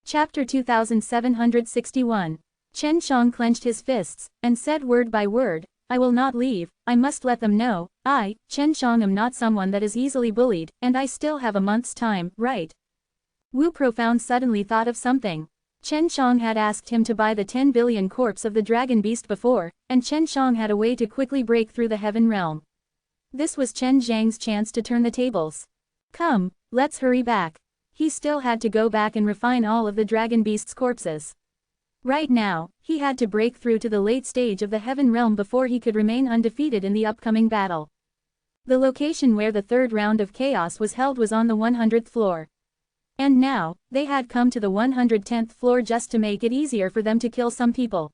Chapter 2761. Chen Shang clenched his fists, and said word by word, "I will not leave, I must let them know, I, Chen Shang am not someone that is easily bullied, and I still have a month's time, right?" Wu Profound suddenly thought of something. Chen Shang had asked him to buy the 10 billion corpse of the dragon beast before, and Chen Shang had a way to quickly break through the heaven realm. This was Chen Zhang's chance to turn the tables. Come, let's hurry back. He still had to go back and refine all of the dragon beast's corpses. Right now, he had to break through to the late stage of the heaven realm before he could remain undefeated in the upcoming battle. The location where the third round of chaos was held was on the 100th floor. And now, they had come to the 110th floor just to make it easier for them to kill some people.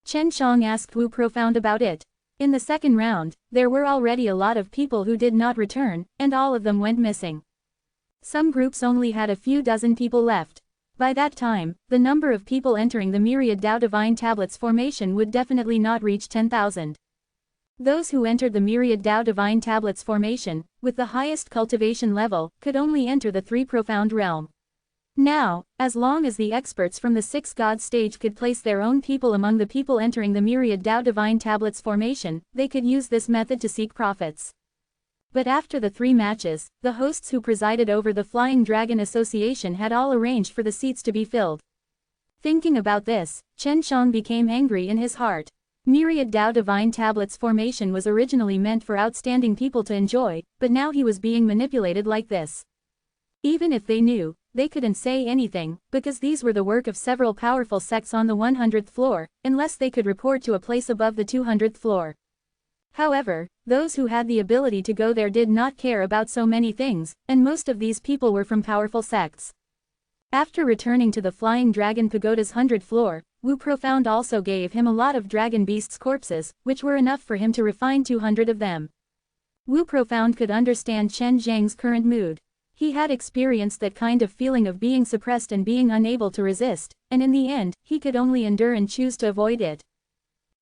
Chen Shang asked Wu Profound about it. In the second round, there were already a lot of people who did not return, and all of them went missing. Some groups only had a few dozen people left. By that time, the number of people entering the myriad Tao Divine Tablets formation would definitely not reach 10,000. Those who entered the myriad Tao Divine Tablets formation, with the highest cultivation level, could only enter the 3 profound realm. Now, as long as the experts from the 6 God stage could place their own people among the people entering the myriad Tao Divine Tablets formation, they could use this method to seek profits. But after the 3 matches, the hosts who presided over the Flying Dragon Association had all arranged for the seats to be filled. Thinking about this, Chen Shang became angry in his heart. Myriad Tao Divine Tablets formation was originally meant for outstanding people to enjoy, but now he was being manipulated like this. Even if they knew, they couldn't say anything, because these were the work of several powerful sects on the 100th floor, unless they could report to a place above the 200th floor. However, those who had the ability to go there did not care about so many things, and most of these people were from powerful sects. After returning to the Flying Dragon Pagoda's 100th floor, Wu Profound also gave him a lot of dragon beasts' corpses, which were enough for him to refine 200 of them. Wu Profound could understand Chen Zhang's current mood. He had experienced that kind of feeling of being suppressed and being unable to resist, and in the end, he could only endure and choose to avoid it.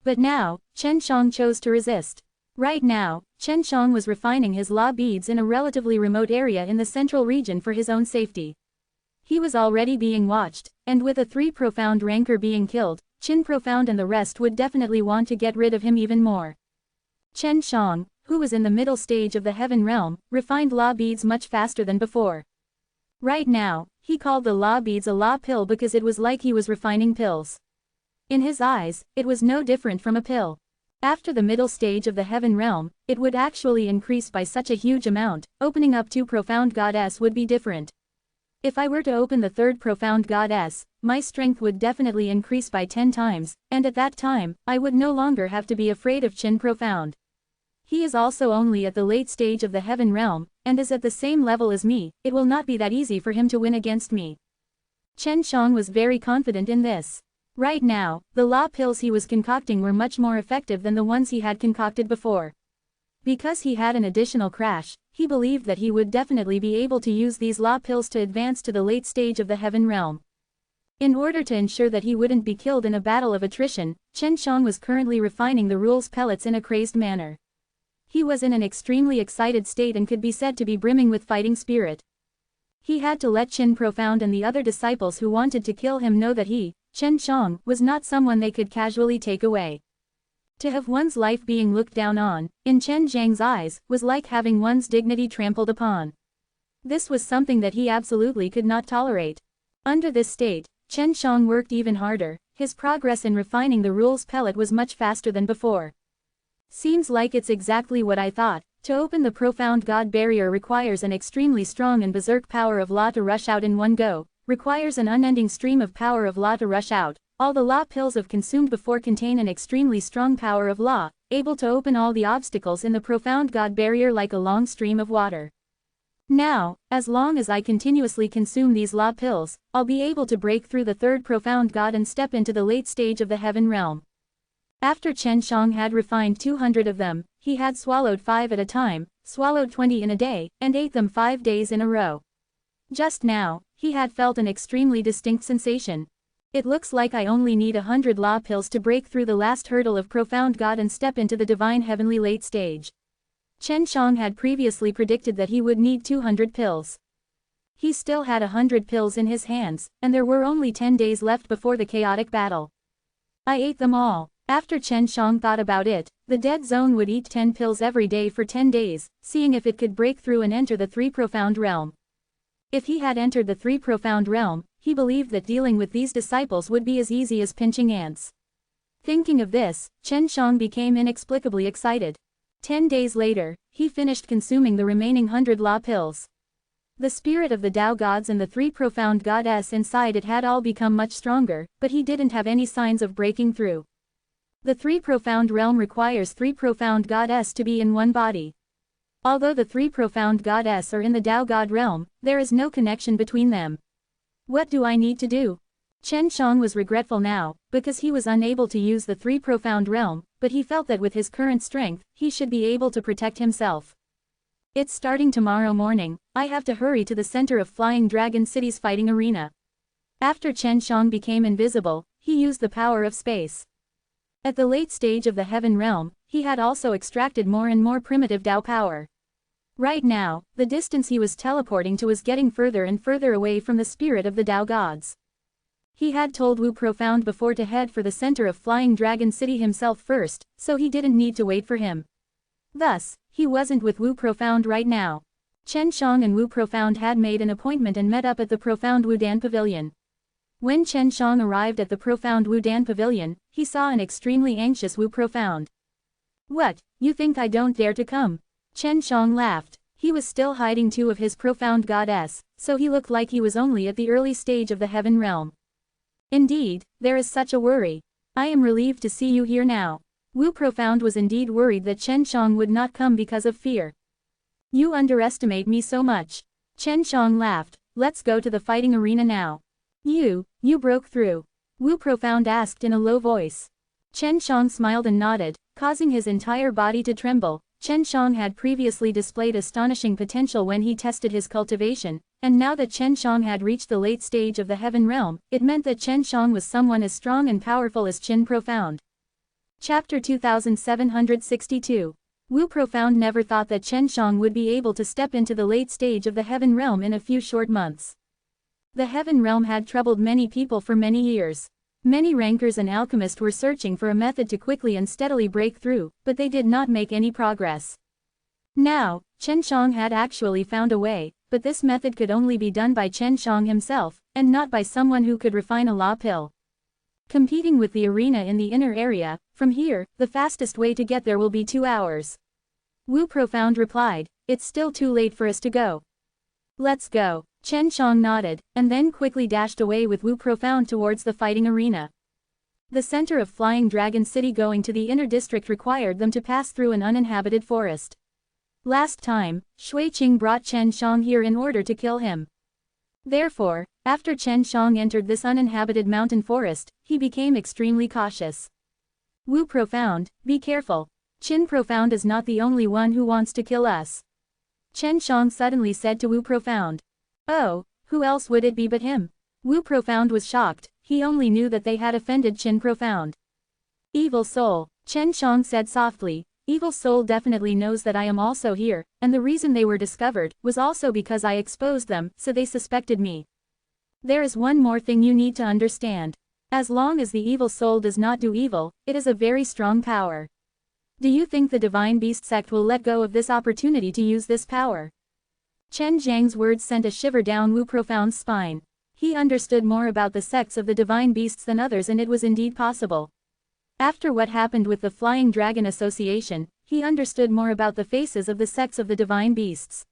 But now, Chen Shang chose to resist. Right now, Chen Shang was refining his law beads in a relatively remote area in the central region for his own safety. He was already being watched, and with a 3 profound ranker being killed, Qin Profound and the rest would definitely want to get rid of him even more. Chen Shang, who was in the middle stage of the heaven realm, refined law beads much faster than before. Right now, he called the law beads a law pill because it was like he was refining pills. In his eyes, it was no different from a pill. After the middle stage of the heaven realm, it would actually increase by such a huge amount. Opening up 2 profound goddess would be different. If I were to open the 3rd profound goddess, my strength would definitely increase by 10 times, and at that time, I would no longer have to be afraid of Qin Profound. He is also only at the late stage of the heaven realm, and is at the same level as me. It will not be that easy for him to win against me. Chen Shang was very confident in this. Right now, the law pills he was concocting were much more effective than the ones he had concocted before. Because he had an additional crash, he believed that he would definitely be able to use these law pills to advance to the late stage of the heaven realm. In order to ensure that he wouldn't be killed in a battle of attrition, Chen Shang was currently refining the rules pellets in a crazed manner. He was in an extremely excited state and could be said to be brimming with fighting spirit. He had to let Qin Profound and the other disciples who wanted to kill him know that he, Chen Shang, was not someone they could casually take away. To have one's life being looked down on, in Chen Zhang's eyes, was like having one's dignity trampled upon. This was something that he absolutely could not tolerate. Under this state, Chen Shang worked even harder. His progress in refining the rules pellet was much faster than before. Seems like it's exactly what I thought. To open the profound God barrier requires an extremely strong and berserk power of law to rush out in one go. Requires an unending stream of power of law to rush out. All the law pills of consumed before contain an extremely strong power of law, able to open all the obstacles in the profound God barrier like a long stream of water. Now, as long as I continuously consume these law pills, I'll be able to break through the 3rd profound God and step into the late stage of the heaven realm. After Chen Shang had refined 200 of them, he had swallowed 5 at a time, swallowed 20 in a day, and ate them 5 days in a row. Just now, he had felt an extremely distinct sensation. It looks like I only need 100 law pills to break through the last hurdle of profound God and step into the divine heavenly late stage. Chen Shang had previously predicted that he would need 200 pills. He still had 100 pills in his hands, and there were only 10 days left before the chaotic battle. I ate them all. After Chen Shang thought about it, the dead zone would eat 10 pills every day for 10 days, seeing if it could break through and enter the Three Profound Realm. If he had entered the Three Profound Realm, he believed that dealing with these disciples would be as easy as pinching ants. Thinking of this, Chen Shang became inexplicably excited. 10 days later, he finished consuming the remaining 100 law pills. The spirit of the Tao gods and the three profound goddess inside it had all become much stronger, but he didn't have any signs of breaking through. The Three Profound Realm requires three profound goddess to be in one body. Although the three profound goddess are in the Tao God realm, there is no connection between them. What do I need to do? Chen Shang was regretful now, because he was unable to use the Three Profound Realm, but he felt that with his current strength, he should be able to protect himself. It's starting tomorrow morning. I have to hurry to the center of Flying Dragon City's fighting arena. After Chen Shang became invisible, he used the power of space. At the late stage of the Heaven Realm, he had also extracted more and more primitive Tao power. Right now, the distance he was teleporting to was getting further and further away from the spirit of the Tao gods. He had told Wu Profound before to head for the center of Flying Dragon City himself first, so he didn't need to wait for him. Thus, he wasn't with Wu Profound right now. Chen Shang and Wu Profound had made an appointment and met up at the Profound Wudan Pavilion. When Chen Shang arrived at the Profound Wudan Pavilion, he saw an extremely anxious Wu Profound. What, you think I don't dare to come? Chen Shang laughed. He was still hiding two of his profound goddess, so he looked like he was only at the early stage of the Heaven Realm. Indeed, there is such a worry. I am relieved to see you here now. Wu Profound was indeed worried that Chen Shang would not come because of fear. You underestimate me so much. Chen Shang laughed. Let's go to the fighting arena now. You broke through. Wu Profound asked in a low voice. Chen Shang smiled and nodded, causing his entire body to tremble. Chen Shang had previously displayed astonishing potential when he tested his cultivation, and now that Chen Shang had reached the late stage of the Heaven Realm, it meant that Chen Shang was someone as strong and powerful as Qin Profound. Chapter 2762. Wu Profound never thought that Chen Shang would be able to step into the late stage of the Heaven Realm in a few short months. The Heaven Realm had troubled many people for many years. Many rankers and alchemists were searching for a method to quickly and steadily break through, but they did not make any progress. Now, Chen Shang had actually found a way, but this method could only be done by Chen Shang himself, and not by someone who could refine a law pill. Competing with the arena in the inner area, from here, the fastest way to get there will be 2 hours. Wu Profound replied, it's still too late for us to go. Let's go. Chen Shang nodded, and then quickly dashed away with Wu Profound towards the fighting arena. The center of Flying Dragon City going to the inner district required them to pass through an uninhabited forest. Last time, Shui Qing brought Chen Shang here in order to kill him. Therefore, after Chen Shang entered this uninhabited mountain forest, he became extremely cautious. Wu Profound, be careful. Qin Profound is not the only one who wants to kill us. Chen Shang suddenly said to Wu Profound. Oh, who else would it be but him? Wu Profound was shocked, he only knew that they had offended Qin Profound. Evil soul, Chen Shang said softly, evil soul definitely knows that I am also here, and the reason they were discovered was also because I exposed them, so they suspected me. There is one more thing you need to understand. As long as the evil soul does not do evil, it is a very strong power. Do you think the Divine Beast sect will let go of this opportunity to use this power? Chen Zhang's words sent a shiver down Wu Profound's spine. He understood more about the sects of the Divine Beasts than others, and it was indeed possible. After what happened with the Flying Dragon Association, he understood more about the faces of the sects of the Divine Beasts.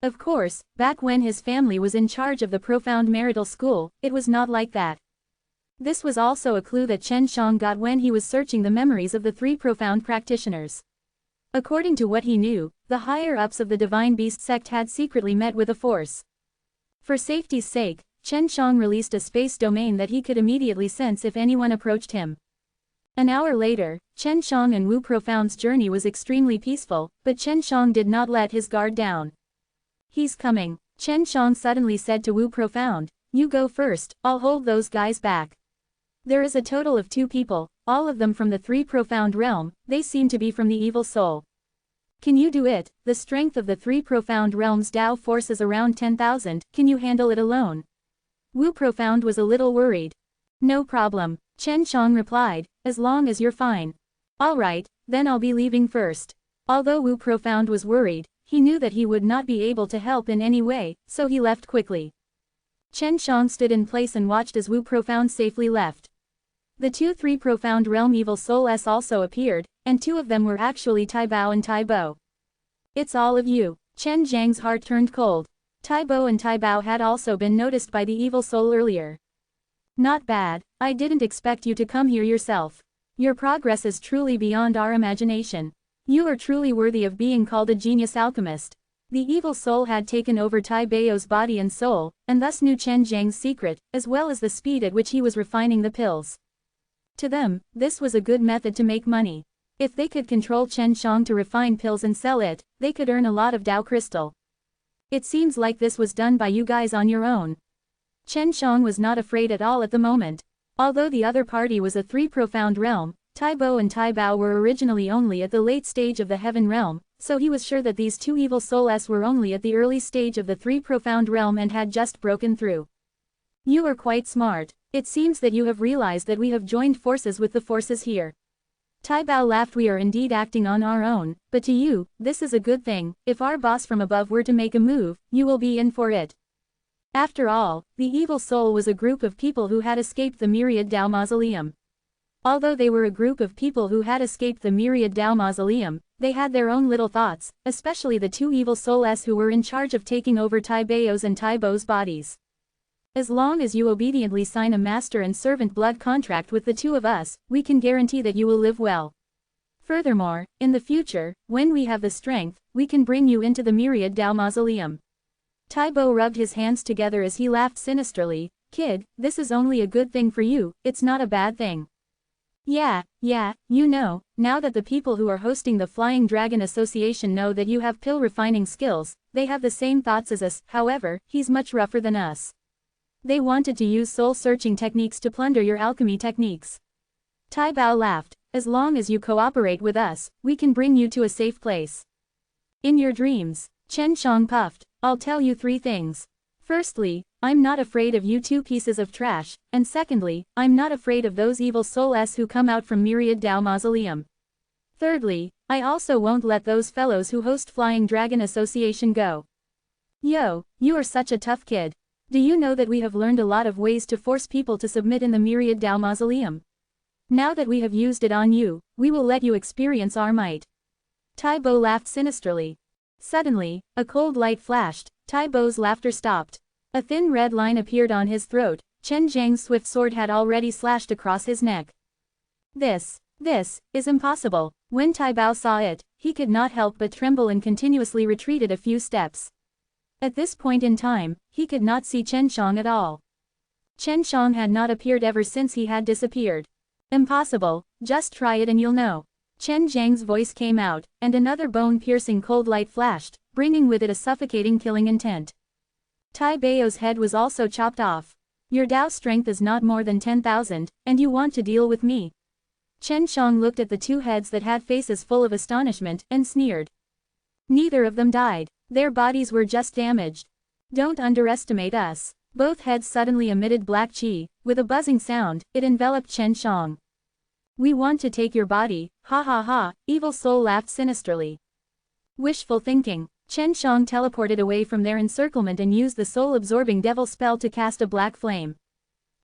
Of course, back when his family was in charge of the Profound Marital School, it was not like that. This was also a clue that Chen Shang got when he was searching the memories of the 3 profound practitioners. According to what he knew, the higher-ups of the Divine Beast sect had secretly met with a force. For safety's sake, Chen Shang released a space domain that he could immediately sense if anyone approached him. An hour later, Chen Shang and Wu Profound's journey was extremely peaceful, but Chen Shang did not let his guard down. He's coming, Chen Shang suddenly said to Wu Profound. You go first, I'll hold those guys back. There is a total of 2 people, all of them from the 3 profound realm, they seem to be from the evil soul. Can you do it? The strength of the 3 profound realms Tao force is around 10,000, can you handle it alone? Wu Profound was a little worried. No problem, Chen Shang replied, as long as you're fine. Alright, then I'll be leaving first. Although Wu Profound was worried, he knew that he would not be able to help in any way, so he left quickly. Chen Shang stood in place and watched as Wu Profound safely left. The 3 profound realm evil souls also appeared, and 2 of them were actually Tai Bao and Tai Bo. It's all of you. Chen Zhang's heart turned cold. Tai Bo and Tai Bao had also been noticed by the evil soul earlier. Not bad, I didn't expect you to come here yourself. Your progress is truly beyond our imagination. You are truly worthy of being called a genius alchemist. The evil soul had taken over Tai Bao's body and soul, and thus knew Chen Zhang's secret, as well as the speed at which he was refining the pills. To them, this was a good method to make money. If they could control Chen Shang to refine pills and sell it, they could earn a lot of Dao crystal. It seems like this was done by you guys on your own. Chen Shang was not afraid at all at the moment. Although the other party was a 3 profound realm, Tai Bo and Tai Bao were originally only at the late stage of the heaven realm, so he was sure that these 2 evil souls were only at the early stage of the 3 profound realm and had just broken through. You are quite smart. It seems that you have realized that we have joined forces with the forces here. Tai Bao laughed. We are indeed acting on our own, but to you, this is a good thing. If our boss from above were to make a move, you will be in for it. After all, the evil soul was a group of people who had escaped the Myriad Dao Mausoleum. Although they were a group of people who had escaped the Myriad Dao Mausoleum, they had their own little thoughts, especially the 2 evil souls who were in charge of taking over Tai Bao's and Tai Bo's bodies. As long as you obediently sign a master and servant blood contract with the 2 of us, we can guarantee that you will live well. Furthermore, in the future, when we have the strength, we can bring you into the Myriad Dao Mausoleum. Tai Bo rubbed his hands together as he laughed sinisterly. Kid, this is only a good thing for you, it's not a bad thing. Yeah, you know, now that the people who are hosting the Flying Dragon Association know that you have pill refining skills, they have the same thoughts as us. However, he's much rougher than us. They wanted to use soul-searching techniques to plunder your alchemy techniques. Tai Bao laughed. As long as you cooperate with us, we can bring you to a safe place. In your dreams, Chen Shang puffed. I'll tell you 3 things. Firstly, I'm not afraid of you 2 pieces of trash, and secondly, I'm not afraid of those evil souls who come out from Myriad Dao Mausoleum. Thirdly, I also won't let those fellows who host Flying Dragon Association go. Yo, you are such a tough kid. Do you know that we have learned a lot of ways to force people to submit in the Myriad Dao Mausoleum? Now that we have used it on you, we will let you experience our might. Tai Bo laughed sinisterly. Suddenly, a cold light flashed. Tai Bo's laughter stopped. A thin red line appeared on his throat. Chen Zhang's swift sword had already slashed across his neck. This is impossible. When Tai Bao saw it, he could not help but tremble and continuously retreated a few steps. At this point in time, he could not see Chen Shang at all. Chen Shang had not appeared ever since he had disappeared. Impossible, just try it and you'll know. Chen Zhang's voice came out, and another bone-piercing cold light flashed, bringing with it a suffocating killing intent. Tai Bao's head was also chopped off. Your Dao strength is not more than 10,000, and you want to deal with me? Chen Shang looked at the 2 heads that had faces full of astonishment, and sneered. Neither of them died. Their bodies were just damaged. Don't underestimate us. Both heads suddenly emitted black qi. With a buzzing sound, it enveloped Chen Shang. We want to take your body, ha ha ha, evil soul laughed sinisterly. Wishful thinking. Chen Shang teleported away from their encirclement and used the soul-absorbing devil spell to cast a black flame.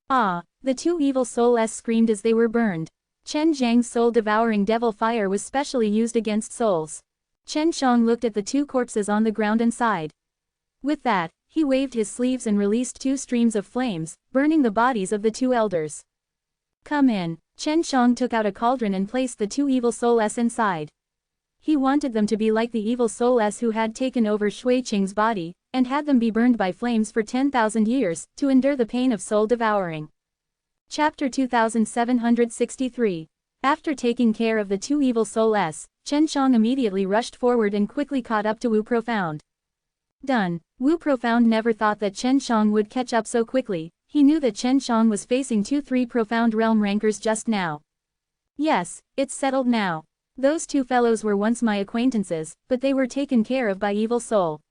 Ah, the 2 evil souls screamed as they were burned. Chen Zhang's soul-devouring devil fire was specially used against souls. Chen Shang looked at the 2 corpses on the ground and sighed. With that, he waved his sleeves and released 2 streams of flames, burning the bodies of the 2 elders. Come in. Chen Shang took out a cauldron and placed the 2 evil souls inside. He wanted them to be like the evil souls who had taken over Shui Qing's body, and had them be burned by flames for 10,000 years, to endure the pain of soul devouring. Chapter 2763. After taking care of the 2 evil souls, Chen Shang immediately rushed forward and quickly caught up to Wu Profound. Done. Wu Profound never thought that Chen Shang would catch up so quickly. He knew that Chen Shang was facing 2 3 profound realm rankers just now. Yes, it's settled now. Those two fellows were once my acquaintances, but they were taken care of by evil soul.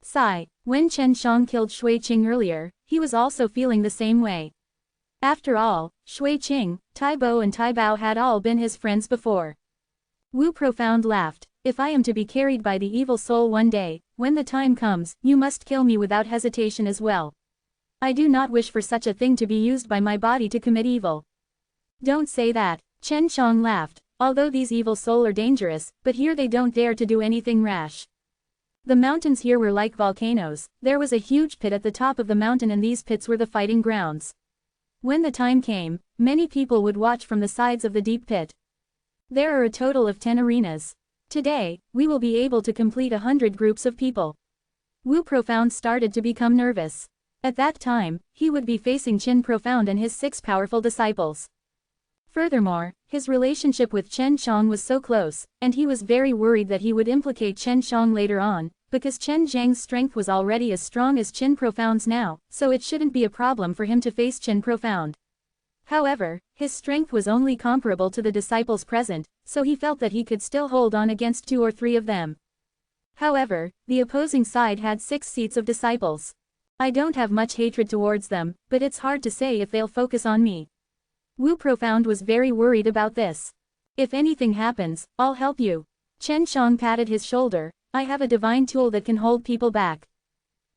Sigh. When Chen Shang killed Shui Qing earlier, he was also feeling the same way. After all, Shui Qing, Tai Bo and Tai Bao had all been his friends before. Wu Profound laughed. If I am to be carried by the evil soul one day, when the time comes, you must kill me without hesitation as well. I do not wish for such a thing to be used by my body to commit evil. Don't say that. Chen Shang laughed. Although these evil souls are dangerous, but here they don't dare to do anything rash. The mountains here were like volcanoes. There was a huge pit at the top of the mountain and these pits were the fighting grounds. When the time came, many people would watch from the sides of the deep pit. There are a total of 10 arenas. Today, we will be able to complete 100 groups of people. Wu Profound started to become nervous. At that time, he would be facing Qin Profound and his 6 powerful disciples. Furthermore, his relationship with Chen Shang was so close, and he was very worried that he would implicate Chen Shang later on, because Chen Zhang's strength was already as strong as Qin Profound's now, so it shouldn't be a problem for him to face Qin Profound. However, his strength was only comparable to the disciples present, so he felt that he could still hold on against 2 or 3 of them. However, the opposing side had 6 seats of disciples. I don't have much hatred towards them, but it's hard to say if they'll focus on me. Wu Profound was very worried about this. If anything happens, I'll help you. Chen Shang patted his shoulder. I have a divine tool that can hold people back.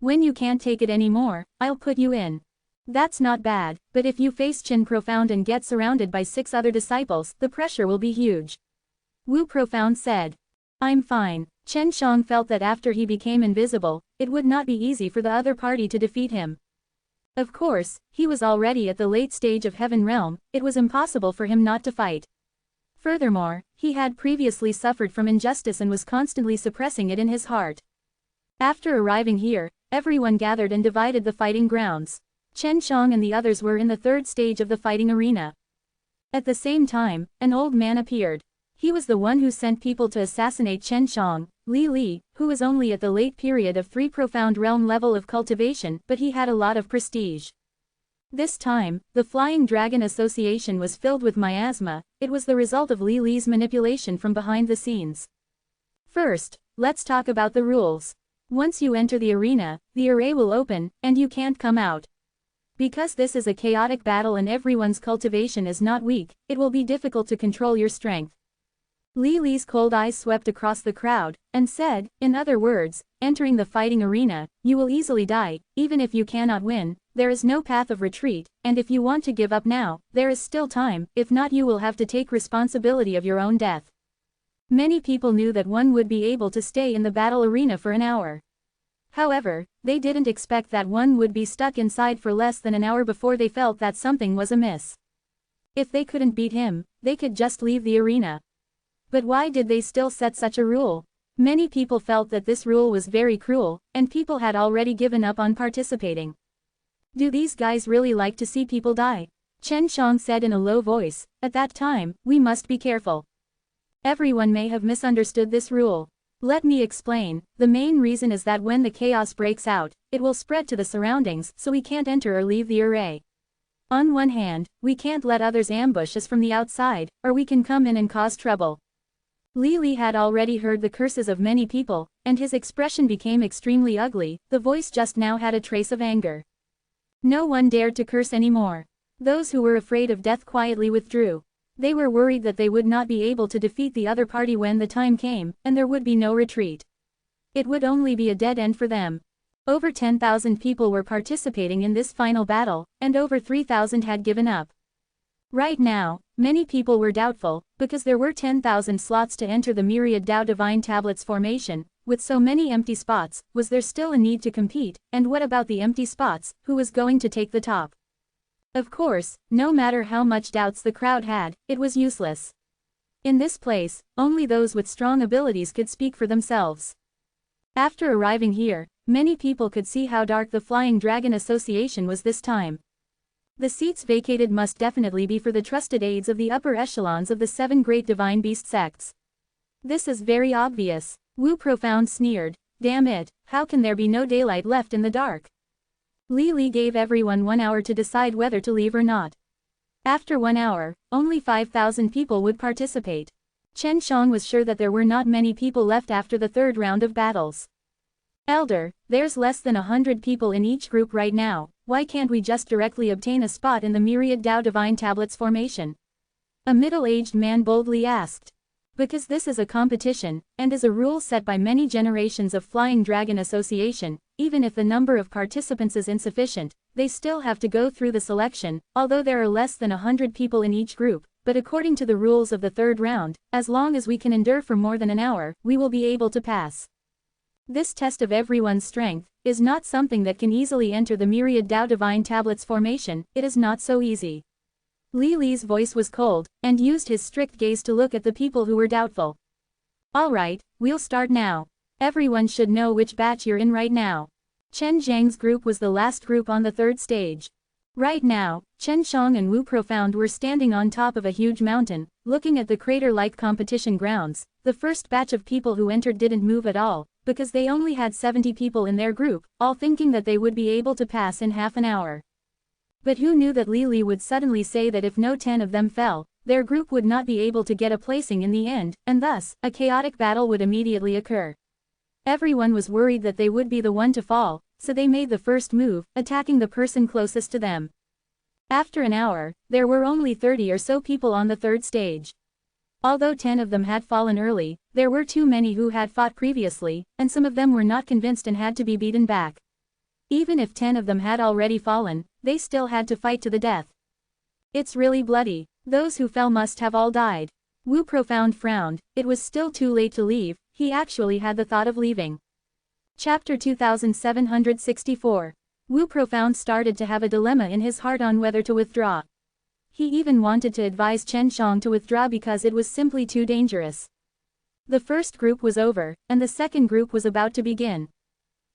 When you can't take it anymore, I'll put you in. That's not bad, but if you face Qin Profound and get surrounded by 6 other disciples, the pressure will be huge. Wu Profound said. I'm fine. Chen Shang felt that after he became invisible, it would not be easy for the other party to defeat him. Of course, he was already at the late stage of Heaven Realm, it was impossible for him not to fight. Furthermore, he had previously suffered from injustice and was constantly suppressing it in his heart. After arriving here, everyone gathered and divided the fighting grounds. Chen Shang and the others were in the 3rd stage of the fighting arena. At the same time, an old man appeared. He was the one who sent people to assassinate Chen Shang, Li, who was only at the late period of 3 profound realm level of cultivation, but he had a lot of prestige. This time, the Flying Dragon Association was filled with miasma. It was the result of Li's manipulation from behind the scenes. First, let's talk about the rules. Once you enter the arena, the array will open, and you can't come out. Because this is a chaotic battle and everyone's cultivation is not weak, it will be difficult to control your strength. Li's cold eyes swept across the crowd, and said, in other words, entering the fighting arena, you will easily die. Even if you cannot win, there is no path of retreat, and if you want to give up now, there is still time, if not you will have to take responsibility of your own death. Many people knew that one would be able to stay in the battle arena for an hour. However, they didn't expect that one would be stuck inside for less than an hour before they felt that something was amiss. If they couldn't beat him, they could just leave the arena. But why did they still set such a rule? Many people felt that this rule was very cruel, and people had already given up on participating. Do these guys really like to see people die? Chen Shang said in a low voice. At that time, we must be careful. Everyone may have misunderstood this rule. Let me explain. The main reason is that when the chaos breaks out, it will spread to the surroundings, so we can't enter or leave the array. On one hand, we can't let others ambush us from the outside, or we can come in and cause trouble. Li had already heard the curses of many people, and his expression became extremely ugly. The voice just now had a trace of anger. No one dared to curse anymore. Those who were afraid of death quietly withdrew. They were worried that they would not be able to defeat the other party when the time came, and there would be no retreat. It would only be a dead end for them. Over 10,000 people were participating in this final battle, and over 3,000 had given up. Right now, many people were doubtful, because there were 10,000 slots to enter the myriad Tao Divine Tablets formation. With so many empty spots, was there still a need to compete, and what about the empty spots, who was going to take the top? Of course, no matter how much doubts the crowd had, it was useless. In this place, only those with strong abilities could speak for themselves. After arriving here, many people could see how dark the Flying Dragon Association was this time. The seats vacated must definitely be for the trusted aides of the upper echelons of the 7 great divine beast sects. This is very obvious. Wu Profound sneered. Damn it, how can there be no daylight left in the dark? Li gave everyone 1 hour to decide whether to leave or not. After 1 hour, only 5,000 people would participate. Chen Shang was sure that there were not many people left after the third round of battles. Elder, there's less than 100 people in each group right now, why can't we just directly obtain a spot in the myriad Tao Divine Tablets formation? A middle-aged man boldly asked. Because this is a competition, and is a rule set by many generations of Flying Dragon Association, even if the number of participants is insufficient, they still have to go through the selection, although there are less than 100 people in each group, but according to the rules of the third round, as long as we can endure for more than an hour, we will be able to pass. This test of everyone's strength is not something that can easily enter the myriad Tao Divine Tablets formation, it is not so easy. Li Li's voice was cold, and used his strict gaze to look at the people who were doubtful. Alright, we'll start now. Everyone should know which batch you're in right now. Chen Zhang's group was the last group on the third stage. Right now, Chen Shang and Wu Profound were standing on top of a huge mountain, looking at the crater-like competition grounds. The first batch of people who entered didn't move at all, because they only had 70 people in their group, all thinking that they would be able to pass in half an hour. But who knew that Li Li would suddenly say that if no 10 of them fell, their group would not be able to get a placing in the end, and thus, a chaotic battle would immediately occur. Everyone was worried that they would be the one to fall, so they made the first move, attacking the person closest to them. After an hour, there were only 30 or so people on the third stage. Although 10 of them had fallen early, there were too many who had fought previously, and some of them were not convinced and had to be beaten back. Even if 10 of them had already fallen, they still had to fight to the death. It's really bloody. Those who fell must have all died. Wu Profound frowned. It was still too late to leave, he actually had the thought of leaving. Chapter 2764. Wu Profound started to have a dilemma in his heart on whether to withdraw. He even wanted to advise Chen Shang to withdraw because it was simply too dangerous. The first group was over, and the second group was about to begin.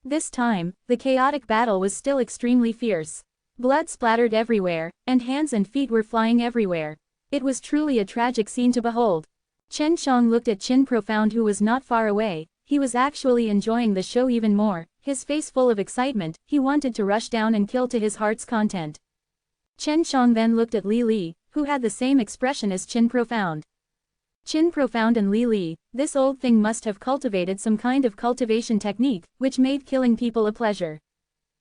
This time, the chaotic battle was still extremely fierce. Blood splattered everywhere, and hands and feet were flying everywhere. It was truly a tragic scene to behold. Chen Shang looked at Chen Profound, who was not far away. He was actually enjoying the show even more, his face full of excitement. He wanted to rush down and kill to his heart's content. Chen Shang then looked at Li Li, who had the same expression as Chen Profound. Chen Profound and Li Li, this old thing must have cultivated some kind of cultivation technique, which made killing people a pleasure.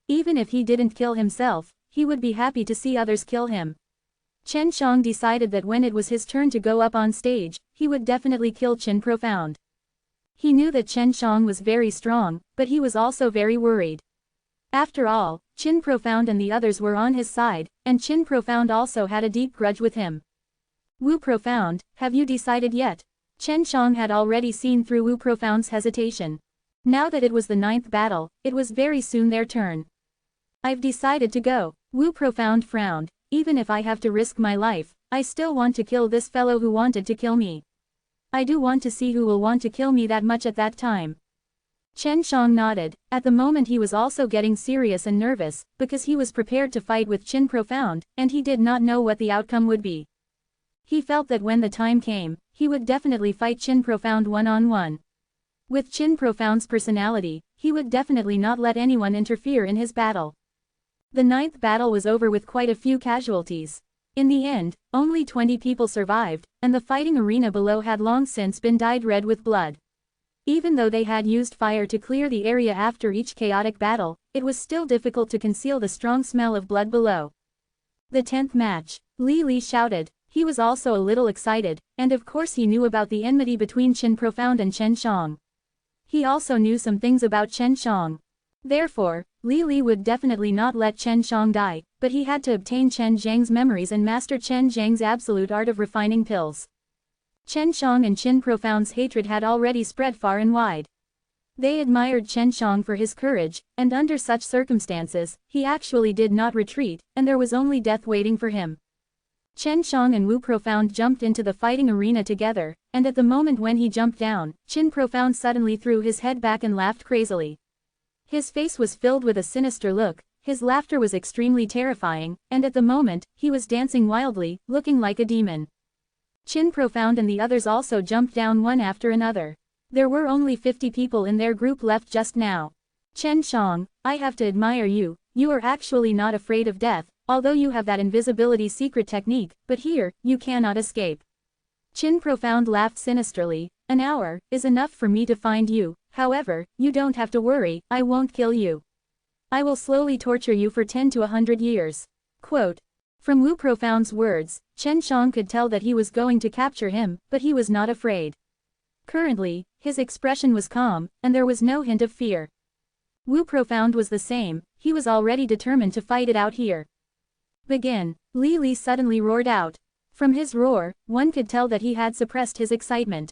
Even if he didn't kill himself, he would be happy to see others kill him. Chen Shang decided that when it was his turn to go up on stage, he would definitely kill Chen Profound. He knew that Chen Shang was very strong, but he was also very worried. After all, Chen Profound and the others were on his side, and Chen Profound also had a deep grudge with him. Wu Profound, have you decided yet? Chen Shang had already seen through Wu Profound's hesitation. Now that it was the 9th battle, it was very soon their turn. I've decided to go. Wu Profound frowned. Even if I have to risk my life, I still want to kill this fellow who wanted to kill me. I do want to see who will want to kill me that much at that time. Chen Shang nodded. At the moment he was also getting serious and nervous, because he was prepared to fight with Chen Profound, and he did not know what the outcome would be. He felt that when the time came, he would definitely fight Chen Profound one-on-one. With Chen Profound's personality, he would definitely not let anyone interfere in his battle. The 9th battle was over with quite a few casualties. In the end, only 20 people survived, and the fighting arena below had long since been dyed red with blood. Even though they had used fire to clear the area after each chaotic battle, it was still difficult to conceal the strong smell of blood below. The 10th match. Li Li shouted. He was also a little excited, and of course he knew about the enmity between Chen Profound and Chen Shang. He also knew some things about Chen Shang. Therefore, Li Li would definitely not let Chen Shang die, but he had to obtain Chen Zhang's memories and master Chen Zhang's absolute art of refining pills. Chen Shang and Chen Profound's hatred had already spread far and wide. They admired Chen Shang for his courage, and under such circumstances, he actually did not retreat, and there was only death waiting for him. Chen Shang and Wu Profound jumped into the fighting arena together, and at the moment when he jumped down, Chen Profound suddenly threw his head back and laughed crazily. His face was filled with a sinister look, his laughter was extremely terrifying, and at the moment, he was dancing wildly, looking like a demon. Chen Profound and the others also jumped down one after another. There were only 50 people in their group left just now. Chen Shang, I have to admire you, you are actually not afraid of death, although you have that invisibility secret technique, but here, you cannot escape. Qin Profound laughed sinisterly. An hour is enough for me to find you, however, you don't have to worry, I won't kill you. I will slowly torture you for 10 to 100 years. Quote. From Wu Profound's words, Chen Shang could tell that he was going to capture him, but he was not afraid. Currently, his expression was calm, and there was no hint of fear. Wu Profound was the same, he was already determined to fight it out here. Begin. Li Li suddenly roared out. From his roar, one could tell that he had suppressed his excitement.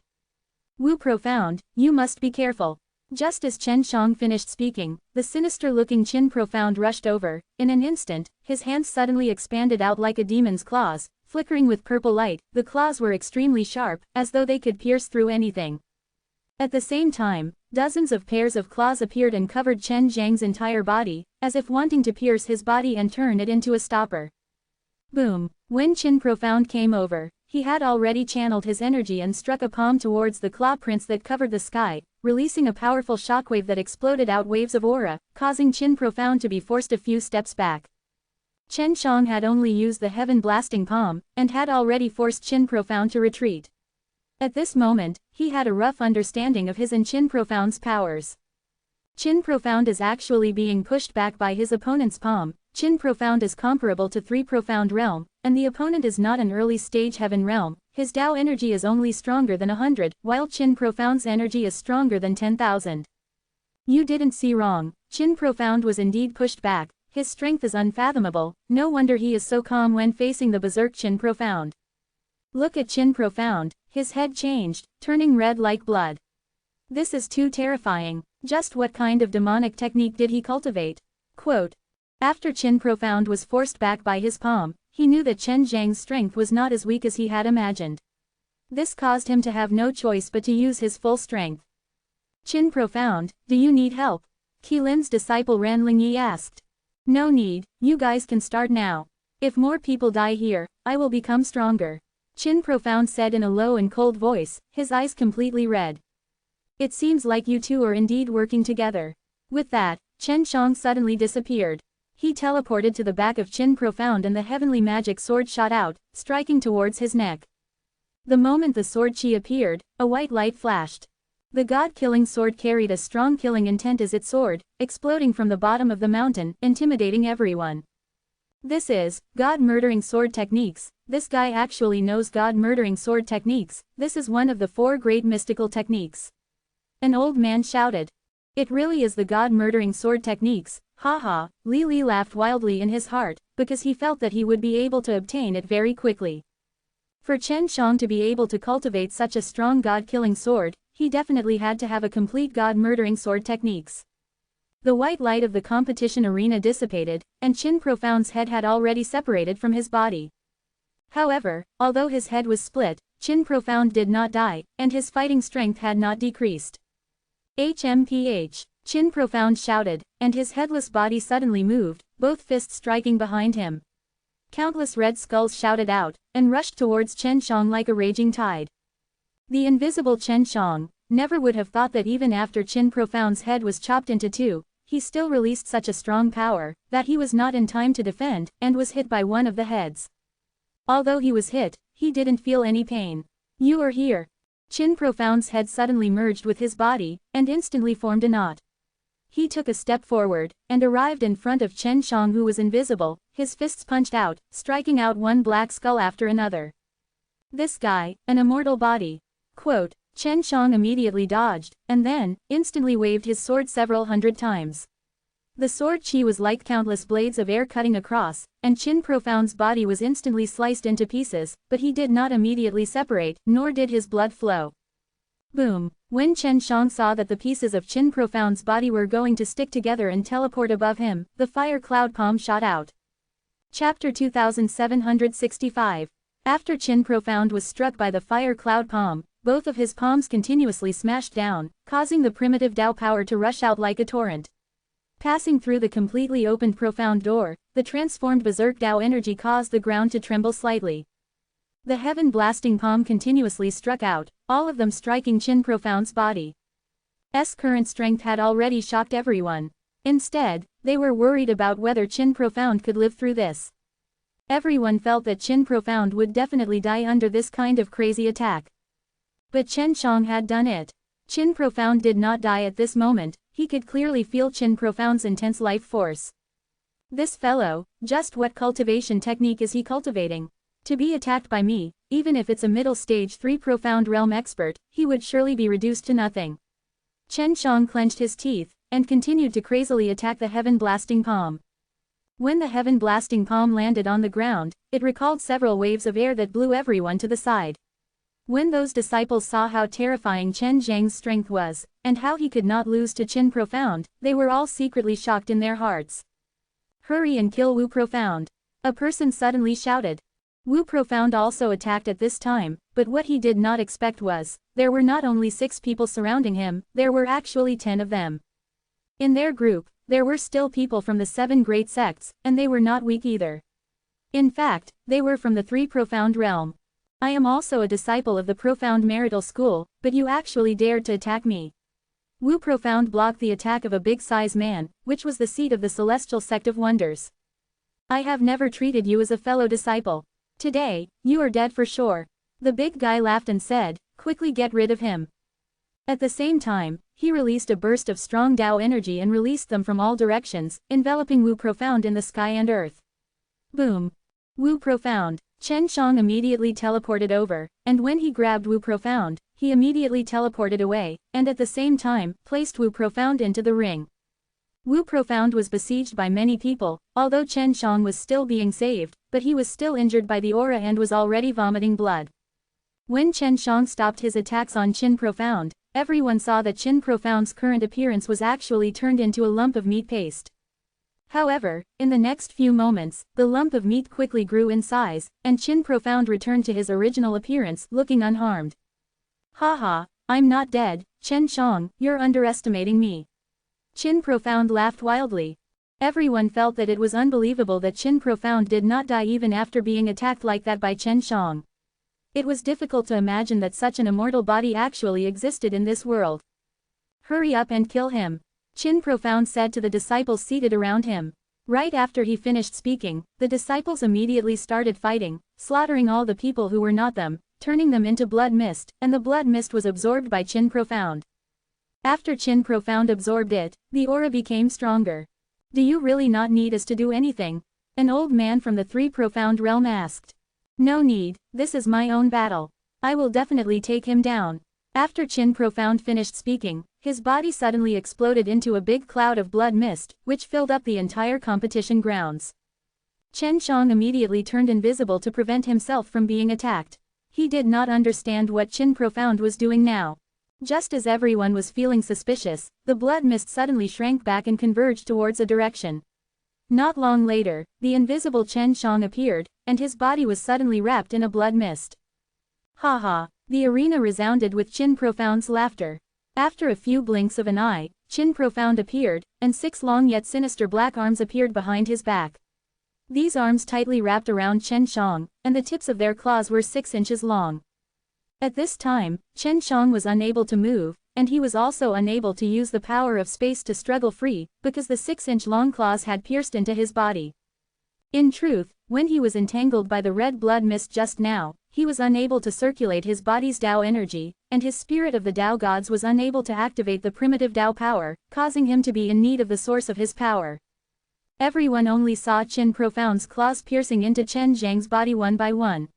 Wu Profound, you must be careful. Just as Chen Shang finished speaking, the sinister-looking Qin Profound rushed over. In an instant, his hands suddenly expanded out like a demon's claws, flickering with purple light. The claws were extremely sharp, as though they could pierce through anything. At the same time, dozens of pairs of claws appeared and covered Chen Zhang's entire body, as if wanting to pierce his body and turn it into a stopper. Boom! When Qin Profound came over, he had already channeled his energy and struck a palm towards the claw prints that covered the sky, releasing a powerful shockwave that exploded out waves of aura, causing Qin Profound to be forced a few steps back. Chen Shang had only used the heaven-blasting palm, and had already forced Qin Profound to retreat. At this moment, he had a rough understanding of his and Qin Profound's powers. Qin Profound is actually being pushed back by his opponent's palm. Qin Profound is comparable to 3 Profound Realm, and the opponent is not an early-stage Heaven Realm. His Tao energy is only stronger than 100, while Qin Profound's energy is stronger than 10,000. You didn't see wrong, Qin Profound was indeed pushed back. His strength is unfathomable, no wonder he is so calm when facing the berserk Qin Profound. Look at Qin Profound, his head changed, turning red like blood. This is too terrifying. Just what kind of demonic technique did he cultivate? Quote. After Qin Profound was forced back by his palm, he knew that Chen Zhang's strength was not as weak as he had imagined. This caused him to have no choice but to use his full strength. Qin Profound, do you need help? Qilin's disciple Ran Lingyi asked. No need, you guys can start now. If more people die here, I will become stronger. Qin Profound said in a low and cold voice, his eyes completely red. It seems like you two are indeed working together. With that, Chen Shang suddenly disappeared. He teleported to the back of Qin Profound and the heavenly magic sword shot out, striking towards his neck. The moment the sword chi appeared, a white light flashed. The god-killing sword carried a strong killing intent as its sword, exploding from the bottom of the mountain, intimidating everyone. This is god-murdering sword techniques. This guy actually knows god-murdering sword techniques. This is one of the 4 great mystical techniques. An old man shouted. It really is the god-murdering sword techniques. Haha, Li Li laughed wildly in his heart, because he felt that he would be able to obtain it very quickly. For Chen Shang to be able to cultivate such a strong god-killing sword, he definitely had to have a complete god-murdering sword techniques. The white light of the competition arena dissipated, and Qin Profound's head had already separated from his body. However, although his head was split, Qin Profound did not die, and his fighting strength had not decreased. HMPH. Qin Profound shouted, and his headless body suddenly moved, both fists striking behind him. Countless red skulls shouted out, and rushed towards Chen Shang like a raging tide. The invisible Chen Shang never would have thought that even after Qin Profound's head was chopped into 2, he still released such a strong power, that he was not in time to defend, and was hit by one of the heads. Although he was hit, he didn't feel any pain. You are here. Qin Profound's head suddenly merged with his body, and instantly formed a knot. He took a step forward, and arrived in front of Chen Shang, who was invisible. His fists punched out, striking out one black skull after another. This guy, an immortal body. Quote. Chen Shang immediately dodged, and then, instantly waved his sword several hundred times. The sword chi was like countless blades of air cutting across, and Qin Profound's body was instantly sliced into pieces, but he did not immediately separate, nor did his blood flow. Boom! When Chen Shang saw that the pieces of Qin Profound's body were going to stick together and teleport above him, the fire cloud palm shot out. Chapter 2765. After Qin Profound was struck by the fire cloud palm, both of his palms continuously smashed down, causing the primitive Tao power to rush out like a torrent. Passing through the completely opened profound door, the transformed berserk Tao energy caused the ground to tremble slightly. The heaven-blasting palm continuously struck out, all of them striking Qin Profound's body. Current strength had already shocked everyone. Instead, they were worried about whether Qin Profound could live through this. Everyone felt that Qin Profound would definitely die under this kind of crazy attack. But Chen Shang had done it. Qin Profound did not die at this moment, he could clearly feel Qin Profound's intense life force. This fellow, just what cultivation technique is he cultivating? To be attacked by me, even if it's a middle stage 3 profound realm expert, he would surely be reduced to nothing. Chen Shang clenched his teeth, and continued to crazily attack the heaven-blasting palm. When the heaven-blasting palm landed on the ground, it recalled several waves of air that blew everyone to the side. When those disciples saw how terrifying Chen Zhang's strength was, and how he could not lose to Qin Profound, they were all secretly shocked in their hearts. Hurry and kill Wu Profound! A person suddenly shouted. Wu Profound also attacked at this time, but what he did not expect was, there were not only 6 people surrounding him, there were actually 10 of them. In their group, there were still people from the 7 great sects, and they were not weak either. In fact, they were from the 3 profound realm. I am also a disciple of the profound marital school, but you actually dared to attack me. Wu Profound blocked the attack of a big-size man, which was the seat of the celestial sect of wonders. I have never treated you as a fellow disciple. Today, you are dead for sure. The big guy laughed and said, quickly get rid of him. At the same time, he released a burst of strong Tao energy and released them from all directions, enveloping Wu Profound in the sky and earth. Boom! Wu Profound. Chen Shang immediately teleported over, and when he grabbed Wu Profound, he immediately teleported away, and at the same time, placed Wu Profound into the ring. Wu Profound was besieged by many people, although Chen Shang was still being saved, but he was still injured by the aura and was already vomiting blood. When Chen Shang stopped his attacks on Qin Profound, everyone saw that Qin Profound's current appearance was actually turned into a lump of meat paste. However, in the next few moments, the lump of meat quickly grew in size, and Qin Profound returned to his original appearance, looking unharmed. Haha, I'm not dead, Chen Shang, you're underestimating me. Qin Profound laughed wildly. Everyone felt that it was unbelievable that Qin Profound did not die even after being attacked like that by Chen Shang. It was difficult to imagine that such an immortal body actually existed in this world. Hurry up and kill him, Qin Profound said to the disciples seated around him. Right after he finished speaking, the disciples immediately started fighting, slaughtering all the people who were not them, turning them into blood mist, and the blood mist was absorbed by Qin Profound. After Qin Profound absorbed it, the aura became stronger. Do you really not need us to do anything? An old man from the 3 profound realm asked. No need, this is my own battle. I will definitely take him down. After Qin Profound finished speaking, his body suddenly exploded into a big cloud of blood mist, which filled up the entire competition grounds. Chen Shang immediately turned invisible to prevent himself from being attacked. He did not understand what Qin Profound was doing now. Just as everyone was feeling suspicious, the blood mist suddenly shrank back and converged towards a direction. Not long later, the invisible Chen Shang appeared, and his body was suddenly wrapped in a blood mist. Haha, the arena resounded with Qin Profound's laughter. After a few blinks of an eye, Qin Profound appeared, and 6 long yet sinister black arms appeared behind his back. These arms tightly wrapped around Chen Shang, and the tips of their claws were 6 inches long. At this time, Chen Shang was unable to move, and he was also unable to use the power of space to struggle free, because the 6-inch long claws had pierced into his body. In truth, when he was entangled by the red blood mist just now, he was unable to circulate his body's Tao energy, and his spirit of the Tao gods was unable to activate the primitive Tao power, causing him to be in need of the source of his power. Everyone only saw Qin Profound's claws piercing into Chen Zhang's body one by one.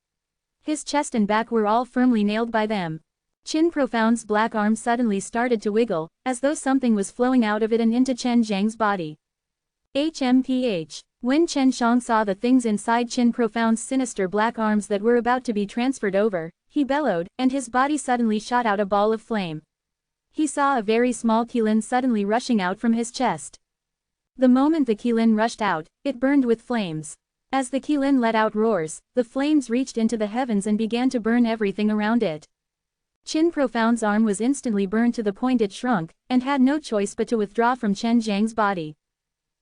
His chest and back were all firmly nailed by them. Qin Profound's black arm suddenly started to wiggle, as though something was flowing out of it and into Chen Zhang's body. HMPH. When Chen Shang saw the things inside Qin Profound's sinister black arms that were about to be transferred over, he bellowed, and his body suddenly shot out a ball of flame. He saw a very small qilin suddenly rushing out from his chest. The moment the qilin rushed out, it burned with flames. As the qilin let out roars, the flames reached into the heavens and began to burn everything around it. Qin Profound's arm was instantly burned to the point it shrunk, and had no choice but to withdraw from Chen Zhang's body.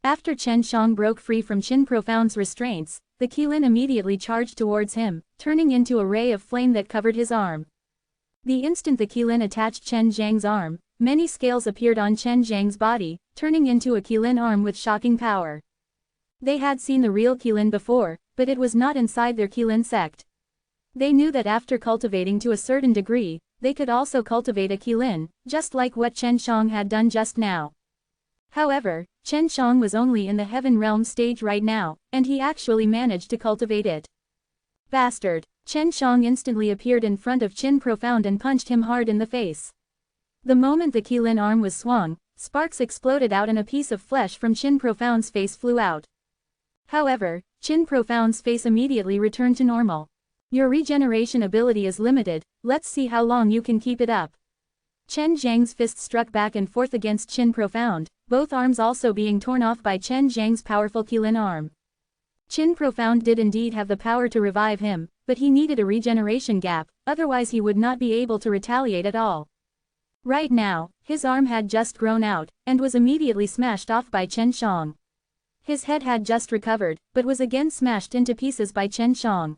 After Chen Shang broke free from Qin Profound's restraints, the qilin immediately charged towards him, turning into a ray of flame that covered his arm. The instant the qilin attached Chen Zhang's arm, many scales appeared on Chen Zhang's body, turning into a qilin arm with shocking power. They had seen the real Qilin before, but it was not inside their Qilin sect. They knew that after cultivating to a certain degree, they could also cultivate a Qilin, just like what Chen Shang had done just now. However, Chen Shang was only in the heaven realm stage right now, and he actually managed to cultivate it. Bastard! Chen Shang instantly appeared in front of Qin Profound and punched him hard in the face. The moment the Qilin arm was swung, sparks exploded out and a piece of flesh from Qin Profound's face flew out. However, Qin Profound's face immediately returned to normal. Your regeneration ability is limited, let's see how long you can keep it up. Chen Zhang's fist struck back and forth against Qin Profound, both arms also being torn off by Chen Zhang's powerful Qilin arm. Qin Profound did indeed have the power to revive him, but he needed a regeneration gap, otherwise he would not be able to retaliate at all. Right now, his arm had just grown out, and was immediately smashed off by Chen Shang. His head had just recovered, but was again smashed into pieces by Chen Shang.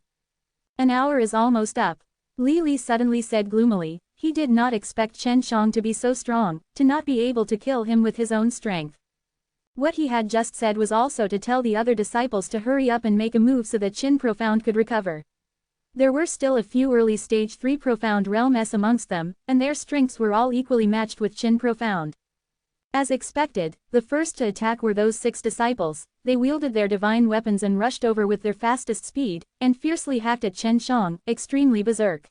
An hour is almost up. Li Li suddenly said gloomily. He did not expect Chen Shang to be so strong, to not be able to kill him with his own strength. What he had just said was also to tell the other disciples to hurry up and make a move so that Qin Profound could recover. There were still a few early stage 3 Profound Realm S amongst them, and their strengths were all equally matched with Qin Profound. As expected, the first to attack were those 6 disciples. They wielded their divine weapons and rushed over with their fastest speed, and fiercely hacked at Chen Shang, extremely berserk.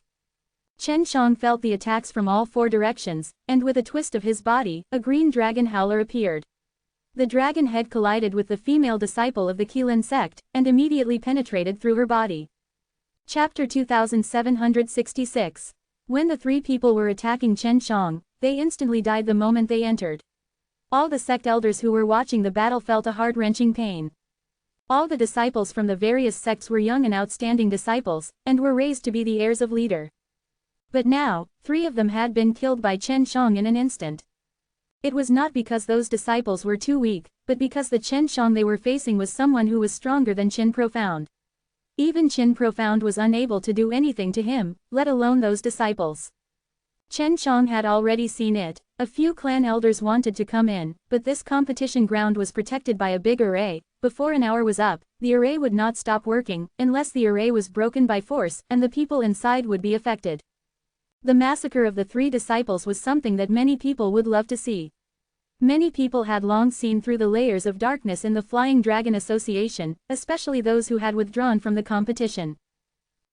Chen Shang felt the attacks from all 4 directions, and with a twist of his body, a green dragon howler appeared. The dragon head collided with the female disciple of the Qilin sect, and immediately penetrated through her body. Chapter 2766. When the 3 people were attacking Chen Shang, they instantly died the moment they entered. All the sect elders who were watching the battle felt a heart-wrenching pain. All the disciples from the various sects were young and outstanding disciples, and were raised to be the heirs of leader. But now, 3 of them had been killed by Chen Shang in an instant. It was not because those disciples were too weak, but because the Chen Shang they were facing was someone who was stronger than Qin Profound. Even Qin Profound was unable to do anything to him, let alone those disciples. Chen Shang had already seen it. A few clan elders wanted to come in, but this competition ground was protected by a big array. Before an hour was up, the array would not stop working, unless the array was broken by force, and the people inside would be affected. The massacre of the 3 disciples was something that many people would love to see. Many people had long seen through the layers of darkness in the Flying Dragon Association, especially those who had withdrawn from the competition.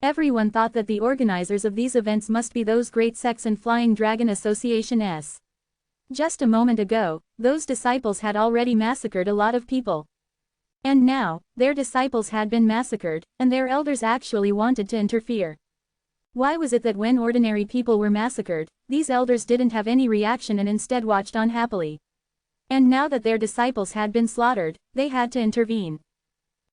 Everyone thought that the organizers of these events must be those great sects in Flying Dragon Association-s. Just a moment ago, those disciples had already massacred a lot of people. And now, their disciples had been massacred, and their elders actually wanted to interfere. Why was it that when ordinary people were massacred, these elders didn't have any reaction and instead watched on happily? And now that their disciples had been slaughtered, they had to intervene.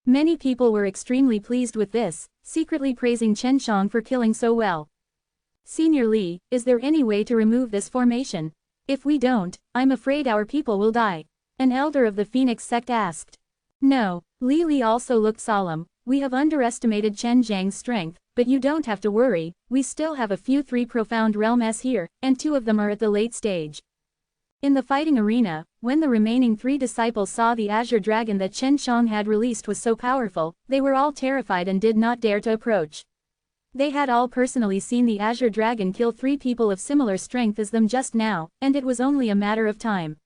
Many people were extremely pleased with this, secretly praising Chen Shang for killing so well. Senior Li, is there any way to remove this formation? If we don't, I'm afraid our people will die. An elder of the Phoenix sect asked. No, Li Li also looked solemn. We have underestimated Chen Zhang's strength, but you don't have to worry, we still have a few 3 Profound Realm S here, and 2 of them are at the late stage. In the fighting arena, when the remaining 3 disciples saw the Azure Dragon that Chen Shang had released was so powerful, they were all terrified and did not dare to approach. They had all personally seen the Azure Dragon kill 3 people of similar strength as them just now, and it was only a matter of time.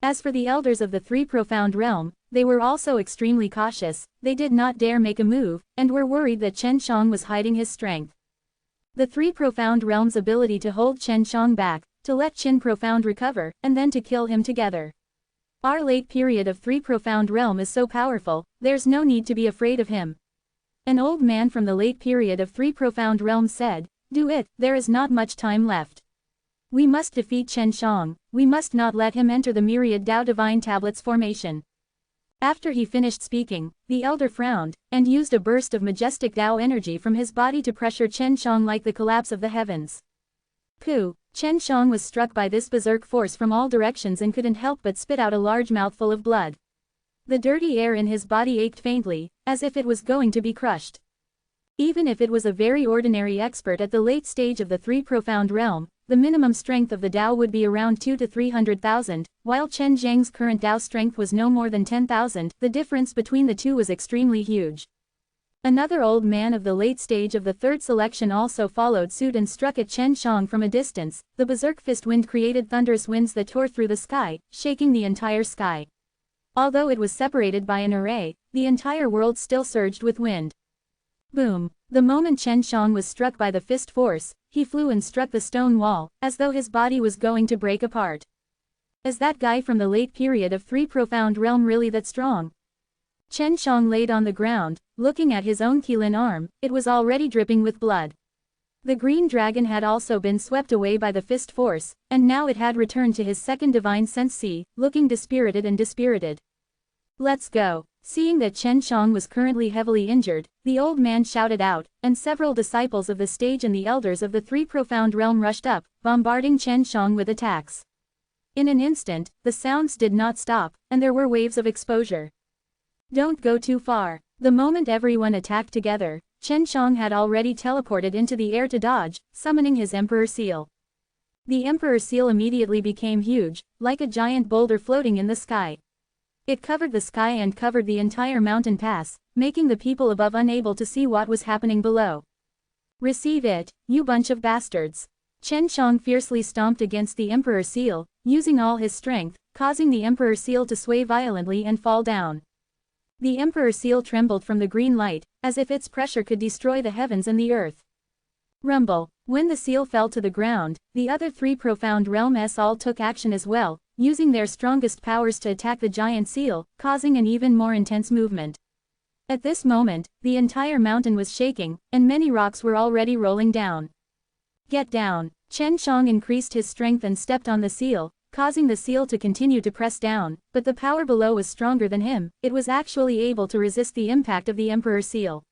As for the elders of the 3 Profound Realm, they were also extremely cautious, they did not dare make a move, and were worried that Chen Shang was hiding his strength. The 3 Profound Realms' ability to hold Chen Shang back, to let Qin Profound recover, and then to kill him together. Our late period of 3 Profound Realm is so powerful, there's no need to be afraid of him. An old man from the late period of 3 Profound Realms said, do it, there is not much time left. We must defeat Chen Shang, we must not let him enter the myriad Tao Divine Tablets formation. After he finished speaking, the elder frowned, and used a burst of majestic Tao energy from his body to pressure Chen Shang like the collapse of the heavens. Pooh! Chen Shang was struck by this berserk force from all directions and couldn't help but spit out a large mouthful of blood. The dirty air in his body ached faintly, as if it was going to be crushed. Even if it was a very ordinary expert at the late stage of the 3 Profound Realm, the minimum strength of the Tao would be around 2 to 300,000, while Chen Zhang's current Dao strength was no more than 10,000, the difference between the two was extremely huge. Another old man of the late stage of the third selection also followed suit and struck at Chen Shang from a distance. The berserk fist wind created thunderous winds that tore through the sky, shaking the entire sky. Although it was separated by an array, the entire world still surged with wind. Boom! The moment Chen Shang was struck by the fist force, he flew and struck the stone wall, as though his body was going to break apart. Is that guy from the late period of Three Profound Realm really that strong? Chen Shang laid on the ground, looking at his own Qilin arm. It was already dripping with blood. The green dragon had also been swept away by the fist force, and now it had returned to his second divine sense C, looking dispirited and dispirited. Let's go. Seeing that Chen Shang was currently heavily injured, the old man shouted out, and several disciples of the stage and the elders of the Three Profound Realm rushed up, bombarding Chen Shang with attacks. In an instant, the sounds did not stop, and there were waves of exposure. Don't go too far. The moment everyone attacked together, Chen Shang had already teleported into the air to dodge, summoning his Emperor Seal. The Emperor Seal immediately became huge, like a giant boulder floating in the sky. It covered the sky and covered the entire mountain pass, making the people above unable to see what was happening below. Receive it, you bunch of bastards. Chen Shang fiercely stomped against the Emperor Seal, using all his strength, causing the Emperor Seal to sway violently and fall down. The Emperor Seal trembled from the green light, as if its pressure could destroy the heavens and the earth. Rumble. When the seal fell to the ground, the other Three Profound Realms all took action as well, using their strongest powers to attack the giant seal, causing an even more intense movement. At this moment, the entire mountain was shaking, and many rocks were already rolling down. Get down. Chen Shang increased his strength and stepped on the seal, causing the seal to continue to press down, but the power below was stronger than him. It was actually able to resist the impact of the Emperor Seal.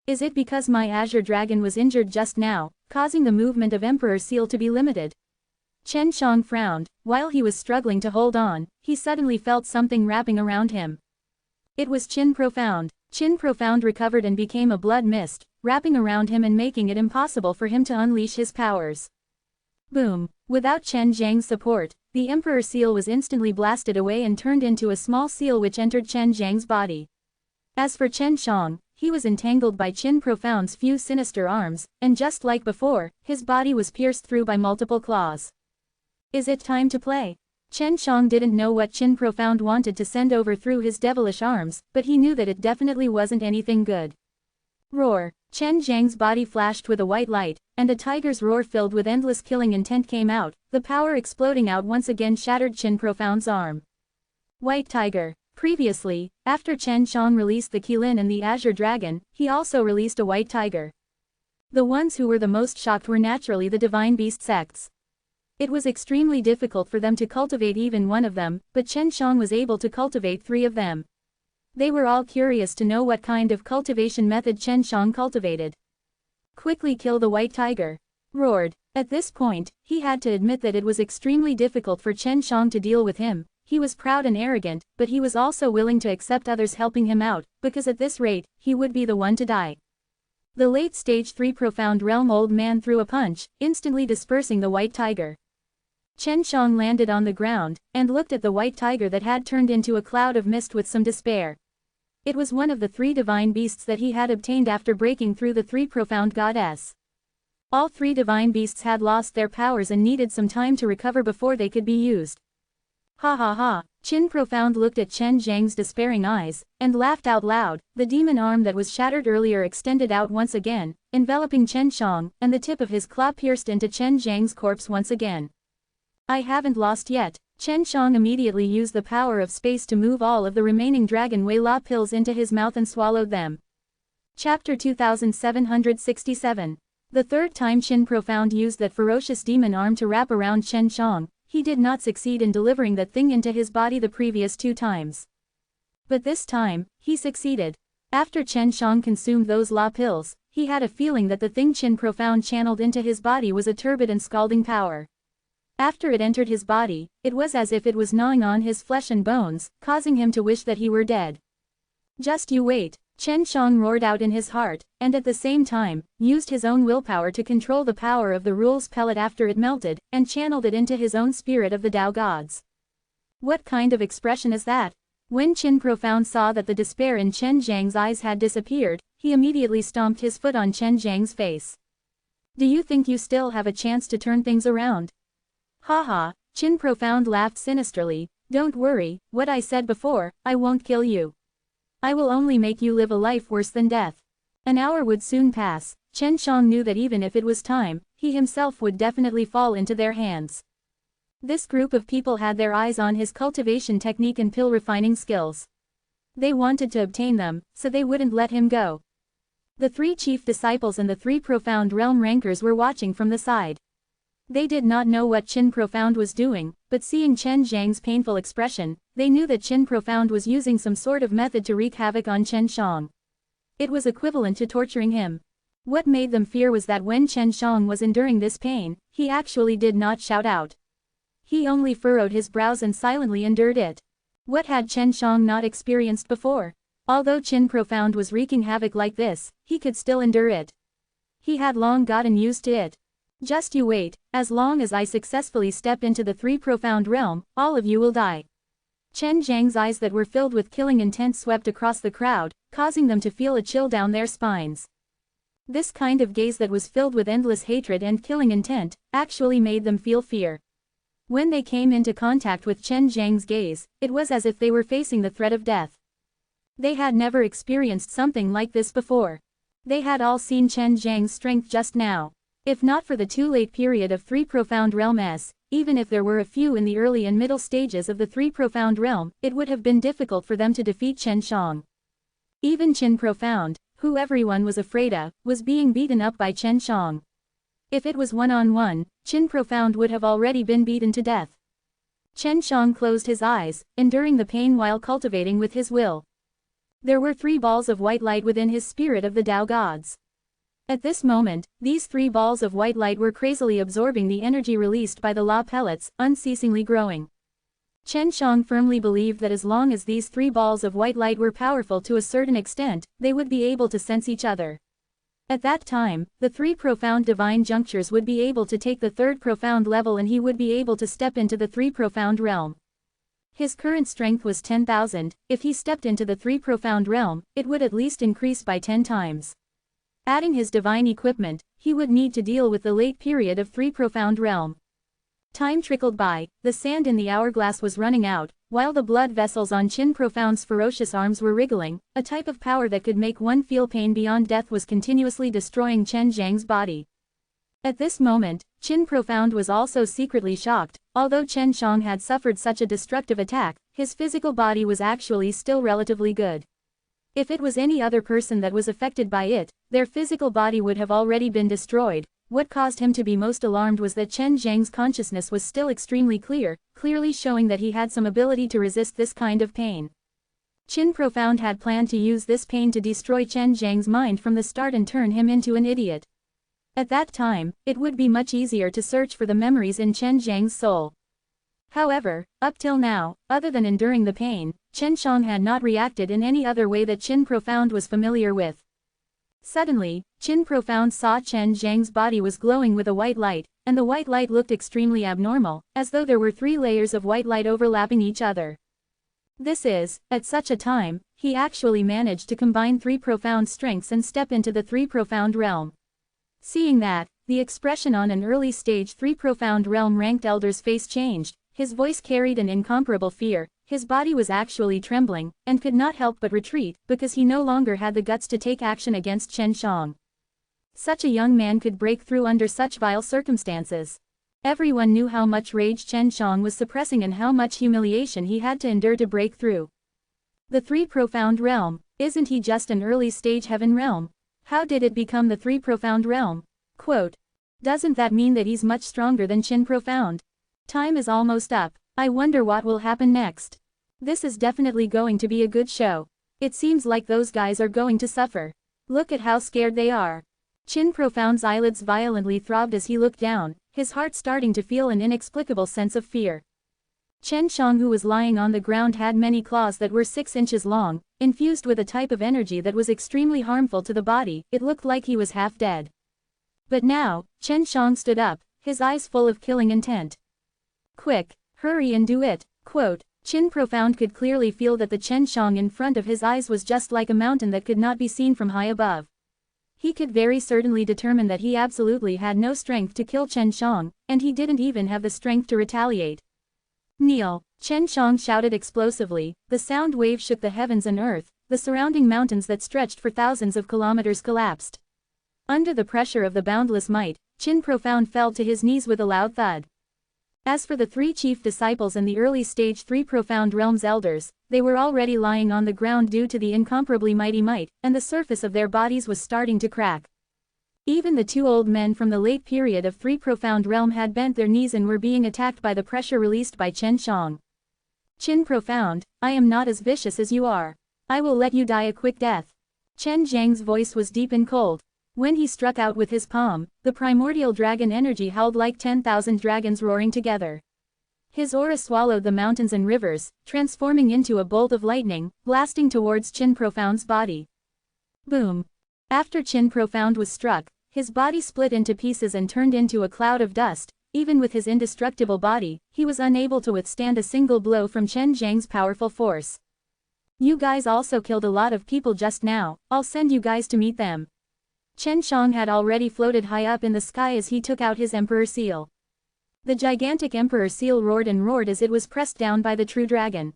Is it because my Azure Dragon was injured just now, causing the movement of Emperor Seal to be limited? Chen Shang frowned. While he was struggling to hold on, he suddenly felt something wrapping around him. It was Qin Profound. Qin Profound recovered and became a blood mist, wrapping around him and making it impossible for him to unleash his powers. Boom! Without Chen Zhang's support, the Emperor Seal was instantly blasted away and turned into a small seal which entered Chen Zhang's body. As for Chen Shang, he was entangled by Qin Profound's few sinister arms, and just like before, his body was pierced through by multiple claws. Is it time to play? Chen Shang didn't know what Qin Profound wanted to send over through his devilish arms, but he knew that it definitely wasn't anything good. Roar! Chen Zhang's body flashed with a white light, and a tiger's roar filled with endless killing intent came out. The power exploding out once again shattered Qin Profound's arm. White Tiger. Previously, after Chen Shang released the Qilin and the Azure Dragon, he also released a white tiger. The ones who were the most shocked were naturally the divine beast sects. It was extremely difficult for them to cultivate even one of them, but Chen Shang was able to cultivate 3 of them. They were all curious to know what kind of cultivation method Chen Shang cultivated. Quickly kill the white tiger. Roared. At this point, he had to admit that it was extremely difficult for Chen Shang to deal with him. He was proud and arrogant, but he was also willing to accept others helping him out, because at this rate, he would be the one to die. The late stage 3 Profound Realm old man threw a punch, instantly dispersing the white tiger. Chen Shang landed on the ground, and looked at the white tiger that had turned into a cloud of mist with some despair. It was one of the 3 divine beasts that he had obtained after breaking through the 3 Profound Goddess. All 3 divine beasts had lost their powers and needed some time to recover before they could be used. Ha ha ha! Qin Profound looked at Chen Zhang's despairing eyes, and laughed out loud. The demon arm that was shattered earlier extended out once again, enveloping Chen Shang, and the tip of his claw pierced into Chen Zhang's corpse once again. I haven't lost yet. Chen Shang immediately used the power of space to move all of the remaining Dragon Wei La pills into his mouth and swallowed them. Chapter 2767. The third time Qin Profound used that ferocious demon arm to wrap around Chen Shang, he did not succeed in delivering that thing into his body the previous 2 times. But this time, he succeeded. After Chen Shang consumed those La pills, he had a feeling that the thing Qin Profound channeled into his body was a turbid and scalding power. After it entered his body, it was as if it was gnawing on his flesh and bones, causing him to wish that he were dead. Just you wait, Chen Shang roared out in his heart, and at the same time, used his own willpower to control the power of the rule's pellet after it melted, and channeled it into his own spirit of the Tao gods. What kind of expression is that? When Qin Profound saw that the despair in Chen Zhang's eyes had disappeared, he immediately stomped his foot on Chen Zhang's face. Do you think you still have a chance to turn things around? Haha, Qin Profound laughed sinisterly. Don't worry, what I said before, I won't kill you. I will only make you live a life worse than death. An hour would soon pass. Chen Shang knew that even if it was time, he himself would definitely fall into their hands. This group of people had their eyes on his cultivation technique and pill refining skills. They wanted to obtain them, so they wouldn't let him go. The 3 chief disciples and the 3 profound realm rankers were watching from the side. They did not know what Qin Profound was doing, but seeing Chen Zhang's painful expression, they knew that Qin Profound was using some sort of method to wreak havoc on Chen Shang. It was equivalent to torturing him. What made them fear was that when Chen Shang was enduring this pain, he actually did not shout out. He only furrowed his brows and silently endured it. What had Chen Shang not experienced before? Although Qin Profound was wreaking havoc like this, he could still endure it. He had long gotten used to it. Just you wait, as long as I successfully step into the 3 profound realm, all of you will die. Chen Zhang's eyes that were filled with killing intent swept across the crowd, causing them to feel a chill down their spines. This kind of gaze that was filled with endless hatred and killing intent, actually made them feel fear. When they came into contact with Chen Zhang's gaze, it was as if they were facing the threat of death. They had never experienced something like this before. They had all seen Chen Zhang's strength just now. If not for the too late period of 3 profound realms, even if there were a few in the early and middle stages of the 3 profound realm, it would have been difficult for them to defeat Chen Shang. Even Qin Profound, who everyone was afraid of, was being beaten up by Chen Shang. If it was one-on-one, Qin Profound would have already been beaten to death. Chen Shang closed his eyes, enduring the pain while cultivating with his will. There were 3 balls of white light within his spirit of the Tao gods. At this moment, these 3 balls of white light were crazily absorbing the energy released by the law pellets, unceasingly growing. Chen Shang firmly believed that as long as these 3 balls of white light were powerful to a certain extent, they would be able to sense each other. At that time, the 3 profound divine junctures would be able to take the 3rd profound level and he would be able to step into the 3 profound realm. His current strength was 10,000, if he stepped into the 3 profound realm, it would at least increase by 10 times. Adding his divine equipment, he would need to deal with the late period of 3 profound realm. Time trickled by, the sand in the hourglass was running out, while the blood vessels on Qin Profound's ferocious arms were wriggling, a type of power that could make one feel pain beyond death was continuously destroying Chen Zhang's body. At this moment, Qin Profound was also secretly shocked. Although Chen Shang had suffered such a destructive attack, his physical body was actually still relatively good. If it was any other person that was affected by it, their physical body would have already been destroyed. What caused him to be most alarmed was that Chen Zhang's consciousness was still extremely clear, clearly showing that he had some ability to resist this kind of pain. Qin Profound had planned to use this pain to destroy Chen Zhang's mind from the start and turn him into an idiot. At that time, it would be much easier to search for the memories in Chen Zhang's soul. However, up till now, other than enduring the pain, Chen Shang had not reacted in any other way that Qin Profound was familiar with. Suddenly, Qin Profound saw Chen Zhang's body was glowing with a white light, and the white light looked extremely abnormal, as though there were 3 layers of white light overlapping each other. This is, at such a time, he actually managed to combine 3 profound strengths and step into the 3 profound realm. Seeing that, the expression on an early stage 3 profound realm ranked elder's face changed, his voice carried an incomparable fear, his body was actually trembling, and could not help but retreat, because he no longer had the guts to take action against Chen Shang. Such a young man could break through under such vile circumstances. Everyone knew how much rage Chen Shang was suppressing and how much humiliation he had to endure to break through. The 3 profound realm, isn't he just an early stage heaven realm? How did it become the 3 profound realm? Quote, doesn't that mean that he's much stronger than Qin Profound? Time is almost up. I wonder what will happen next. This is definitely going to be a good show. It seems like those guys are going to suffer. Look at how scared they are. Qin Profound's eyelids violently throbbed as he looked down, his heart starting to feel an inexplicable sense of fear. Chen Shang, who was lying on the ground, had many claws that were 6 inches long, infused with a type of energy that was extremely harmful to the body. It looked like he was half dead. But now, Chen Shang stood up, his eyes full of killing intent. Quick, hurry and do it. Quote, Qin Profound could clearly feel that the Chen Shang in front of his eyes was just like a mountain that could not be seen from high above. He could very certainly determine that he absolutely had no strength to kill Chen Shang, and he didn't even have the strength to retaliate. Kneel! Chen Shang shouted explosively, the sound wave shook the heavens and earth, the surrounding mountains that stretched for thousands of kilometers collapsed. Under the pressure of the boundless might, Qin Profound fell to his knees with a loud thud. As for the 3 chief disciples and the early stage 3 Profound Realms elders, they were already lying on the ground due to the incomparably mighty might, and the surface of their bodies was starting to crack. Even the 2 old men from the late period of 3 Profound Realm had bent their knees and were being attacked by the pressure released by Chen Shang. Qin Profound, I am not as vicious as you are. I will let you die a quick death. Chen Zhang's voice was deep and cold. When he struck out with his palm, the primordial dragon energy howled like 10,000 dragons roaring together. His aura swallowed the mountains and rivers, transforming into a bolt of lightning, blasting towards Qin Profound's body. Boom! After Qin Profound was struck, his body split into pieces and turned into a cloud of dust. Even with his indestructible body, he was unable to withstand a single blow from Chen Zhang's powerful force. You guys also killed a lot of people just now, I'll send you guys to meet them. Chen Shang had already floated high up in the sky as he took out his Emperor Seal. The gigantic Emperor Seal roared and roared as it was pressed down by the true dragon.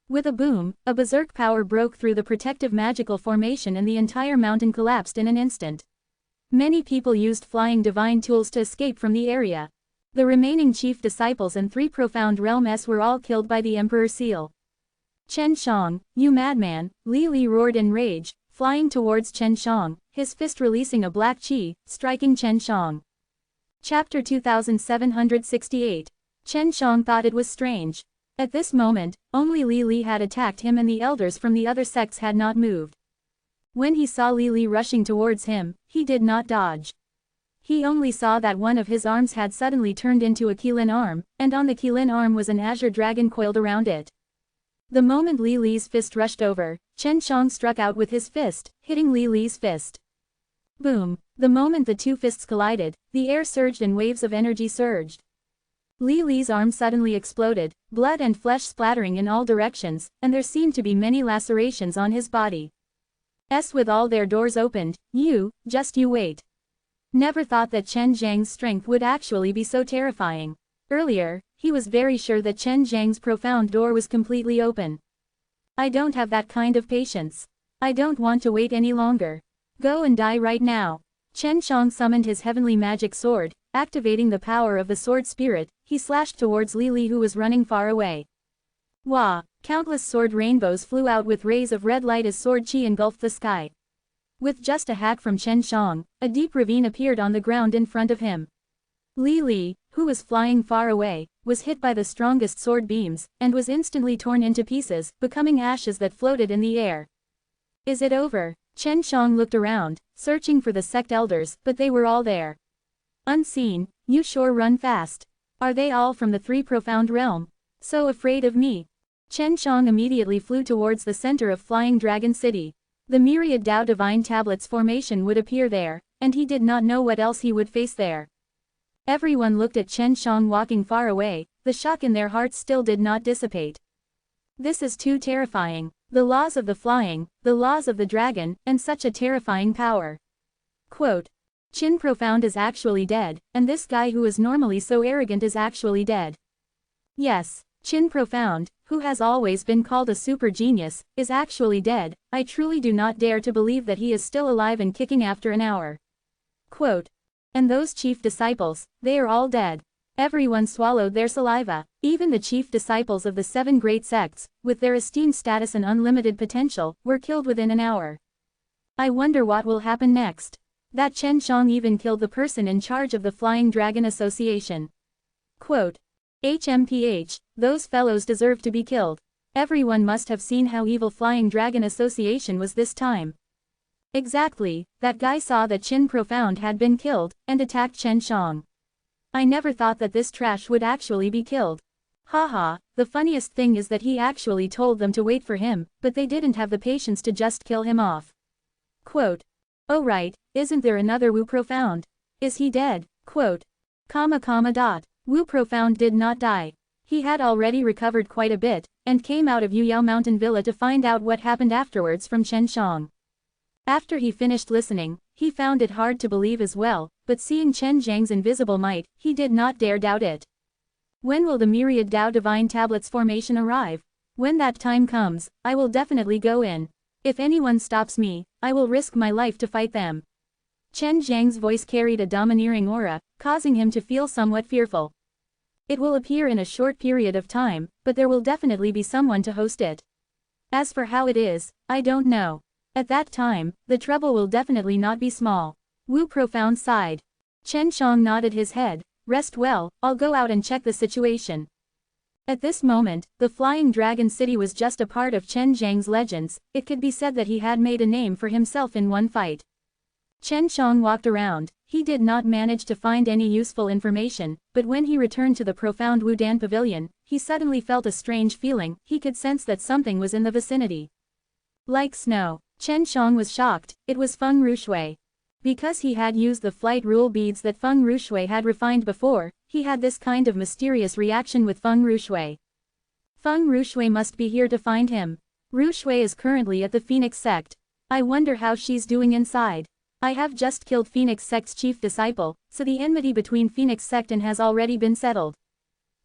With a boom, a berserk power broke through the protective magical formation and the entire mountain collapsed in an instant. Many people used flying divine tools to escape from the area. The remaining chief disciples and 3 Profound Realms were all killed by the Emperor Seal. Chen Shang, you madman, Li Li roared in rage, flying towards Chen Shang, his fist releasing a black chi, striking Chen Shang. Chapter 2768. Chen Shang thought it was strange. At this moment, only Li Li had attacked him and the elders from the other sects had not moved. When he saw Li Li rushing towards him, he did not dodge. He only saw that one of his arms had suddenly turned into a Qilin arm, and on the Qilin arm was an azure dragon coiled around it. The moment Li Li's fist rushed over, Chen Shang struck out with his fist, hitting Li Li's fist. Boom! The moment the 2 fists collided, the air surged and waves of energy surged. Li Li's arm suddenly exploded, blood and flesh splattering in all directions, and there seemed to be many lacerations on his body. With all their doors opened, just you wait. Never thought that Chen Zhang's strength would actually be so terrifying. Earlier, he was very sure that Chen Zhang's profound door was completely open. I don't have that kind of patience. I don't want to wait any longer. Go and die right now. Chen Shang summoned his heavenly magic sword, activating the power of the sword spirit, he slashed towards Li Li who was running far away. Wah! Countless sword rainbows flew out with rays of red light as sword chi engulfed the sky. With just a hack from Chen Shang, a deep ravine appeared on the ground in front of him. Li Li, who was flying far away, was hit by the strongest sword beams, and was instantly torn into pieces, becoming ashes that floated in the air. Is it over? Chen Shang looked around, searching for the sect elders, but they were all there. Unseen, you sure run fast. Are they all from the 3 Profound Realm? So afraid of me? Chen Shang immediately flew towards the center of Flying Dragon City. The myriad Tao Divine Tablets formation would appear there, and he did not know what else he would face there. Everyone looked at Chen Shang walking far away, the shock in their hearts still did not dissipate. This is too terrifying. The laws of the flying, the laws of the dragon, and such a terrifying power. Quote, Qin Profound is actually dead, and this guy who is normally so arrogant is actually dead. Yes, Qin Profound, who has always been called a super genius, is actually dead. I truly do not dare to believe that he is still alive and kicking after an hour. Quote, and those chief disciples, they are all dead. Everyone swallowed their saliva. Even the chief disciples of the 7 great sects, with their esteemed status and unlimited potential, were killed within an hour. I wonder what will happen next. That Chen Shang even killed the person in charge of the Flying Dragon Association. Quote, HMPH, those fellows deserve to be killed. Everyone must have seen how evil Flying Dragon Association was this time. Exactly, that guy saw that Qin Profound had been killed, and attacked Chen Shang. I never thought that this trash would actually be killed. Haha, the funniest thing is that he actually told them to wait for him, but they didn't have the patience to just kill him off. Quote, oh right, isn't there another Wu Profound? Is he dead? Quote, Wu Profound did not die. He had already recovered quite a bit, and came out of Yuyao Mountain Villa to find out what happened afterwards from Chen Shang. After he finished listening, he found it hard to believe as well, but seeing Chen Zhang's invisible might, he did not dare doubt it. When will the myriad Dao Divine Tablets formation arrive? When that time comes, I will definitely go in. If anyone stops me, I will risk my life to fight them. Chen Zhang's voice carried a domineering aura, causing him to feel somewhat fearful. It will appear in a short period of time, but there will definitely be someone to host it. As for how it is, I don't know. At that time, the trouble will definitely not be small. Wu Profound sighed. Chen Shang nodded his head. Rest well, I'll go out and check the situation. At this moment, the Flying Dragon City was just a part of Chen Zhang's legends. It could be said that he had made a name for himself in one fight. Chen Shang walked around. He did not manage to find any useful information, but when he returned to the profound Wudan Pavilion, he suddenly felt a strange feeling. He could sense that something was in the vicinity. Like snow. Chen Shang was shocked. It was Feng Rushui. Because he had used the flight rule beads that Feng Rushui had refined before, he had this kind of mysterious reaction with Feng Rushui. Feng Rushui must be here to find him. Rushui is currently at the Phoenix Sect. I wonder how she's doing inside. I have just killed Phoenix Sect's chief disciple, so the enmity between Phoenix Sect and has already been settled.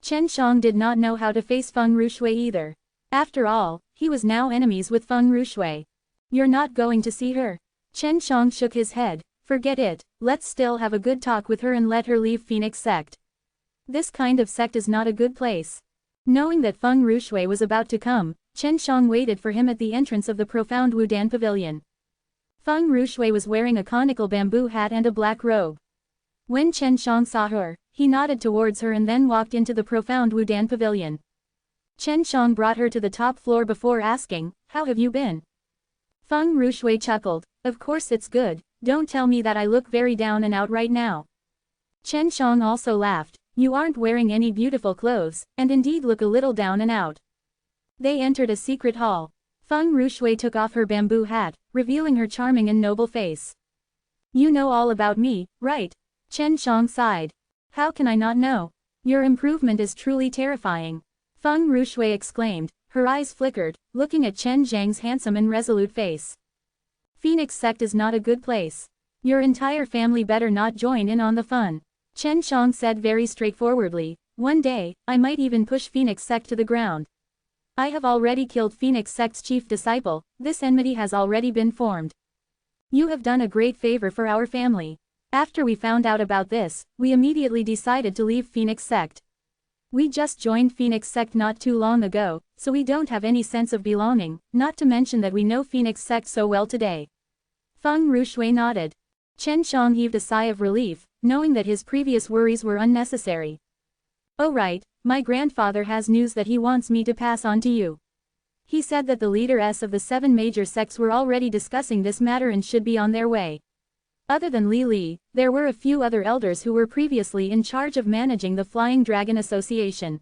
Chen Shang did not know how to face Feng Rushui either. After all, he was now enemies with Feng Rushui. You're not going to see her? Chen Shang shook his head. Forget it, let's still have a good talk with her and let her leave Phoenix Sect. This kind of sect is not a good place. Knowing that Feng Rushui was about to come, Chen Shang waited for him at the entrance of the profound Wudan Pavilion. Feng Rushui was wearing a conical bamboo hat and a black robe. When Chen Shang saw her, he nodded towards her and then walked into the profound Wudan Pavilion. Chen Shang brought her to the top floor before asking, "How have you been?" Feng Rushui chuckled. "Of course it's good, don't tell me that I look very down and out right now." Chen Shang also laughed. "You aren't wearing any beautiful clothes, and indeed look a little down and out." They entered a secret hall. Feng Rushui took off her bamboo hat, revealing her charming and noble face. "You know all about me, right?" Chen Shang sighed. "How can I not know? Your improvement is truly terrifying." Feng Rushui exclaimed. Her eyes flickered, looking at Chen Zhang's handsome and resolute face. "Phoenix Sect is not a good place. Your entire family better not join in on the fun." Chen Shang said very straightforwardly, "One day, I might even push Phoenix Sect to the ground. I have already killed Phoenix Sect's chief disciple, this enmity has already been formed. You have done a great favor for our family. After we found out about this, we immediately decided to leave Phoenix Sect. We just joined Phoenix Sect not too long ago, so we don't have any sense of belonging, not to mention that we know Phoenix Sect so well today." Feng Rushui nodded. Chen Shang heaved a sigh of relief, knowing that his previous worries were unnecessary. "Oh right, my grandfather has news that he wants me to pass on to you. He said that the leaders of the 7 major sects were already discussing this matter and should be on their way. Other than Li, there were a few other elders who were previously in charge of managing the Flying Dragon Association."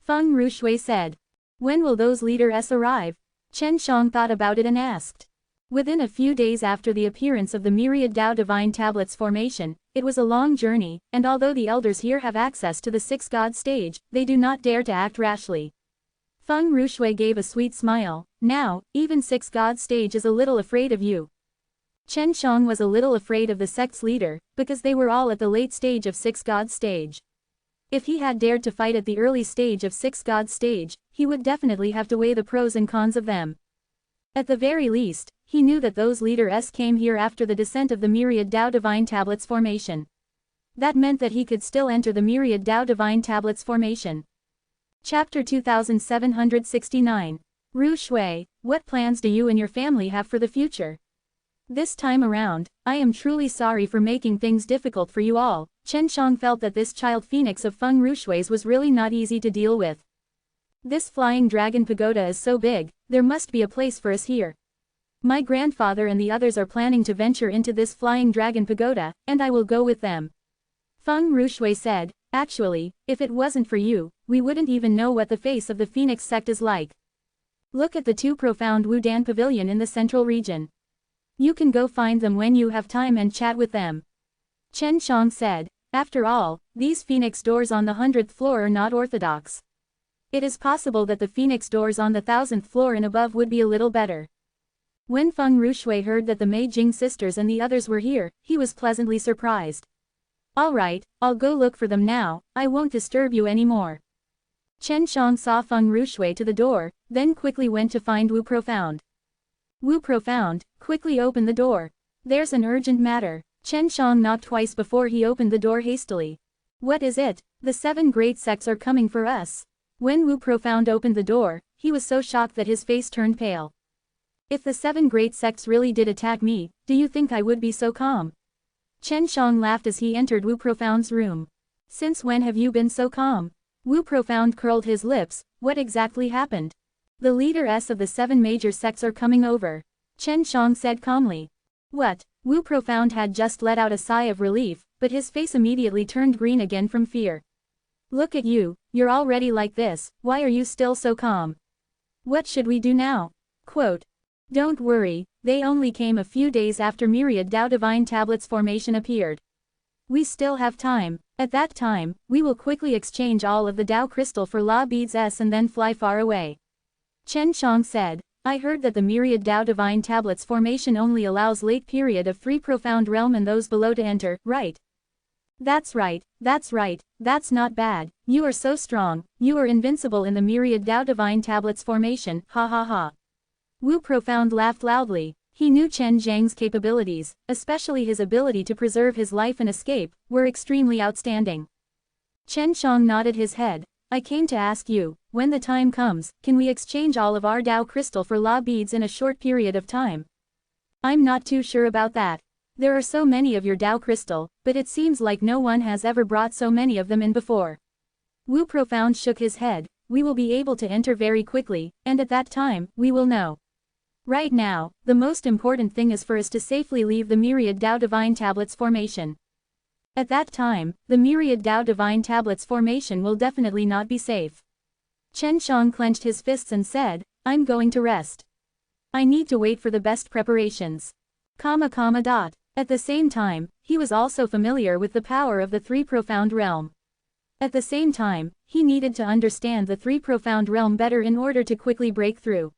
Feng Rushui said. "When will those leaders arrive?" Chen Shang thought about it and asked. Within a few days after the appearance of the myriad Dao Divine Tablets formation, it was a long journey, and although the elders here have access to the 6 God stage, they do not dare to act rashly. Feng Rushui gave a sweet smile. "Now, even 6 God stage is a little afraid of you." Chen Shang was a little afraid of the sect's leader, because they were all at the late stage of 6 God stage. If he had dared to fight at the early stage of 6 God stage, he would definitely have to weigh the pros and cons of them. At the very least, he knew that those leaders came here after the descent of the myriad Dao Divine Tablets formation. That meant that he could still enter the myriad Dao Divine Tablets formation. Chapter 2769. Rushui, what plans do you and your family have for the future? This time around, I am truly sorry for making things difficult for you all. Chen Shang felt that this child phoenix of Feng Rushui's was really not easy to deal with. This flying dragon pagoda is so big, there must be a place for us here. My grandfather and the others are planning to venture into this flying dragon pagoda, and I will go with them. Feng Rushui said, "Actually, if it wasn't for you, we wouldn't even know what the face of the Phoenix Sect is like. Look at the 2 profound Wudan Pavilion in the central region. You can go find them when you have time and chat with them." Chen Shang said, "After all, these phoenix doors on the 100th floor are not orthodox. It is possible that the phoenix doors on the 1000th floor and above would be a little better. When Feng Rushui heard that the Mei Jing sisters and the others were here, he was pleasantly surprised. Alright, I'll go look for them now, I won't disturb you anymore. Chen Shang saw Feng Rushui to the door, then quickly went to find Wu Profound. Wu Profound, quickly open the door. There's an urgent matter. Chen Shang knocked twice before he opened the door hastily. What is it? The 7 great sects are coming for us. When Wu Profound opened the door, he was so shocked that his face turned pale. If the 7 great sects really did attack me, do you think I would be so calm? Chen Shang laughed as he entered Wu Profound's room. Since when have you been so calm? Wu Profound curled his lips. What exactly happened? The leaders of the 7 major sects are coming over. Chen Shang said calmly. What? Wu Profound had just let out a sigh of relief, but his face immediately turned green again from fear. Look at you, you're already like this, why are you still so calm? What should we do now? Quote. Don't worry, they only came a few days after Myriad Tao Divine Tablets formation appeared. We still have time. At that time, we will quickly exchange all of the Tao crystal for La Beads S and then fly far away. Chen Shang said, I heard that the Myriad Tao Divine Tablets formation only allows late period of 3 profound realm and those below to enter, right? That's right, that's not bad, you are so strong, you are invincible in the Myriad Tao Divine Tablets formation, ha ha ha. Wu Profound laughed loudly. He knew Chen Zhang's capabilities, especially his ability to preserve his life and escape, were extremely outstanding. Chen Shang nodded his head. I came to ask you, when the time comes, can we exchange all of our Tao crystal for La beads in a short period of time? I'm not too sure about that. There are so many of your Tao crystal, but it seems like no one has ever brought so many of them in before. Wu Profound shook his head. We will be able to enter very quickly, and at that time, we will know. Right now, the most important thing is for us to safely leave the Myriad Tao Divine Tablets formation. At that time, the Myriad Tao Divine Tablets formation will definitely not be safe. Chen Shang clenched his fists and said, I'm going to rest. I need to wait for the best preparations. At the same time, he was also familiar with the power of the 3 profound realm. At the same time, he needed to understand the 3 profound realm better in order to quickly break through.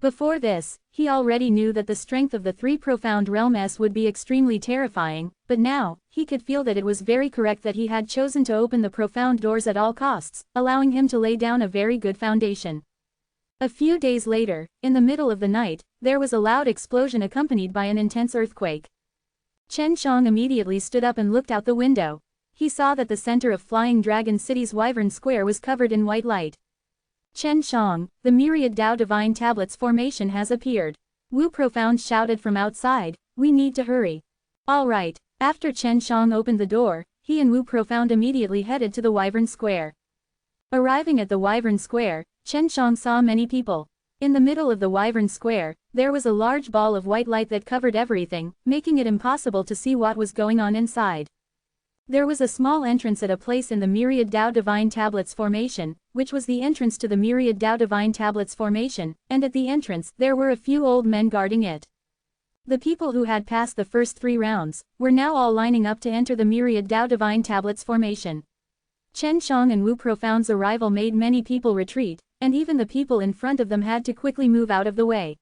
Before this, he already knew that the strength of the 3 profound realms would be extremely terrifying, but now, he could feel that it was very correct that he had chosen to open the profound doors at all costs, allowing him to lay down a very good foundation. A few days later, in the middle of the night, there was a loud explosion accompanied by an intense earthquake. Chen Shang immediately stood up and looked out the window. He saw that the center of Flying Dragon City's Wyvern Square was covered in white light. Chen Shang, the Myriad Tao Divine Tablets formation has appeared. Wu Profound shouted from outside, we need to hurry. Alright, after Chen Shang opened the door, he and Wu Profound immediately headed to the Wyvern Square. Arriving at the Wyvern Square, Chen Shang saw many people. In the middle of the Wyvern Square, there was a large ball of white light that covered everything, making it impossible to see what was going on inside. There was a small entrance at a place in the Myriad Tao Divine Tablets formation, which was the entrance to the Myriad Tao Divine Tablets formation, and at the entrance, there were a few old men guarding it. The people who had passed the first 3 rounds, were now all lining up to enter the Myriad Tao Divine Tablets formation. Chen Shang and Wu Profound's arrival made many people retreat, and even the people in front of them had to quickly move out of the way.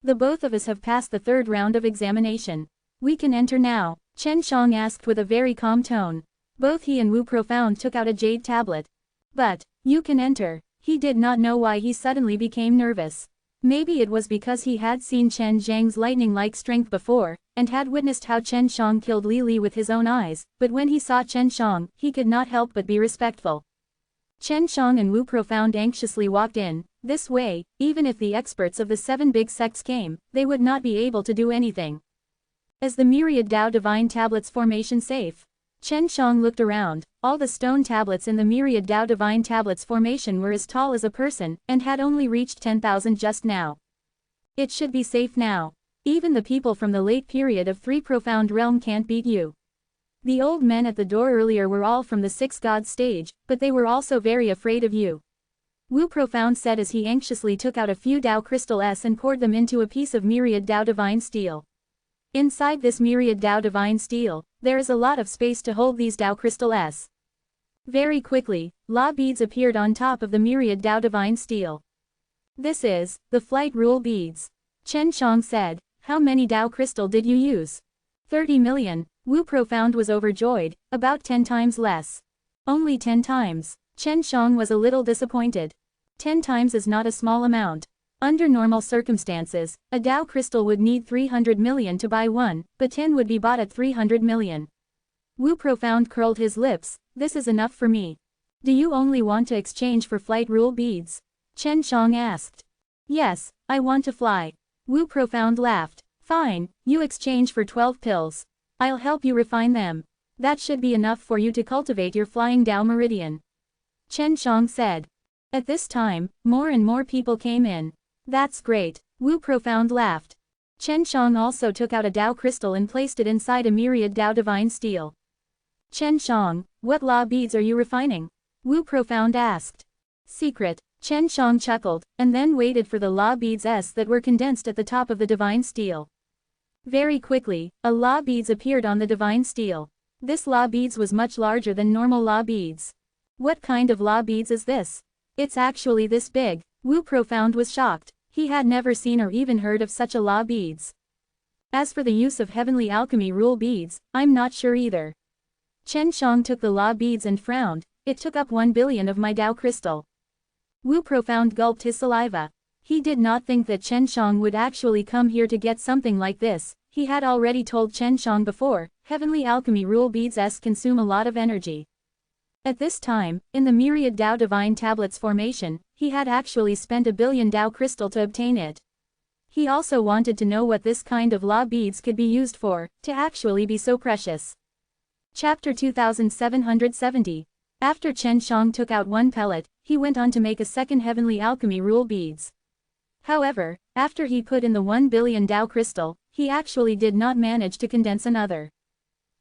The both of us have passed the 3rd round of examination. We can enter now, Chen Shang asked with a very calm tone. Both he and Wu Profound took out a jade tablet. But, you can enter. He did not know why he suddenly became nervous. Maybe it was because he had seen Chen Zhang's lightning-like strength before, and had witnessed how Chen Shang killed Li Li with his own eyes, but when he saw Chen Shang, he could not help but be respectful. Chen Shang and Wu Profound anxiously walked in. This way, even if the experts of the 7 big sects came, they would not be able to do anything. Is the Myriad Tao Divine Tablets formation safe? Chen Shang looked around. All the stone tablets in the Myriad Tao Divine Tablets formation were as tall as a person, and had only reached 10,000 just now. It should be safe now. Even the people from the late period of 3 profound realm can't beat you. The old men at the door earlier were all from the 6 god stage, but they were also very afraid of you. Wu Profound said as he anxiously took out a few Tao Crystal S and poured them into a piece of Myriad Tao Divine Steel. Inside this Myriad Tao Divine Steel, there is a lot of space to hold these Tao Crystal S. Very quickly, law beads appeared on top of the myriad Tao divine steel. This is the flight rule beads. Chen Shang said, how many Tao crystal did you use? 30 million. Wu Profound was overjoyed, about 10 times less. Only 10 times. Chen Shang was a little disappointed. 10 times is not a small amount. Under normal circumstances, a Tao crystal would need 300 million to buy one, but 10 would be bought at 300 million. Wu Profound curled his lips, this is enough for me. Do you only want to exchange for flight rule beads? Chen Shang asked. Yes, I want to fly. Wu Profound laughed. Fine, you exchange for 12 pills. I'll help you refine them. That should be enough for you to cultivate your flying Tao meridian. Chen Shang said. At this time, more and more people came in. That's great. Wu Profound laughed. Chen Shang also took out a Tao crystal and placed it inside a myriad Tao divine steel. Chen Shang, what law beads are you refining? Wu Profound asked. Secret. Chen Shang chuckled, and then waited for the law beads that were condensed at the top of the divine steel. Very quickly, a law beads appeared on the divine steel. This law beads was much larger than normal law beads. What kind of law beads is this? It's actually this big. Wu Profound was shocked. He had never seen or even heard of such a law beads. As for the use of heavenly alchemy rule beads, I'm not sure either. Chen Shang took the law beads and frowned. It took up 1 billion of my Tao crystal. Wu Profound gulped his saliva. He did not think that Chen Shang would actually come here to get something like this. He had already told Chen Shang before, heavenly alchemy rule beads consume a lot of energy. At this time, in the myriad Tao divine tablets formation, he had actually spent 1 billion Tao crystal to obtain it. He also wanted to know what this kind of law beads could be used for, to actually be so precious. Chapter 2770. After Chen Shang took out one pellet, he went on to make a second heavenly alchemy rule beads. However, after he put in the 1 billion Tao crystal, he actually did not manage to condense another.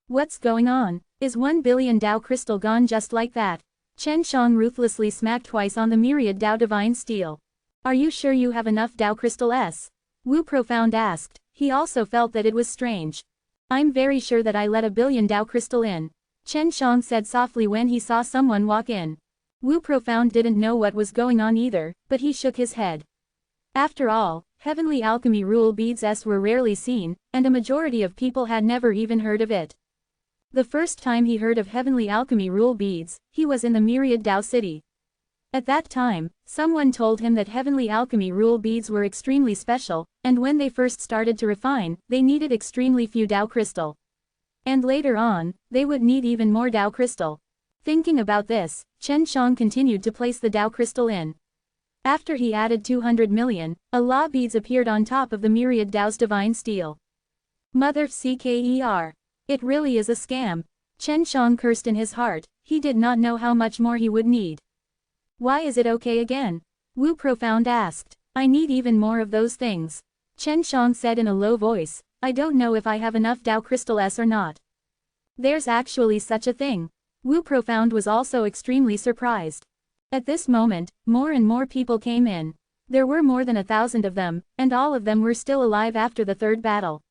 What's going on? Is 1 billion Tao crystal gone just like that? Chen Shang ruthlessly smacked twice on the myriad Tao divine steel. Are you sure you have enough Tao crystal S? Wu Profound asked. He also felt that it was strange. I'm very sure that I let 1 billion Tao crystal in. Chen Shang said softly when he saw someone walk in. Wu Profound didn't know what was going on either, but he shook his head. After all, heavenly alchemy rule beads were rarely seen, and a majority of people had never even heard of it. The first time he heard of heavenly alchemy rule beads, he was in the myriad Tao city. At that time, someone told him that heavenly alchemy rule beads were extremely special, and when they first started to refine, they needed extremely few Tao crystal. And later on, they would need even more Tao crystal. Thinking about this, Chen Shang continued to place the Tao crystal in. After he added 200 million, a law beads appeared on top of the myriad Tao's divine steel. Mother CKER. It really is a scam. Chen Shang cursed in his heart. He did not know how much more he would need. Why is it okay again? Wu Profound asked. I need even more of those things. Chen Shang said in a low voice. I don't know if I have enough Tao crystal S or not. There's actually such a thing. Wu Profound was also extremely surprised. At this moment, more and more people came in. There were more than 1,000 of them, and all of them were still alive after the third battle.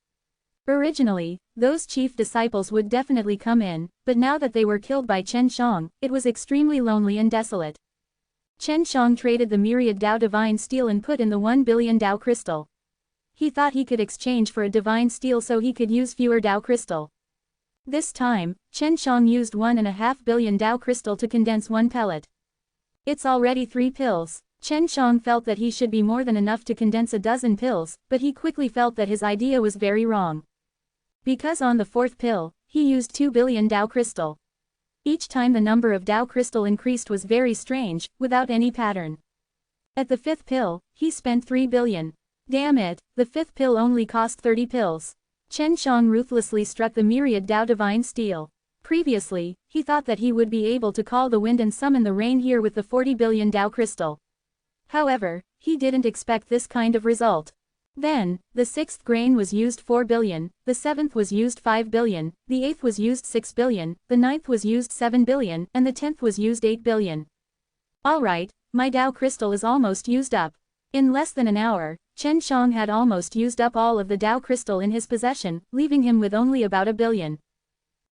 Originally, those chief disciples would definitely come in, but now that they were killed by Chen Shang, it was extremely lonely and desolate. Chen Shang traded the myriad Tao divine steel and put in the 1 billion Tao crystal. He thought he could exchange for a divine steel so he could use fewer Tao crystal. This time, Chen Shang used 1.5 billion Tao crystal to condense one pellet. It's already 3 pills. Chen Shang felt that he should be more than enough to condense a dozen pills, but he quickly felt that his idea was very wrong. Because on the 4th pill, he used 2 billion Tao crystal. Each time the number of Tao crystal increased was very strange, without any pattern. At the 5th pill, he spent 3 billion. Damn it, the 5th pill only cost 30 pills. Chen Shang ruthlessly struck the myriad Tao divine steel. Previously, he thought that he would be able to call the wind and summon the rain here with the 40 billion Tao crystal. However, he didn't expect this kind of result. Then, the 6th grain was used 4 billion, the 7th was used 5 billion, the 8th was used 6 billion, the 9th was used 7 billion, and the 10th was used 8 billion. Alright, my Tao crystal is almost used up. In less than an hour, Chen Shang had almost used up all of the Tao crystal in his possession, leaving him with only about 1 billion.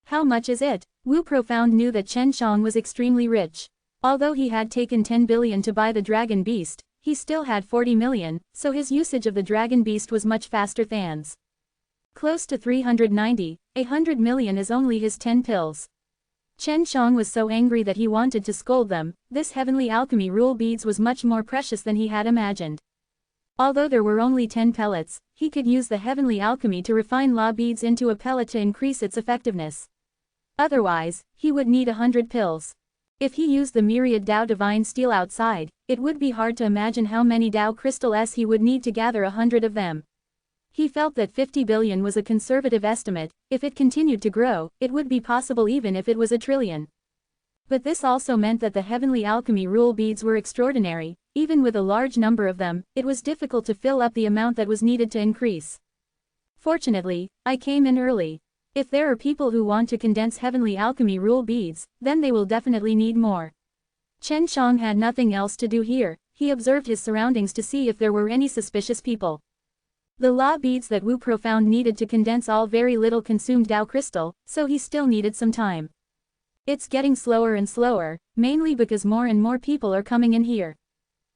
How much is it? Wu Profound knew that Chen Shang was extremely rich. Although he had taken 10 billion to buy the dragon beast, he still had 40 million, so his usage of the dragon beast was much faster than's. Close to 390, 100 million is only his 10 pills. Chen Shang was so angry that he wanted to scold them. This heavenly alchemy rule beads was much more precious than he had imagined. Although there were only 10 pellets, he could use the heavenly alchemy to refine law beads into a pellet to increase its effectiveness. Otherwise, he would need 100 pills. If he used the myriad Dao divine steel outside, it would be hard to imagine how many Dao crystals he would need to gather 100 of them. He felt that 50 billion was a conservative estimate. If it continued to grow, it would be possible even if it was a trillion. But this also meant that the heavenly alchemy rule beads were extraordinary. Even with a large number of them, it was difficult to fill up the amount that was needed to increase. Fortunately, I came in early. If there are people who want to condense heavenly alchemy rule beads, then they will definitely need more. Chen Shang had nothing else to do here. He observed his surroundings to see if there were any suspicious people. The law beads that Wu Profound needed to condense all very little consumed Dao crystal, so he still needed some time. It's getting slower and slower, mainly because more and more people are coming in here.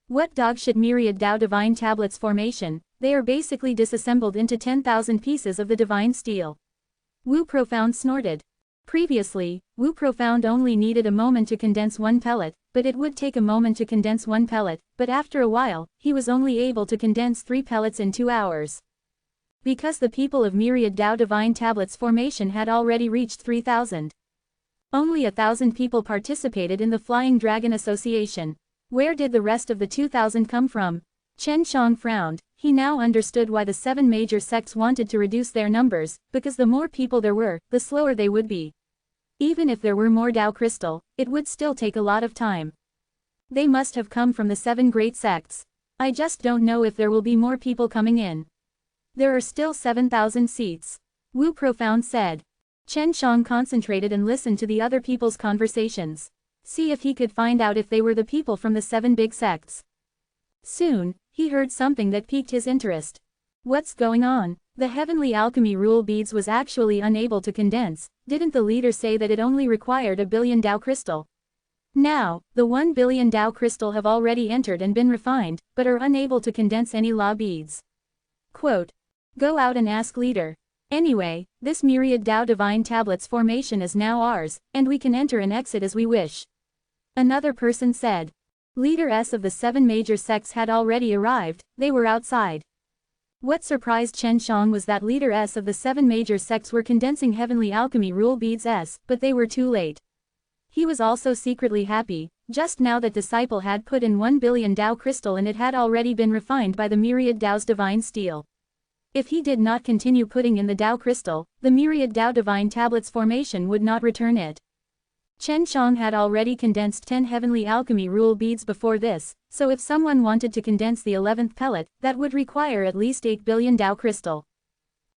What dogshit myriad Dao divine tablets formation, they are basically disassembled into 10,000 pieces of the divine steel. Wu Profound snorted. Previously, Wu Profound only needed a moment to condense one pellet, but it would take a moment to condense one pellet, but after a while, he was only able to condense 3 pellets in 2 hours. Because the people of myriad Dao divine tablets formation had already reached 3,000. Only 1,000 people participated in the Flying Dragon Association. Where did the rest of the 2,000 come from? Chen Shang frowned. He now understood why the 7 major sects wanted to reduce their numbers, because the more people there were, the slower they would be. Even if there were more Dao crystal, it would still take a lot of time. They must have come from the 7 great sects. I just don't know if there will be more people coming in. There are still 7,000 seats. Wu Profound said. Chen Shang concentrated and listened to the other people's conversations. See if he could find out if they were the people from the 7 big sects. Soon, he heard something that piqued his interest. What's going on? The heavenly alchemy rule beads was actually unable to condense. Didn't the leader say that it only required 1 billion Dao crystal? Now, the 1 billion Dao crystal have already entered and been refined, but are unable to condense any law beads. Quote. Go out and ask leader. Anyway, this myriad Dao divine tablets formation is now ours, and we can enter and exit as we wish. Another person said. Leader S of the 7 major sects had already arrived. They were outside. What surprised Chen Shang was that Leader S of the 7 major sects were condensing heavenly alchemy rule beads S, but they were too late. He was also secretly happy. Just now that disciple had put in 1 billion Dao crystal and it had already been refined by the myriad Dao's divine steel. If he did not continue putting in the Dao crystal, the myriad Dao divine tablets formation would not return it. Chen Shang had already condensed 10 heavenly alchemy rule beads before this, so if someone wanted to condense the 11th pellet, that would require at least 8 billion Dao crystal.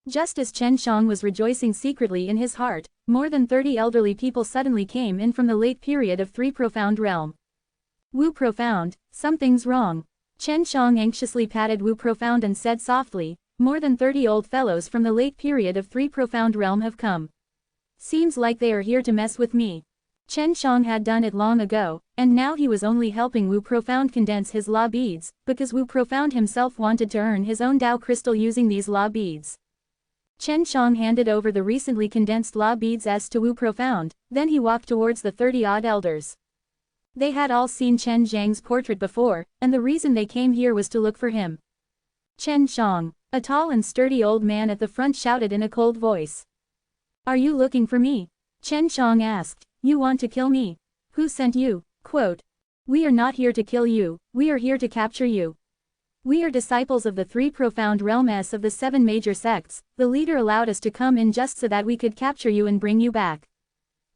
Just as Chen Shang was rejoicing secretly in his heart, more than 30 elderly people suddenly came in from the late period of 3 Profound realm. Wu Profound, something's wrong. Chen Shang anxiously patted Wu Profound and said softly, more than 30 old fellows from the late period of 3 Profound realm have come. Seems like they are here to mess with me. Chen Shang had done it long ago, and now he was only helping Wu Profound condense his law beads, because Wu Profound himself wanted to earn his own Dao crystal using these law beads. Chen Shang handed over the recently condensed law beads S to Wu Profound, then he walked towards the 30-odd elders. They had all seen Chen Zhang's portrait before, and the reason they came here was to look for him. Chen Shang, a tall and sturdy old man at the front shouted in a cold voice. Are you looking for me? Chen Shang asked. You want to kill me? Who sent you? Quote. We are not here to kill you, we are here to capture you. We are disciples of the 3 Profound realm S of the 7 major sects. The leader allowed us to come in just so that we could capture you and bring you back.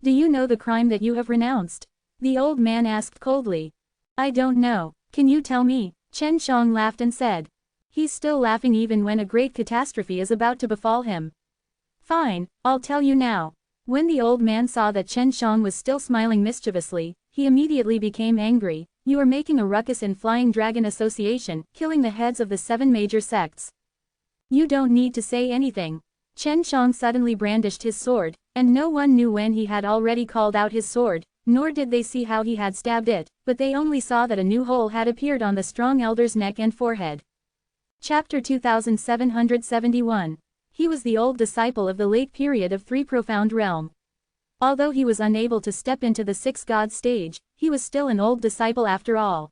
Do you know the crime that you have renounced? The old man asked coldly. I don't know. Can you tell me? Chen Shang laughed and said. He's still laughing even when a great catastrophe is about to befall him. Fine, I'll tell you now. When the old man saw that Chen Shang was still smiling mischievously, he immediately became angry. You are making a ruckus in Flying Dragon Association, killing the heads of the 7 major sects. You don't need to say anything. Chen Shang suddenly brandished his sword, and no one knew when he had already called out his sword. nor did they see how he had stabbed it, but they only saw that a new hole had appeared on the strong elder's neck and forehead. Chapter 2771. He was the old disciple of the late period of Three Profound Realm. Although he was unable to step into the Six Gods stage, he was still an old disciple after all.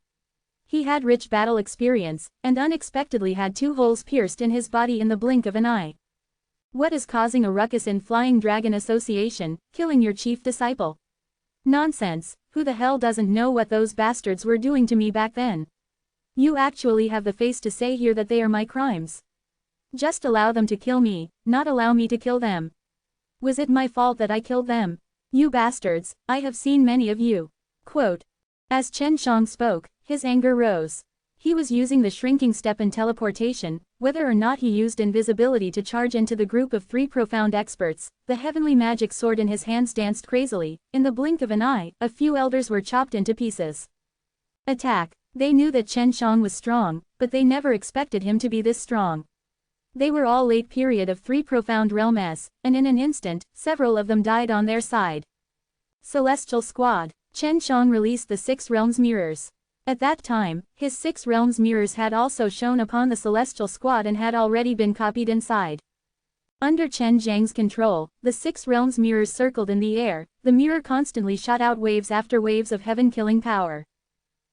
He had rich battle experience, and unexpectedly had 2 holes pierced in his body in the blink of an eye. What is causing a ruckus in Flying Dragon Association, killing your chief disciple? Nonsense, who the hell doesn't know what those bastards were doing to me back then? You actually have the face to say here that they are my crimes. Just allow them to kill me, not allow me to kill them. Was it my fault that I killed them? You bastards, I have seen many of you. Quote. As Chen Shang spoke, his anger rose. He was using the shrinking step in teleportation. Whether or not he used invisibility to charge into the group of 3 profound experts, the heavenly magic sword in his hands danced crazily. In the blink of an eye, a few elders were chopped into pieces. Attack. They knew that Chen Shang was strong, but they never expected him to be this strong. They were all late period of 3 profound realms, and in an instant, several of them died on their side. Celestial Squad. Chen Shang released the 6 realms mirrors. At that time, his 6 realms mirrors had also shown upon the Celestial Squad and had already been copied inside. Under Chen Zhang's control, the 6 realms mirrors circled in the air. The mirror constantly shot out waves after waves of heaven-killing power.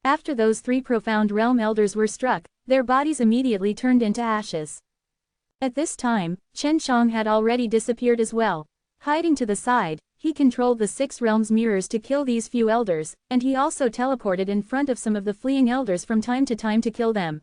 After those 3 profound realm elders were struck, their bodies immediately turned into ashes. At this time, Chen Shang had already disappeared as well. Hiding to the side, he controlled the 6 realms mirrors to kill these few elders, and he also teleported in front of some of the fleeing elders from time to time to kill them.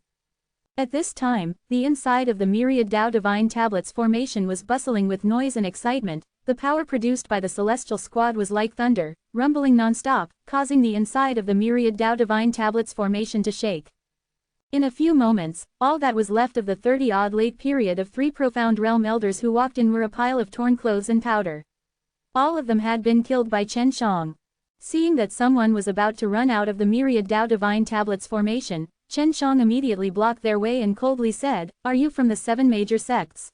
At this time, the inside of the myriad Tao Divine Tablets formation was bustling with noise and excitement. The power produced by the Celestial Squad was like thunder, rumbling non-stop, causing the inside of the myriad Tao Divine Tablets formation to shake. In a few moments, all that was left of the 30-odd late period of 3 profound realm elders who walked in were a pile of torn clothes and powder. All of them had been killed by Chen Shang. Seeing that someone was about to run out of the myriad Tao Divine Tablets formation, Chen Shang immediately blocked their way and coldly said, "Are you from the 7 major sects?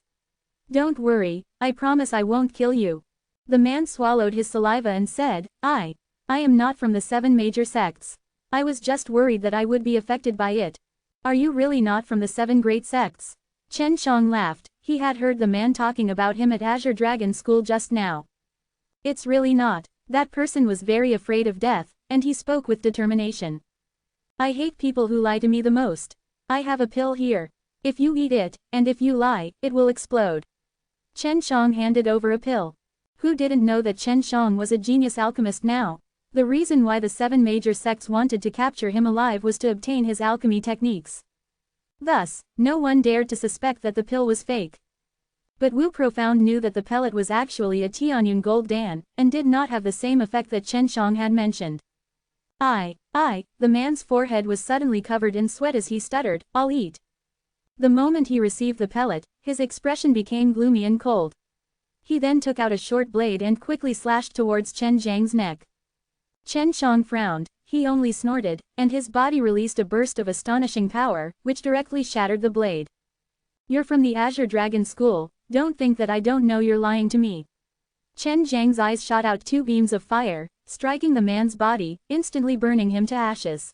Don't worry, I promise I won't kill you." The man swallowed his saliva and said, I am not from the 7 major sects. I was just worried that I would be affected by it. Are you really not from the 7 great sects? Chen Shang laughed. He had heard the man talking about him at Azure Dragon School just now. It's really not. That person was very afraid of death, and he spoke with determination. I hate people who lie to me the most. I have a pill here. If you eat it, and if you lie, it will explode. Chen Shang handed over a pill. Who didn't know that Chen Shang was a genius alchemist now? The reason why the 7 major sects wanted to capture him alive was to obtain his alchemy techniques. Thus, no one dared to suspect that the pill was fake. But Wu Profound knew that the pellet was actually a Tianyun Gold Dan, and did not have the same effect that Chen Shang had mentioned. The man's forehead was suddenly covered in sweat as he stuttered, "I'll eat." The moment he received the pellet, his expression became gloomy and cold. He then took out a short blade and quickly slashed towards Chen Zhang's neck. Chen Shang frowned, he only snorted, and his body released a burst of astonishing power, which directly shattered the blade. You're from the Azure Dragon School, don't think that I don't know you're lying to me. Chen Zhang's eyes shot out 2 beams of fire, striking the man's body, instantly burning him to ashes.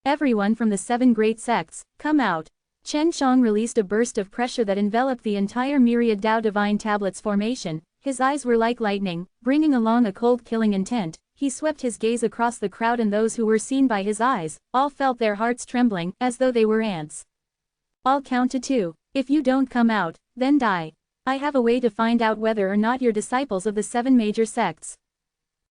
Everyone from the 7 great sects, come out. Chen Shang released a burst of pressure that enveloped the entire myriad Tao Divine Tablets formation. His eyes were like lightning, bringing along a cold killing intent. He swept his gaze across the crowd, and those who were seen by his eyes, all felt their hearts trembling, as though they were ants. I'll count to 2. If you don't come out, then die. I have a way to find out whether or not you're disciples of the 7 major sects.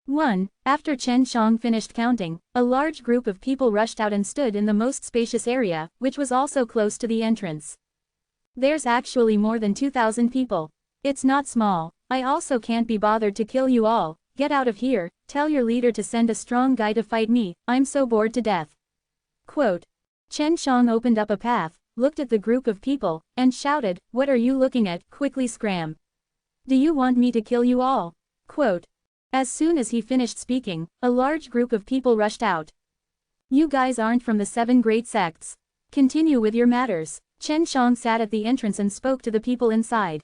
1. After Chen Shang finished counting, a large group of people rushed out and stood in the most spacious area, which was also close to the entrance. There's actually more than 2,000 people. It's not small. I also can't be bothered to kill you all. Get out of here, tell your leader to send a strong guy to fight me, I'm so bored to death. Quote. Chen Shang opened up a path, looked at the group of people, and shouted, "What are you looking at? Quickly scram. Do you want me to kill you all?" Quote. As soon as he finished speaking, a large group of people rushed out. You guys aren't from the 7 great sects. Continue with your matters. Chen Shang sat at the entrance and spoke to the people inside.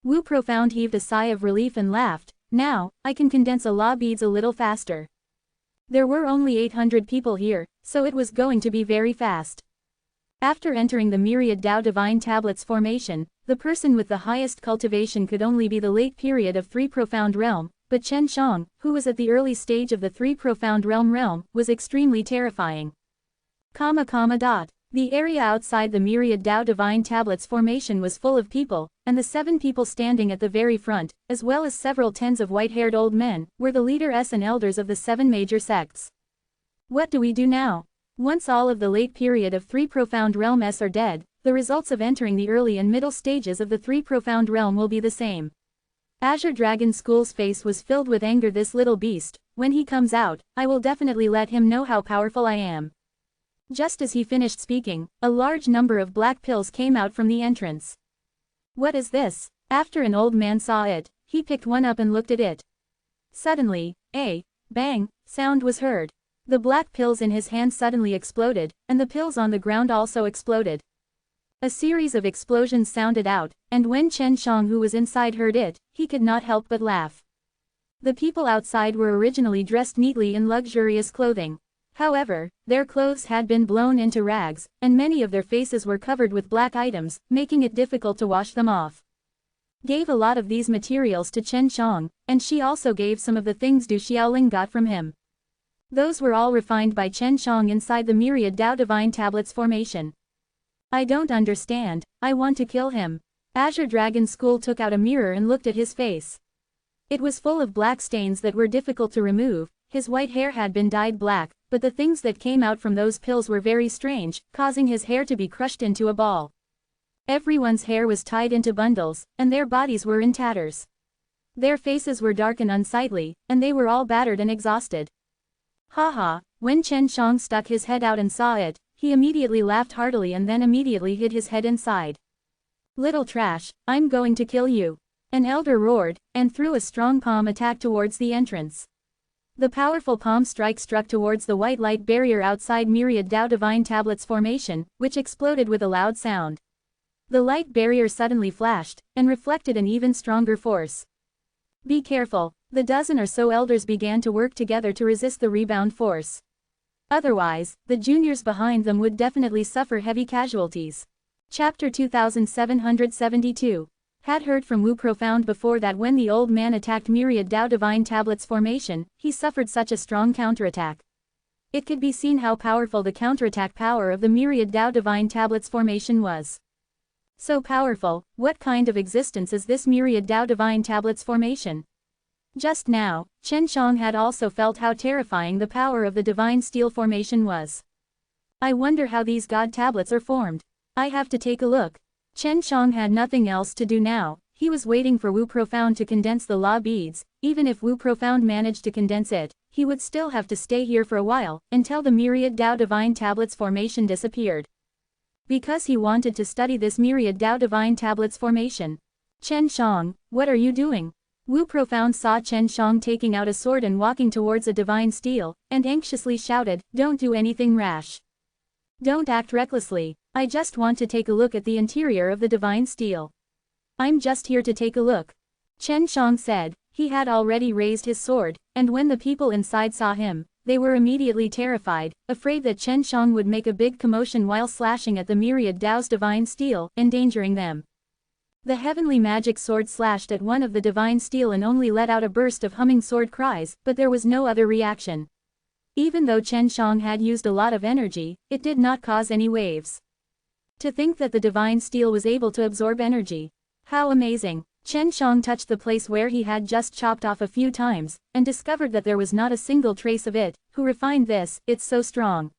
Wu Profound heaved a sigh of relief and laughed. Now, I can condense a law beads a little faster. There were only 800 people here, so it was going to be very fast. After entering the myriad Tao divine tablets formation, the person with the highest cultivation could only be the late period of 3 profound realm, but Chen Shang, who was at the early stage of the 3 profound realm, was extremely terrifying. The area outside the myriad Tao divine tablets formation was full of people, and the 7 people standing at the very front, as well as several tens of white-haired old men, were the leaders and elders of the 7 major sects. What do we do now? Once all of the late period of 3 profound realms are dead, the results of entering the early and middle stages of the 3 profound realm will be the same. Azure Dragon School's face was filled with anger. This little beast, when he comes out, I will definitely let him know how powerful I am. Just as he finished speaking, a large number of black pills came out from the entrance. What is this? After an old man saw it, he picked one up and looked at it. Suddenly, a bang sound was heard. The black pills in his hand suddenly exploded, and the pills on the ground also exploded. A series of explosions sounded out, and when Chen Shang, who was inside, heard it, he could not help but laugh. The people outside were originally dressed neatly in luxurious clothing. However, their clothes had been blown into rags, and many of their faces were covered with black items, making it difficult to wash them off. Gave a lot of these materials to Chen Shang, and she also gave some of the things Du Xiaoling got from him. Those were all refined by Chen Shang inside the myriad Tao divine tablets formation. I don't understand, I want to kill him. Azure Dragon School took out a mirror and looked at his face. It was full of black stains that were difficult to remove. His white hair had been dyed black, but the things that came out from those pills were very strange, causing his hair to be crushed into a ball. Everyone's hair was tied into bundles, and their bodies were in tatters. Their faces were dark and unsightly, and they were all battered and exhausted. Haha, when Chen Shang stuck his head out and saw it, he immediately laughed heartily and then immediately hid his head inside. Little trash, I'm going to kill you. An elder roared, and threw a strong palm attack towards the entrance. The powerful palm strike struck towards the white light barrier outside myriad Tao divine tablets formation, which exploded with a loud sound. The light barrier suddenly flashed, and reflected an even stronger force. Be careful, the dozen or so elders began to work together to resist the rebound force. Otherwise, the juniors behind them would definitely suffer heavy casualties. Chapter 2772. Had heard from Wu Profound before that when the old man attacked myriad Tao divine tablets formation, he suffered such a strong counterattack. It could be seen how powerful the counterattack power of the myriad Tao divine tablets formation was. So powerful, what kind of existence is this myriad Tao divine tablets formation? Just now, Chen Shang had also felt how terrifying the power of the divine steel formation was. I wonder how these god tablets are formed. I have to take a look. Chen Shang had nothing else to do now. He was waiting for Wu Profound to condense the law beads. Even if Wu Profound managed to condense it, he would still have to stay here for a while, until the myriad Tao divine tablets formation disappeared. Because he wanted to study this myriad Tao divine tablets formation. Chen Shang, what are you doing? Wu Profound saw Chen Shang taking out a sword and walking towards a divine steel, and anxiously shouted, don't do anything rash. Don't act recklessly, I just want to take a look at the interior of the divine steel. I'm just here to take a look. Chen Shang said. He had already raised his sword, and when the people inside saw him, they were immediately terrified, afraid that Chen Shang would make a big commotion while slashing at the myriad Tao's divine steel, endangering them. The heavenly magic sword slashed at one of the divine steel and only let out a burst of humming sword cries, but there was no other reaction. Even though Chen Shang had used a lot of energy, it did not cause any waves. To think that the divine steel was able to absorb energy. How amazing! Chen Shang touched the place where he had just chopped off a few times, and discovered that there was not a single trace of it. Who refined this? It's so strong.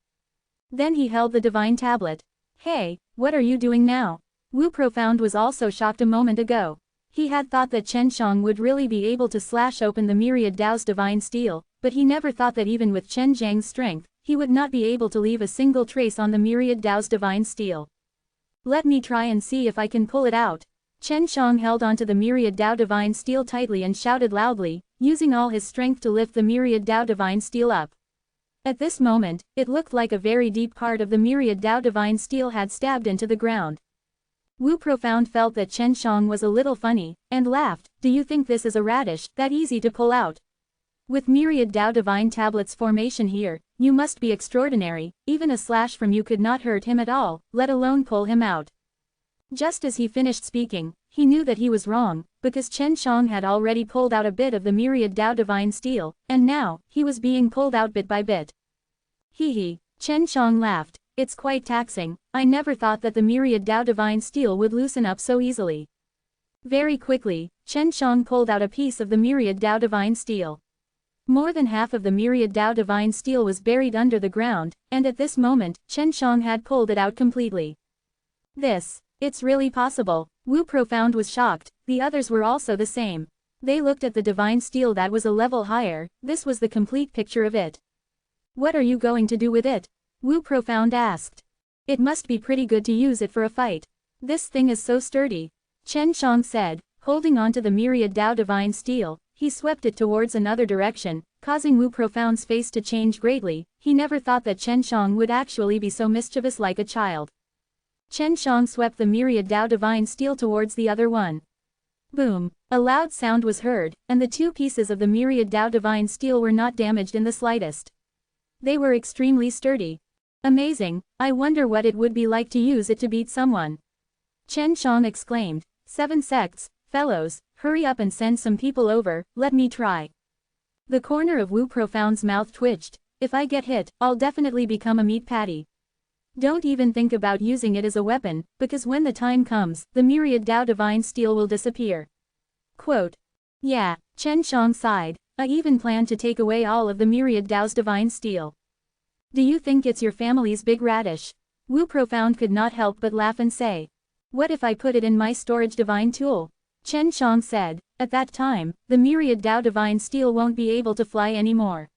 Then he held the divine tablet. Hey, what are you doing now? Wu Profound was also shocked a moment ago. He had thought that Chen Shang would really be able to slash open the myriad Tao's divine steel, but he never thought that even with Chen Zhang's strength, he would not be able to leave a single trace on the myriad Tao's divine steel. Let me try and see if I can pull it out. Chen Shang held onto the myriad Tao divine steel tightly and shouted loudly, using all his strength to lift the myriad Tao divine steel up. At this moment, it looked like a very deep part of the myriad Tao divine steel had stabbed into the ground. Wu Profound felt that Chen Shang was a little funny, and laughed. Do you think this is a radish, that easy to pull out? With myriad Tao Divine Tablets formation here, you must be extraordinary, even a slash from you could not hurt him at all, let alone pull him out. Just as he finished speaking, he knew that he was wrong, because Chen Shang had already pulled out a bit of the myriad Tao Divine Steel, and now, he was being pulled out bit by bit. Hee hee, Chen Shang laughed, it's quite taxing, I never thought that the myriad Tao Divine Steel would loosen up so easily. Very quickly, Chen Shang pulled out a piece of the myriad Tao Divine Steel. More than half of the myriad Tao Divine Steel was buried under the ground, and at this moment, Chen Shang had pulled it out completely. It's really possible. Wu Profound was shocked, the others were also the same. They looked at the divine steel that was a level higher, this was the complete picture of it. What are you going to do with it? Wu Profound asked. It must be pretty good to use it for a fight. This thing is so sturdy. Chen Shang said, holding on to the myriad Tao Divine Steel. He swept it towards another direction, causing Wu Profound's face to change greatly. He never thought that Chen Shang would actually be so mischievous like a child. Chen Shang swept the myriad Tao Divine Steel towards the other one. Boom! A loud sound was heard, and the two pieces of the myriad Tao Divine Steel were not damaged in the slightest. They were extremely sturdy. Amazing, I wonder what it would be like to use it to beat someone. Chen Shang exclaimed, 7 sects, fellows, hurry up and send some people over, let me try. The corner of Wu Profound's mouth twitched, if I get hit, I'll definitely become a meat patty. Don't even think about using it as a weapon, because when the time comes, the myriad Tao Divine Steel will disappear. Quote. Yeah, Chen Shang sighed, I even plan to take away all of the myriad Tao's Divine Steel. Do you think it's your family's big radish? Wu Profound could not help but laugh and say. What if I put it in my storage divine tool? Chen Shang said, at that time, the myriad Tao Divine Steel won't be able to fly anymore.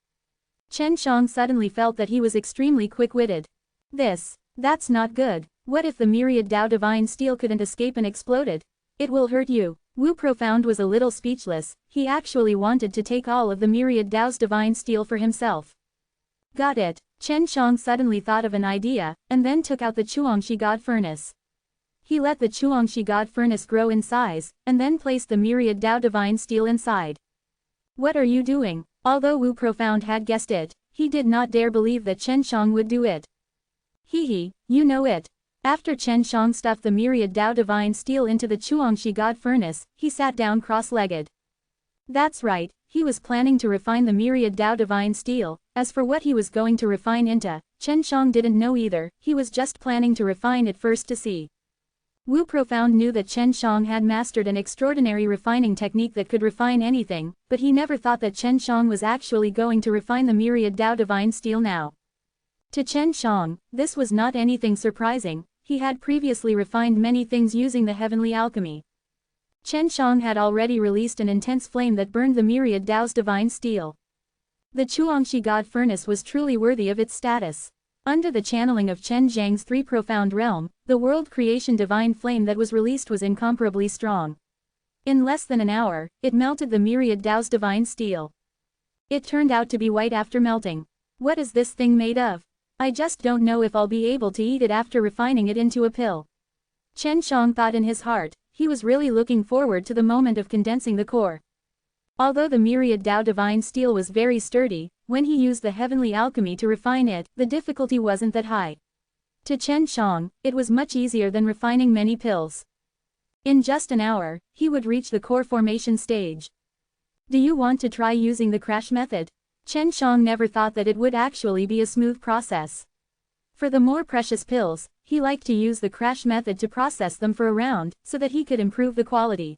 Chen Shang suddenly felt that he was extremely quick-witted. That's not good. What if the myriad Tao Divine Steel couldn't escape and exploded? It will hurt you. Wu Profound was a little speechless, he actually wanted to take all of the myriad Tao's Divine Steel for himself. Got it. Chen Shang suddenly thought of an idea, and then took out the Chuangshi God Furnace. He let the Chuangshi God Furnace grow in size, and then placed the myriad Tao Divine Steel inside. What are you doing? Although Wu Profound had guessed it, he did not dare believe that Chen Shang would do it. Hee hee, you know it. After Chen Shang stuffed the myriad Tao Divine Steel into the Chuangshi God Furnace, he sat down cross-legged. That's right, he was planning to refine the myriad Tao Divine Steel. As for what he was going to refine into, Chen Shang didn't know either, he was just planning to refine it first to see. Wu Profound knew that Chen Shang had mastered an extraordinary refining technique that could refine anything, but he never thought that Chen Shang was actually going to refine the myriad Tao Divine Steel now. To Chen Shang, this was not anything surprising, he had previously refined many things using the heavenly alchemy. Chen Shang had already released an intense flame that burned the myriad Tao's Divine Steel. The Chuangshi God Furnace was truly worthy of its status. Under the channeling of Chen Zhang's 3 profound realm, the world creation divine flame that was released was incomparably strong. In less than an hour, it melted the myriad Tao's Divine Steel. It turned out to be white after melting. What is this thing made of? I just don't know if I'll be able to eat it after refining it into a pill. Chen Shang thought in his heart, he was really looking forward to the moment of condensing the core. Although the myriad Tao Divine Steel was very sturdy, when he used the heavenly alchemy to refine it, the difficulty wasn't that high. To Chen Shang, it was much easier than refining many pills. In just an hour, he would reach the core formation stage. Do you want to try using the crash method? Chen Shang never thought that it would actually be a smooth process. For the more precious pills, he liked to use the crash method to process them for a round, so that he could improve the quality.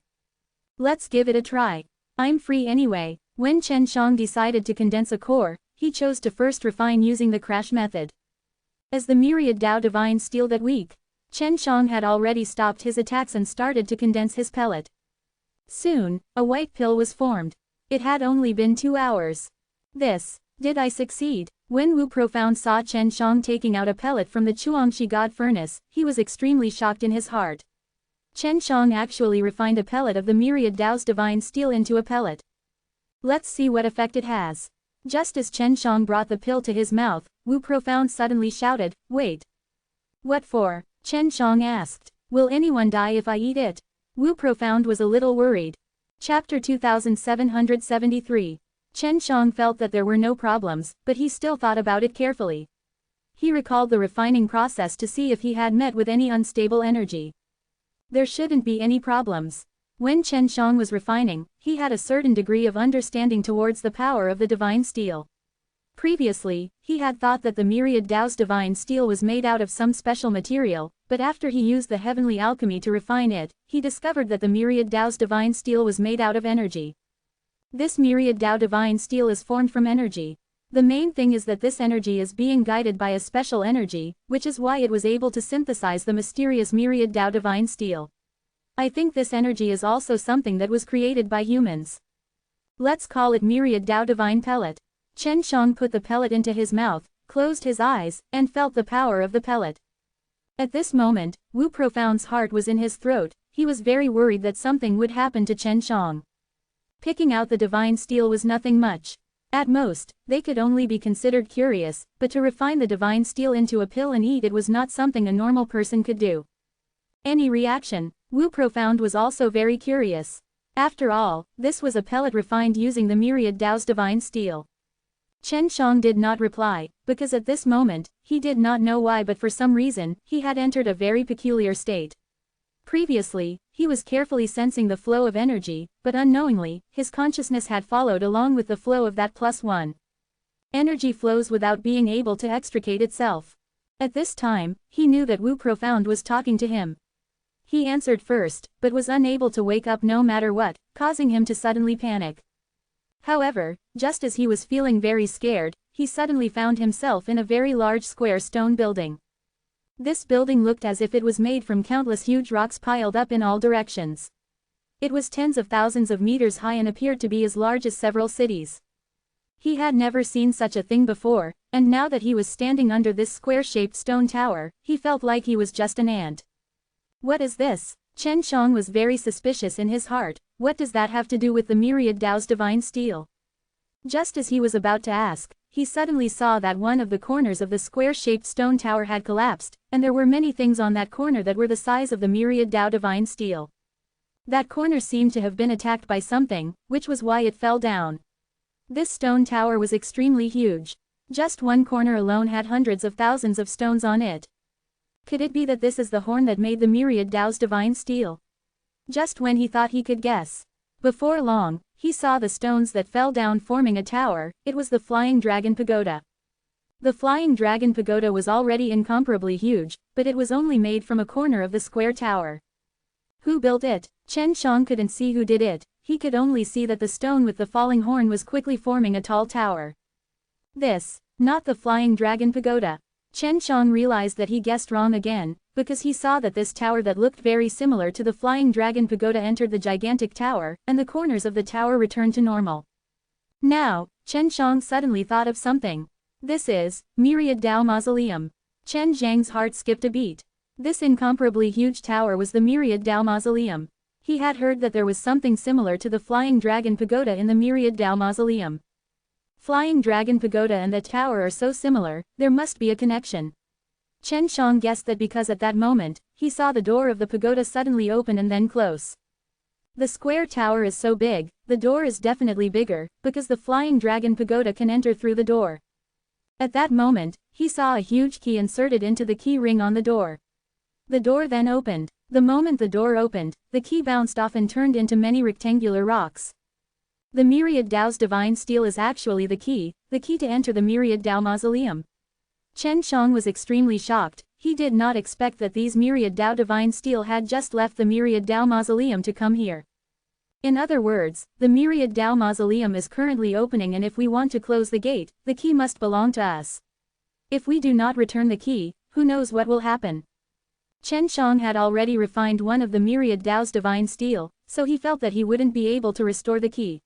Let's give it a try. I'm free anyway. When Chen Shang decided to condense a core, he chose to first refine using the crash method. As the myriad Tao Divine Steel that weak, Chen Shang had already stopped his attacks and started to condense his pellet. Soon, a white pill was formed. It had only been 2 hours. Did I succeed? When Wu Profound saw Chen Shang taking out a pellet from the Chuangshi God Furnace, he was extremely shocked in his heart. Chen Shang actually refined a pellet of the myriad Tao's Divine Steel into a pellet. Let's see what effect it has. Just as Chen Shang brought the pill to his mouth, Wu Profound suddenly shouted, wait. What for? Chen Shang asked. Will anyone die if I eat it? Wu Profound was a little worried. Chapter 2773. Chen Shang felt that there were no problems, but he still thought about it carefully. He recalled the refining process to see if he had met with any unstable energy. There shouldn't be any problems. When Chen Shang was refining, he had a certain degree of understanding towards the power of the divine steel. Previously, he had thought that the myriad Tao's divine steel was made out of some special material, but after he used the heavenly alchemy to refine it, he discovered that the myriad Tao's divine steel was made out of energy. This myriad Tao divine steel is formed from energy. The main thing is that this energy is being guided by a special energy, which is why it was able to synthesize the mysterious myriad Tao divine steel. I think this energy is also something that was created by humans. Let's call it myriad Tao divine pellet. Chen Shang put the pellet into his mouth, closed his eyes, and felt the power of the pellet. At this moment, Wu Profound's heart was in his throat. He was very worried that something would happen to Chen Shang. Picking out the divine steel was nothing much. At most, they could only be considered curious, but to refine the divine steel into a pill and eat it was not something a normal person could do. Any reaction? Wu Profound was also very curious. After all, this was a pellet refined using the myriad Tao's divine steel. Chen Shang did not reply, because at this moment, he did not know why, but for some reason, he had entered a very peculiar state. Previously, he was carefully sensing the flow of energy, but unknowingly, his consciousness had followed along with the flow of that +1. Energy flows without being able to extricate itself. At this time, he knew that Wu Profound was talking to him. He answered first, but was unable to wake up no matter what, causing him to suddenly panic. However, just as he was feeling very scared, he suddenly found himself in a very large square stone building. This building looked as if it was made from countless huge rocks piled up in all directions. It was tens of thousands of meters high and appeared to be as large as several cities. He had never seen such a thing before, and now that he was standing under this square-shaped stone tower, he felt like he was just an ant. What is this? Chen Shang was very suspicious in his heart. What does that have to do with the myriad Tao's divine steel? Just as he was about to ask, he suddenly saw that one of the corners of the square-shaped stone tower had collapsed, and there were many things on that corner that were the size of the myriad Tao divine steel. That corner seemed to have been attacked by something, which was why it fell down. This stone tower was extremely huge. Just one corner alone had hundreds of thousands of stones on it. Could it be that this is the horn that made the myriad Tao's divine steel? Just when he thought he could guess. Before long, he saw the stones that fell down forming a tower. It was the Flying Dragon Pagoda. The Flying Dragon Pagoda was already incomparably huge, but it was only made from a corner of the square tower. Who built it? Chen Shang couldn't see who did it. He could only see that the stone with the falling horn was quickly forming a tall tower. This, not the Flying Dragon Pagoda. Chen Shang realized that he guessed wrong again, because he saw that this tower that looked very similar to the Flying Dragon Pagoda entered the gigantic tower, and the corners of the tower returned to normal. Now, Chen Shang suddenly thought of something. This is Myriad Tao Mausoleum. Chen Zhang's heart skipped a beat. This incomparably huge tower was the Myriad Tao Mausoleum. He had heard that there was something similar to the Flying Dragon Pagoda in the Myriad Tao Mausoleum. Flying Dragon Pagoda and the tower are so similar, there must be a connection. Chen Shang guessed that because at that moment, he saw the door of the pagoda suddenly open and then close. The square tower is so big, the door is definitely bigger, because the Flying Dragon Pagoda can enter through the door. At that moment, he saw a huge key inserted into the key ring on the door. The door then opened. The moment the door opened, the key bounced off and turned into many rectangular rocks. The Myriad Tao's divine steel is actually the key to enter the Myriad Tao Mausoleum. Chen Shang was extremely shocked. He did not expect that these Myriad Tao divine steel had just left the Myriad Tao Mausoleum to come here. In other words, the Myriad Tao Mausoleum is currently opening, and if we want to close the gate, the key must belong to us. If we do not return the key, who knows what will happen? Chen Shang had already refined one of the Myriad Tao's divine steel, so he felt that he wouldn't be able to restore the key.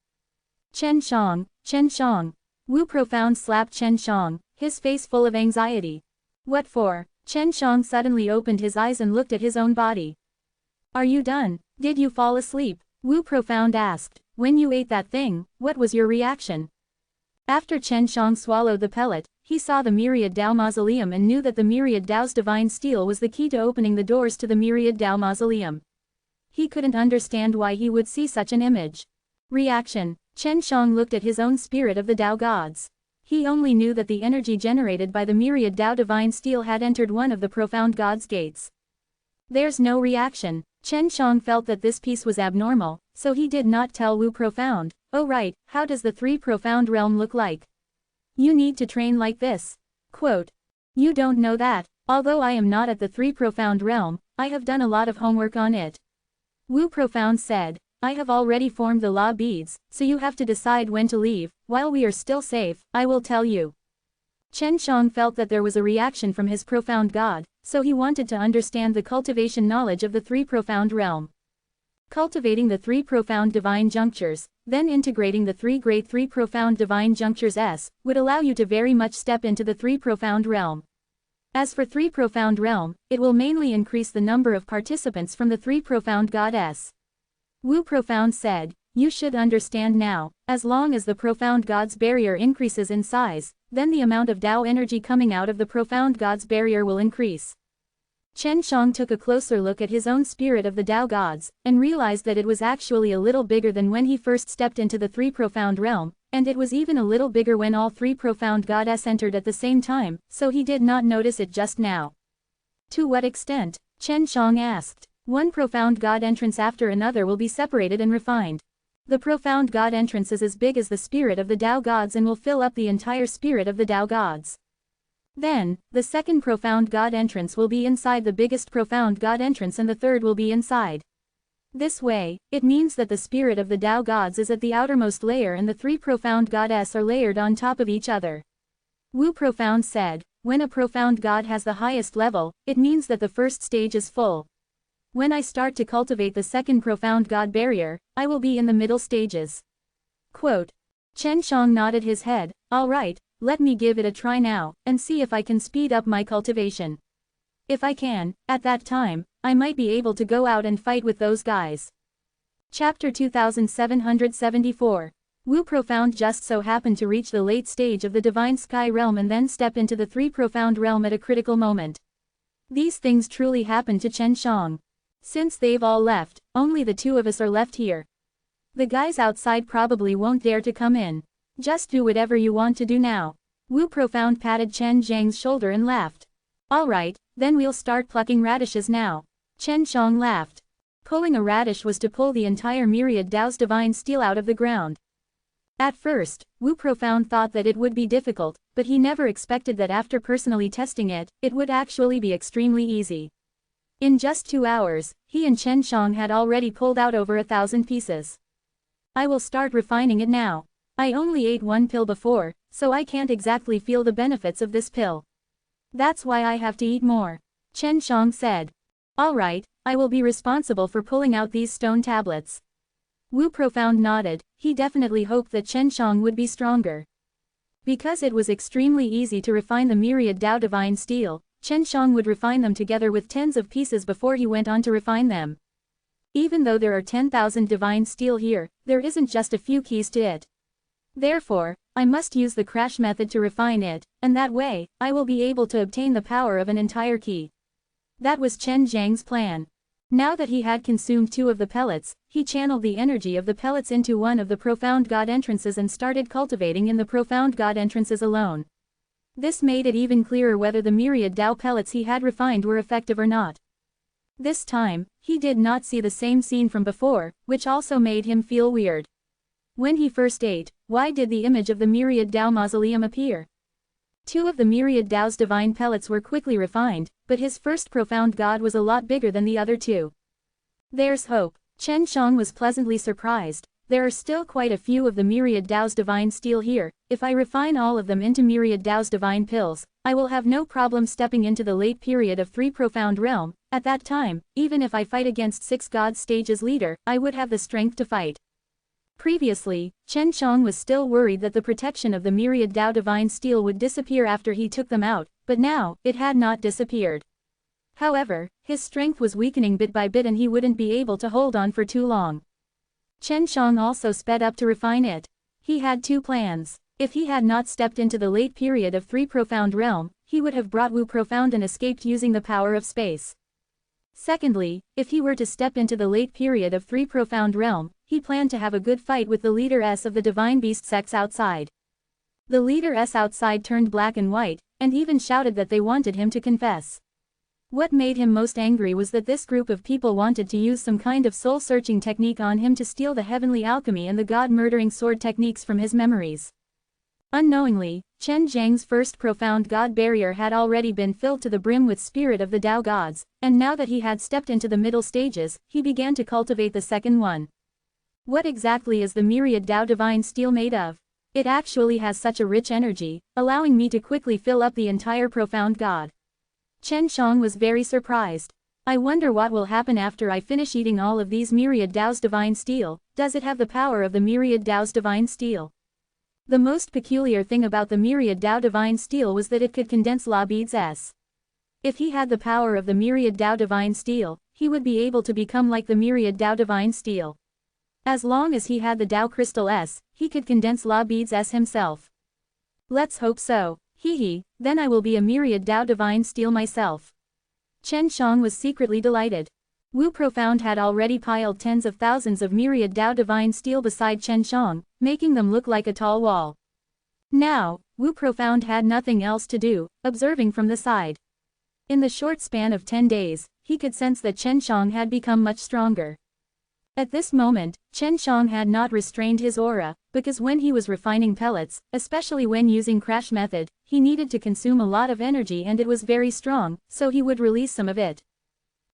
Chen Shang, Chen Shang. Wu Profound slapped Chen Shang, his face full of anxiety. What for? Chen Shang suddenly opened his eyes and looked at his own body. Are you done? Did you fall asleep? Wu Profound asked. When you ate that thing, what was your reaction? After Chen Shang swallowed the pellet, he saw the Myriad Tao Mausoleum and knew that the Myriad Tao's divine steel was the key to opening the doors to the Myriad Tao Mausoleum. He couldn't understand why he would see such an image. Reaction. Chen Shang looked at his own spirit of the Tao gods. He only knew that the energy generated by the myriad Tao divine steel had entered one of the profound gods' gates. There's no reaction. Chen Shang felt that this piece was abnormal, so he did not tell Wu Profound, "Oh right, how does the three profound realm look like? You need to train like this." Quote. "You don't know that. Although I am not at the three profound realm, I have done a lot of homework on it." Wu Profound said, "I have already formed the law beads, so you have to decide when to leave. While we are still safe, I will tell you." Chen Shang felt that there was a reaction from his profound god, so he wanted to understand the cultivation knowledge of the three profound realm. Cultivating the three profound divine junctures, then integrating the three profound divine junctures would allow you to very much step into the three profound realm. As for three profound realm, it will mainly increase the number of participants from the three profound goddess. Wu Profound said, "You should understand now, as long as the profound god's barrier increases in size, then the amount of Tao energy coming out of the profound god's barrier will increase." Chen Shang took a closer look at his own spirit of the Tao gods, and realized that it was actually a little bigger than when he first stepped into the three profound realm, and it was even a little bigger when all three profound goddess entered at the same time, so he did not notice it just now. To what extent? Chen Shang asked. One profound god entrance after another will be separated and refined. The profound god entrance is as big as the spirit of the Tao gods and will fill up the entire spirit of the Tao gods. Then, the second profound god entrance will be inside the biggest profound god entrance and the third will be inside. This way, it means that the spirit of the Tao gods is at the outermost layer and the three profound goddess are layered on top of each other. Wu Profound said, "When a profound god has the highest level, it means that the first stage is full. When I start to cultivate the second profound god barrier, I will be in the middle stages." Quote. Chen Shang nodded his head, "All right, let me give it a try now, and see if I can speed up my cultivation. If I can, at that time, I might be able to go out and fight with those guys." Chapter 2774. Wu Profound just so happened to reach the late stage of the Divine Sky Realm and then step into the Three Profound Realm at a critical moment. These things truly happened to Chen Shang. "Since they've all left, only the two of us are left here. The guys outside probably won't dare to come in. Just do whatever you want to do now." Wu Profound patted Chen Zhang's shoulder and laughed. "Alright, then we'll start plucking radishes now." Chen Shang laughed. Pulling a radish was to pull the entire myriad Tao's divine steel out of the ground. At first, Wu Profound thought that it would be difficult, but he never expected that after personally testing it, it would actually be extremely easy. In just 2 hours, he and Chen Shang had already pulled out over 1,000 pieces. "I will start refining it now. I only ate one pill before, so I can't exactly feel the benefits of this pill. That's why I have to eat more," Chen Shang said. "Alright, I will be responsible for pulling out these stone tablets." Wu Profound nodded. He definitely hoped that Chen Shang would be stronger. Because it was extremely easy to refine the myriad Tao divine steel, Chen Shang would refine them together with tens of pieces before he went on to refine them. Even though there are 10,000 divine steel here, there isn't just a few keys to it. Therefore, I must use the crash method to refine it, and that way, I will be able to obtain the power of an entire key. That was Chen Zhang's plan. Now that he had consumed 2 of the pellets, he channeled the energy of the pellets into one of the profound god entrances and started cultivating in the profound god entrances alone. This made it even clearer whether the myriad Tao pellets he had refined were effective or not. This time, he did not see the same scene from before, which also made him feel weird. When he first ate, why did the image of the myriad Tao mausoleum appear? 2 of the myriad Tao's divine pellets were quickly refined, but his first profound god was a lot bigger than the other 2. There's hope. Chen Shang was pleasantly surprised. There are still quite a few of the myriad Tao's divine steel here. If I refine all of them into myriad Tao's divine pills, I will have no problem stepping into the late period of 3 profound realm. At that time, even if I fight against 6 god stages leader, I would have the strength to fight. Previously, Chen Shang was still worried that the protection of the myriad Tao divine steel would disappear after he took them out, but now, it had not disappeared. However, his strength was weakening bit by bit and he wouldn't be able to hold on for too long. Chen Shang also sped up to refine it. He had 2 plans. If he had not stepped into the late period of 3 profound realm, he would have brought Wu Profound and escaped using the power of space. Secondly, if he were to step into the late period of 3 profound realm, he he planned to have a good fight with the leader S of the divine beast sects outside. The leader S outside turned black and white, and even shouted that they wanted him to confess. What made him most angry was that this group of people wanted to use some kind of soul-searching technique on him to steal the heavenly alchemy and the god-murdering sword techniques from his memories. Unknowingly, Chen Zhang's first profound god barrier had already been filled to the brim with spirit of the Tao gods, and now that he had stepped into the middle stages, he began to cultivate the second one. What exactly is the myriad Tao divine steel made of? It actually has such a rich energy, allowing me to quickly fill up the entire profound god. Chen Shang was very surprised. I wonder what will happen after I finish eating all of these myriad Tao's divine steel. Does it have the power of the myriad Tao's divine steel? The most peculiar thing about the myriad Tao divine steel was that it could condense La Bead's S. If he had the power of the myriad Tao divine steel, he would be able to become like the myriad Tao divine steel. As long as he had the Tao crystal S, he could condense La Bead's S himself. Let's hope so. Then I will be a myriad Tao divine steel myself. Chen Shang was secretly delighted. Wu Profound had already piled tens of thousands of myriad Tao divine steel beside Chen Shang, making them look like a tall wall. Now, Wu Profound had nothing else to do, observing from the side. In the short span of 10 days, he could sense that Chen Shang had become much stronger. At this moment, Chen Shang had not restrained his aura, because when he was refining pellets, especially when using crash method, he needed to consume a lot of energy and it was very strong, so he would release some of it.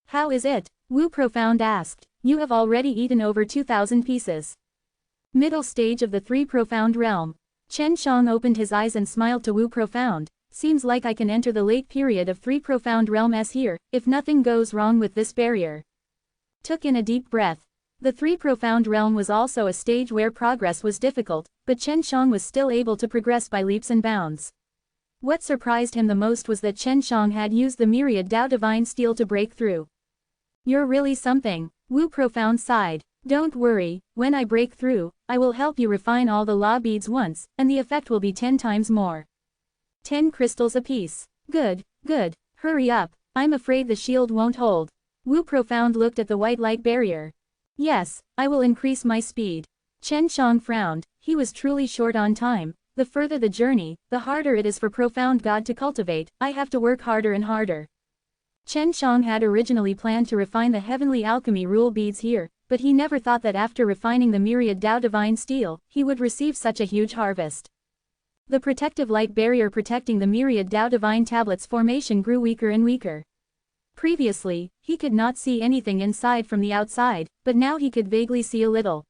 How is it? Wu Profound asked. You have already eaten over 2,000 pieces. Middle stage of the 3 Profound realm. Chen Shang opened his eyes and smiled to Wu Profound. Seems like I can enter the late period of 3 Profound realm S here, if nothing goes wrong with this barrier. Took in a deep breath. The 3 Profound realm was also a stage where progress was difficult, but Chen Shang was still able to progress by leaps and bounds. What surprised him the most was that Chen Shang had used the myriad Tao divine steel to break through. You're really something, Wu Profound sighed. Don't worry, when I break through, I will help you refine all the law beads once, and the effect will be 10 times more. 10 crystals apiece. Good. Hurry up, I'm afraid the shield won't hold. Wu Profound looked at the white light barrier. Yes, I will increase my speed. Chen Shang frowned, he was truly short on time. The further the journey, the harder it is for Profound God to cultivate. I have to work harder and harder. Chen Shang had originally planned to refine the heavenly alchemy rule beads here, but he never thought that after refining the myriad Tao divine steel, he would receive such a huge harvest. The protective light barrier protecting the myriad Tao divine tablets formation grew weaker and weaker. Previously, he could not see anything inside from the outside, but now he could vaguely see a little.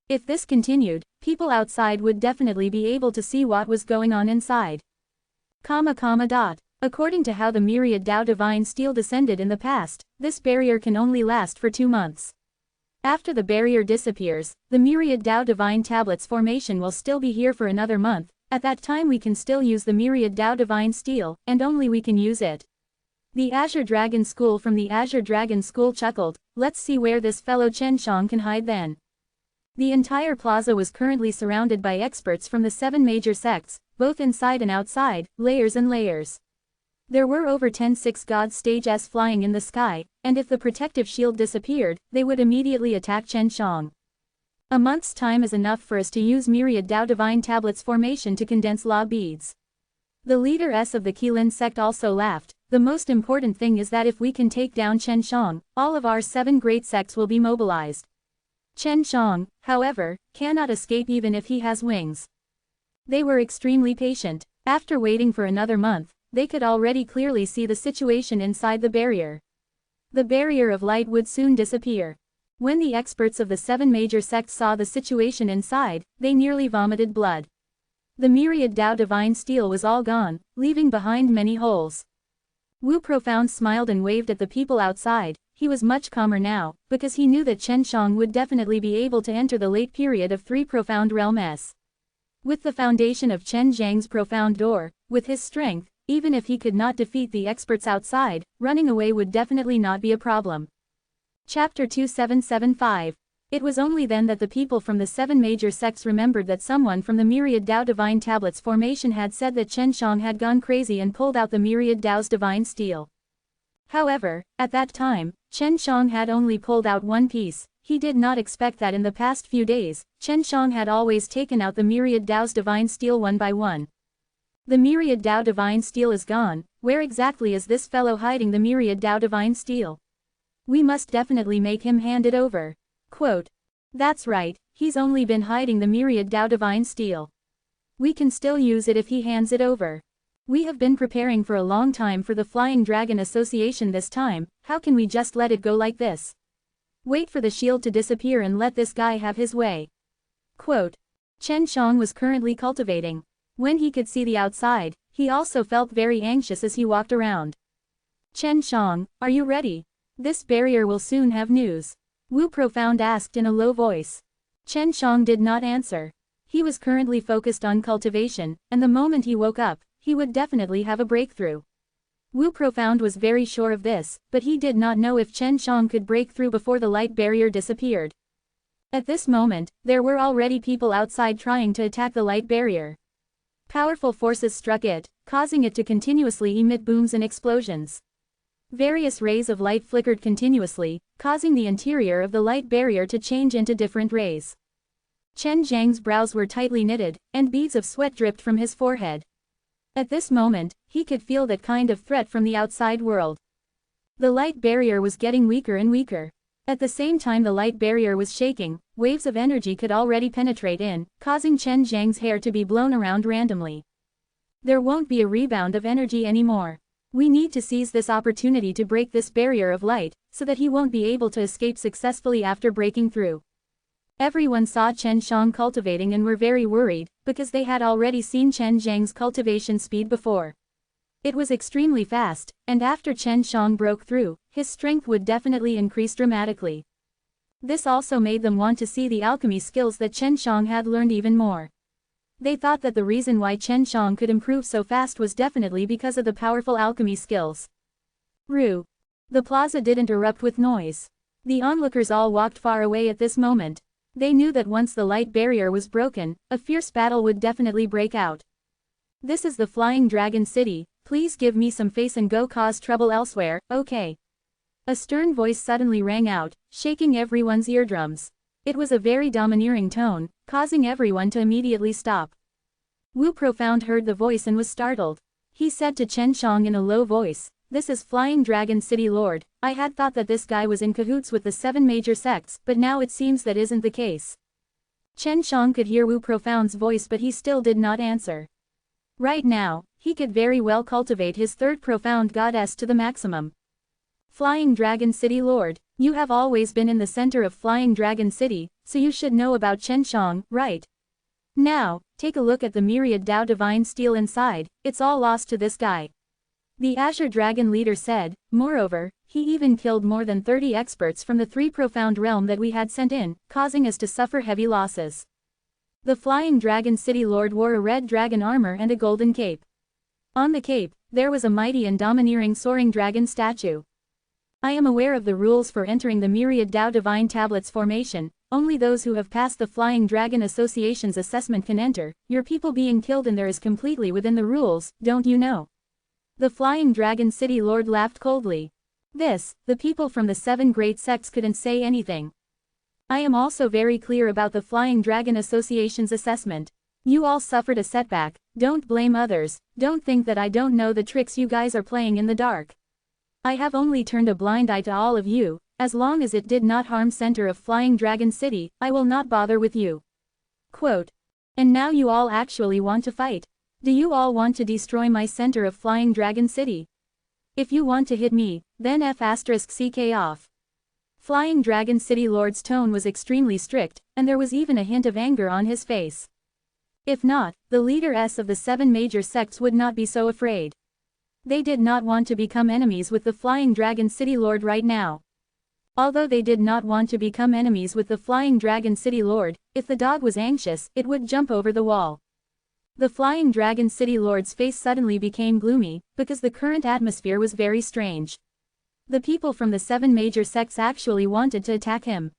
If this continued, people outside would definitely be able to see what was going on inside. According to how the myriad Tao divine steel descended in the past, this barrier can only last for 2 months. After the barrier disappears, the myriad Tao divine tablets formation will still be here for another month. At that time we can still use the myriad Tao divine steel, and only we can use it. The Azure Dragon School from the Azure Dragon School chuckled, let's see where this fellow Chen Shang can hide then. The entire plaza was currently surrounded by experts from the 7 major sects, both inside and outside, layers and layers. There were over 10 6 God stages flying in the sky, and if the protective shield disappeared, they would immediately attack Chen Shang. A month's time is enough for us to use myriad Tao divine tablets formation to condense law beads. The leader S of the Qilin sect also laughed. The most important thing is that if we can take down Chen Shang, all of our 7 great sects will be mobilized. Chen Shang, however, cannot escape even if he has wings. They were extremely patient. After waiting for another month, they could already clearly see the situation inside the barrier. The barrier of light would soon disappear. When the experts of the 7 major sects saw the situation inside, they nearly vomited blood. The myriad Tao divine steel was all gone, leaving behind many holes. Wu Profound smiled and waved at the people outside. He was much calmer now, because he knew that Chen Shang would definitely be able to enter the late period of 3 Profound Realm S. With the foundation of Chen Zhang's profound door, with his strength, even if he could not defeat the experts outside, running away would definitely not be a problem. Chapter 2775. It was only then that the people from the 7 major sects remembered that someone from the myriad Tao divine tablets formation had said that Chen Shang had gone crazy and pulled out the myriad Tao's divine steel. However, at that time, Chen Shang had only pulled out 1 piece. He did not expect that in the past few days, Chen Shang had always taken out the myriad Dao's divine steel one by one. The myriad Dao divine steel is gone. Where exactly is this fellow hiding the myriad Dao divine steel? We must definitely make him hand it over. Quote. That's right, he's only been hiding the myriad Dao divine steel. We can still use it if he hands it over. We have been preparing for a long time for the Flying Dragon Association this time, how can we just let it go like this? Wait for the shield to disappear and let this guy have his way. Quote. Chen Shang was currently cultivating. When he could see the outside, he also felt very anxious as he walked around. Chen Shang, are you ready? This barrier will soon have news. Wu Profound asked in a low voice. Chen Shang did not answer. He was currently focused on cultivation, and the moment he woke up, he would definitely have a breakthrough. Wu Profound was very sure of this, but he did not know if Chen Shang could break through before the light barrier disappeared. At this moment, there were already people outside trying to attack the light barrier. Powerful forces struck it, causing it to continuously emit booms and explosions. Various rays of light flickered continuously, causing the interior of the light barrier to change into different rays. Chen Zhang's brows were tightly knitted, and beads of sweat dripped from his forehead. At this moment, he could feel that kind of threat from the outside world. The light barrier was getting weaker and weaker. At the same time the light barrier was shaking, waves of energy could already penetrate in, causing Chen Zhang's hair to be blown around randomly. There won't be a rebound of energy anymore. We need to seize this opportunity to break this barrier of light, so that he won't be able to escape successfully after breaking through. Everyone saw Chen Shang cultivating and were very worried, because they had already seen Chen Zhang's cultivation speed before. It was extremely fast, and after Chen Shang broke through, his strength would definitely increase dramatically. This also made them want to see the alchemy skills that Chen Shang had learned even more. They thought that the reason why Chen Shang could improve so fast was definitely because of the powerful alchemy skills. Ru. The plaza didn't erupt with noise. The onlookers all walked far away at this moment. They knew that once the light barrier was broken, a fierce battle would definitely break out. This is the Flying Dragon City, please give me some face and go cause trouble elsewhere, okay? A stern voice suddenly rang out, shaking everyone's eardrums. It was a very domineering tone, causing everyone to immediately stop. Wu Profound heard the voice and was startled. He said to Chen Shang in a low voice, "This is Flying Dragon City Lord. I had thought that this guy was in cahoots with the 7 major sects, but now it seems that isn't the case." Chen Shang could hear Wu Profound's voice but he still did not answer. Right now, he could very well cultivate his third profound goddess to the maximum. Flying Dragon City Lord, you have always been in the center of Flying Dragon City, so you should know about Chen Shang, right? Now, take a look at the myriad Dao divine steel inside, it's all lost to this guy. The Azure Dragon leader said. Moreover, he even killed more than 30 experts from the 3 profound realm that we had sent in, causing us to suffer heavy losses. The Flying Dragon City Lord wore a red dragon armor and a golden cape. On the cape, there was a mighty and domineering soaring dragon statue. I am aware of the rules for entering the myriad Dao divine tablets formation. Only those who have passed the Flying Dragon Association's assessment can enter. Your people being killed in there is completely within the rules, don't you know? The Flying Dragon City Lord laughed coldly. The people from the 7 great sects couldn't say anything. I am also very clear about the Flying Dragon Association's assessment. You all suffered a setback, don't blame others, don't think that I don't know the tricks you guys are playing in the dark. I have only turned a blind eye to all of you. As long as it did not harm center of Flying Dragon City, I will not bother with you. Quote. And now you all actually want to fight. Do you all want to destroy my center of Flying Dragon City? If you want to hit me, then F***ck off. Flying Dragon City Lord's tone was extremely strict, and there was even a hint of anger on his face. If not, the leaders of the 7 major sects would not be so afraid. They did not want to become enemies with the Flying Dragon City Lord right now. Although they did not want to become enemies with the Flying Dragon City Lord, if the dog was anxious, it would jump over the wall. The Flying Dragon City Lord's face suddenly became gloomy, because the current atmosphere was very strange. The people from the 7 major sects actually wanted to attack him.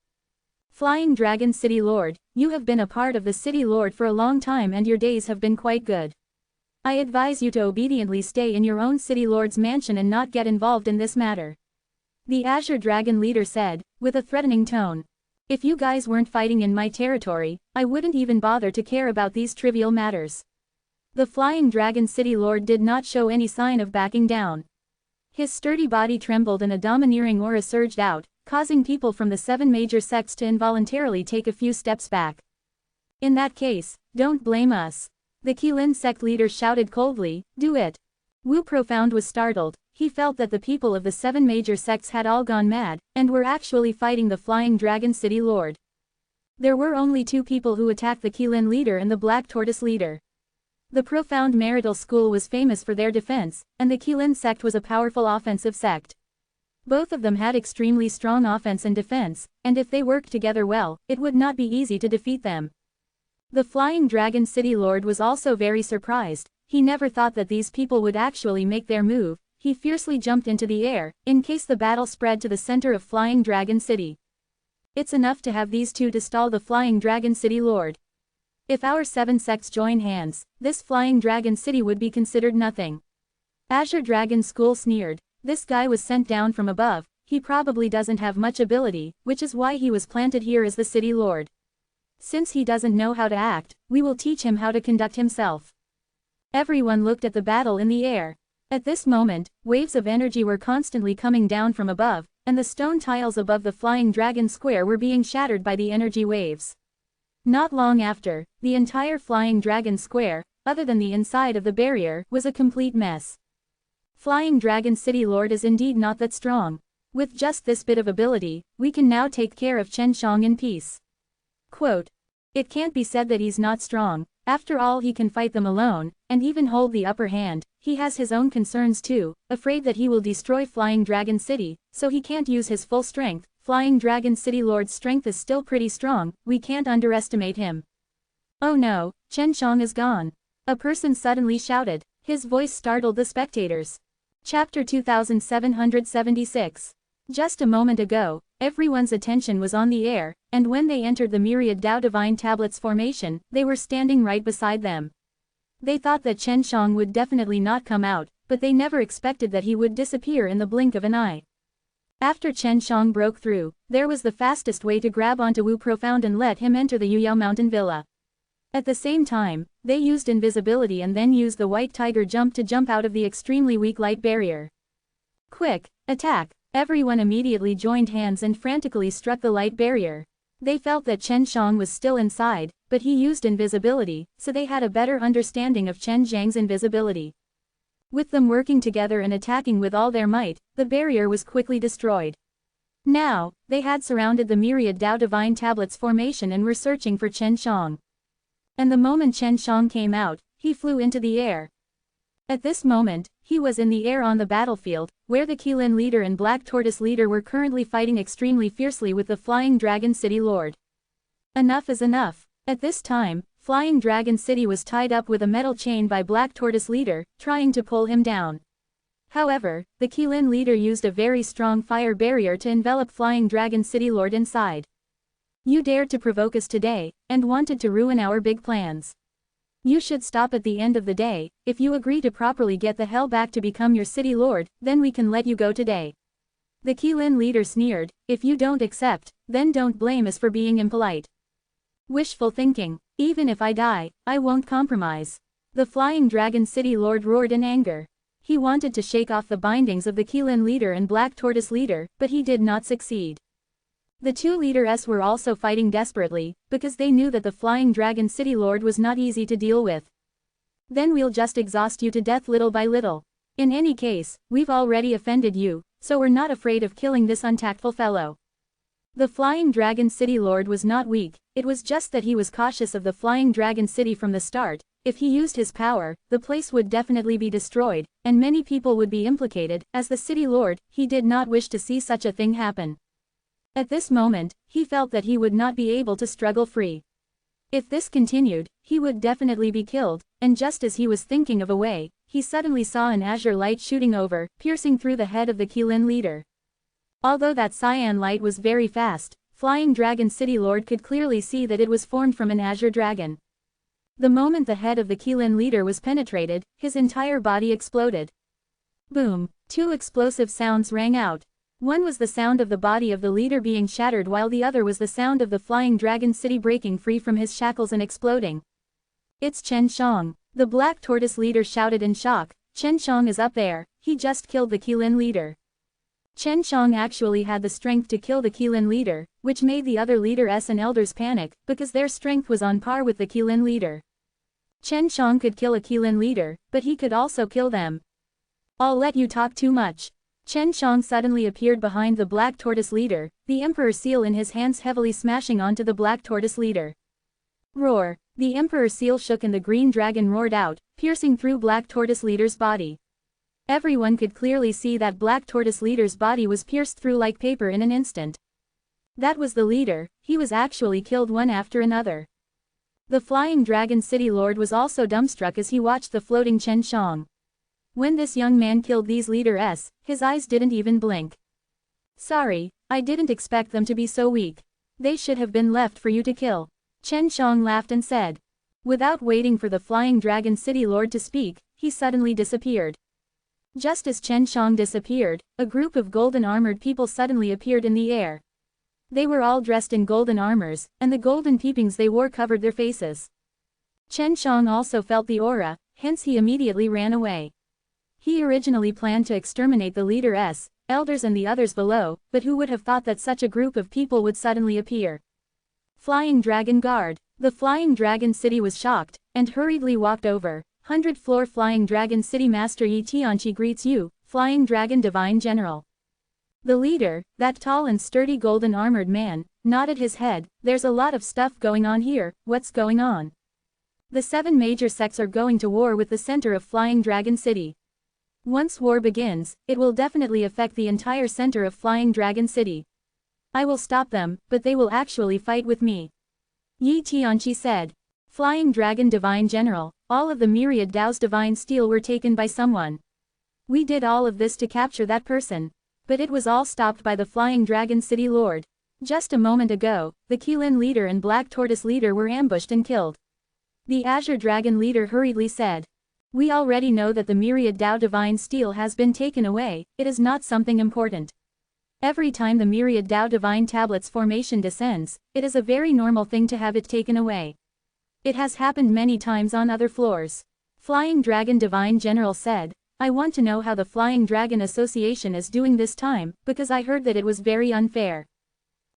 Flying Dragon City Lord, you have been a part of the City Lord for a long time and your days have been quite good. I advise you to obediently stay in your own City Lord's mansion and not get involved in this matter. The Azure Dragon leader said, with a threatening tone. If you guys weren't fighting in my territory, I wouldn't even bother to care about these trivial matters. The Flying Dragon City Lord did not show any sign of backing down. His sturdy body trembled and a domineering aura surged out, causing people from the 7 major sects to involuntarily take a few steps back. In that case, don't blame us. The Qilin sect leader shouted coldly, do it. Wu Profound was startled. He felt that the people of the 7 major sects had all gone mad, and were actually fighting the Flying Dragon City Lord. There were only 2 people who attacked the Qilin leader and the Black Tortoise leader. The Profound Marital School was famous for their defense, and the Qilin sect was a powerful offensive sect. Both of them had extremely strong offense and defense, and if they worked together well, it would not be easy to defeat them. The Flying Dragon City Lord was also very surprised. He never thought that these people would actually make their move. He fiercely jumped into the air, in case the battle spread to the center of Flying Dragon City. It's enough to have these 2 to stall the Flying Dragon City Lord. If our 7 sects join hands, this Flying Dragon City would be considered nothing. Azure Dragon School sneered. This guy was sent down from above, he probably doesn't have much ability, which is why he was planted here as the City Lord. Since he doesn't know how to act, we will teach him how to conduct himself. Everyone looked at the battle in the air. At this moment, waves of energy were constantly coming down from above, and the stone tiles above the Flying Dragon Square were being shattered by the energy waves. Not long after, the entire Flying Dragon Square, other than the inside of the barrier, was a complete mess. Flying Dragon City Lord is indeed not that strong. With just this bit of ability, we can now take care of Chen Shang in peace. Quote, it can't be said that he's not strong. After all, he can fight them alone, and even hold the upper hand. He has his own concerns too, afraid that he will destroy Flying Dragon City, so he can't use his full strength. Flying Dragon City Lord's strength is still pretty strong, we can't underestimate him. Oh no, Chen Shang is gone. A person suddenly shouted. His voice startled the spectators. Chapter 2776. Just a moment ago, everyone's attention was on the air, and when they entered the myriad Tao Divine Tablets formation, they were standing right beside them. They thought that Chen Shang would definitely not come out, but they never expected that he would disappear in the blink of an eye. After Chen Shang broke through, there was the fastest way to grab onto Wu Profound and let him enter the Yuyao Mountain Villa. At the same time, they used invisibility and then used the White Tiger Jump to jump out of the extremely weak light barrier. Quick, attack! Everyone immediately joined hands and frantically struck the light barrier. They felt that Chen Shang was still inside, but he used invisibility, so they had a better understanding of Chen Zhang's invisibility. With them working together and attacking with all their might, the barrier was quickly destroyed. Now, they had surrounded the myriad Tao Divine Tablets formation and were searching for Chen Shang. And the moment Chen Shang came out, he flew into the air. At this moment, he was in the air on the battlefield, where the Qilin leader and Black Tortoise leader were currently fighting extremely fiercely with the Flying Dragon City Lord. Enough is enough. At this time, Flying Dragon City was tied up with a metal chain by Black Tortoise leader, trying to pull him down. However, the Qilin leader used a very strong fire barrier to envelop Flying Dragon City Lord inside. You dared to provoke us today, and wanted to ruin our big plans. You should stop at the end of the day. If you agree to properly get the hell back to become your city lord, then we can let you go today. The Qilin leader sneered. If you don't accept, then don't blame us for being impolite. Wishful thinking. Even if I die, I won't compromise. The Flying Dragon City Lord roared in anger. He wanted to shake off the bindings of the Qilin leader and Black Tortoise leader, but he did not succeed. The 2 leaders were also fighting desperately, because they knew that the Flying Dragon City Lord was not easy to deal with. Then we'll just exhaust you to death little by little. In any case, we've already offended you, so we're not afraid of killing this untactful fellow. The Flying Dragon City Lord was not weak, it was just that he was cautious of the Flying Dragon City from the start. If he used his power, the place would definitely be destroyed, and many people would be implicated. As the City Lord, he did not wish to see such a thing happen. At this moment, he felt that he would not be able to struggle free. If this continued, he would definitely be killed, and just as he was thinking of a way, he suddenly saw an azure light shooting over, piercing through the head of the Qilin leader. Although that cyan light was very fast, Flying Dragon City Lord could clearly see that it was formed from an azure dragon. The moment the head of the Qilin leader was penetrated, his entire body exploded. Boom! 2 explosive sounds rang out. One was the sound of the body of the leader being shattered, while the other was the sound of the flying dragon city breaking free from his shackles and exploding. It's Chen Shang. The Black Tortoise leader shouted in shock. Chen Shang is up there, he just killed the Qilin leader. Chen Shang actually had the strength to kill the Qilin leader, which made the other leaders and elders panic, because their strength was on par with the Qilin leader. Chen Shang could kill a Qilin leader, but he could also kill them. I'll let you talk too much. Chen Shang suddenly appeared behind the Black Tortoise leader, the Emperor Seal in his hands heavily smashing onto the Black Tortoise leader. Roar! The Emperor Seal shook and the green dragon roared out, piercing through Black Tortoise leader's body. Everyone could clearly see that Black Tortoise leader's body was pierced through like paper in an instant. That was the leader, he was actually killed one after another. The Flying Dragon City Lord was also dumbstruck as he watched the floating Chen Shang. When this young man killed these leaders, his eyes didn't even blink. Sorry, I didn't expect them to be so weak. They should have been left for you to kill. Chen Shang laughed and said. Without waiting for the Flying Dragon City Lord to speak, he suddenly disappeared. Just as Chen Shang disappeared, a group of golden armored people suddenly appeared in the air. They were all dressed in golden armors, and the golden peepings they wore covered their faces. Chen Shang also felt the aura, hence he immediately ran away. He originally planned to exterminate the leaders, elders and the others below, but who would have thought that such a group of people would suddenly appear? Flying Dragon Guard. The Flying Dragon City was shocked, and hurriedly walked over. 100th floor Flying Dragon City Master Yi Tianqi greets you, Flying Dragon Divine General. The leader, that tall and sturdy golden armored man, nodded his head. There's a lot of stuff going on here, what's going on? The 7 major sects are going to war with the center of Flying Dragon City. Once war begins, it will definitely affect the entire center of Flying Dragon City. I will stop them, but they will actually fight with me. Yi Tianqi said. Flying Dragon Divine General, all of the myriad Dao's divine steel were taken by someone. We did all of this to capture that person. But it was all stopped by the Flying Dragon City Lord. Just a moment ago, the Qilin leader and Black Tortoise leader were ambushed and killed. The Azure Dragon leader hurriedly said. We already know that the myriad Dao divine steel has been taken away, it is not something important. Every time the myriad Dao divine tablets formation descends, it is a very normal thing to have it taken away. It has happened many times on other floors. Flying Dragon Divine General said, I want to know how the Flying Dragon Association is doing this time, because I heard that it was very unfair.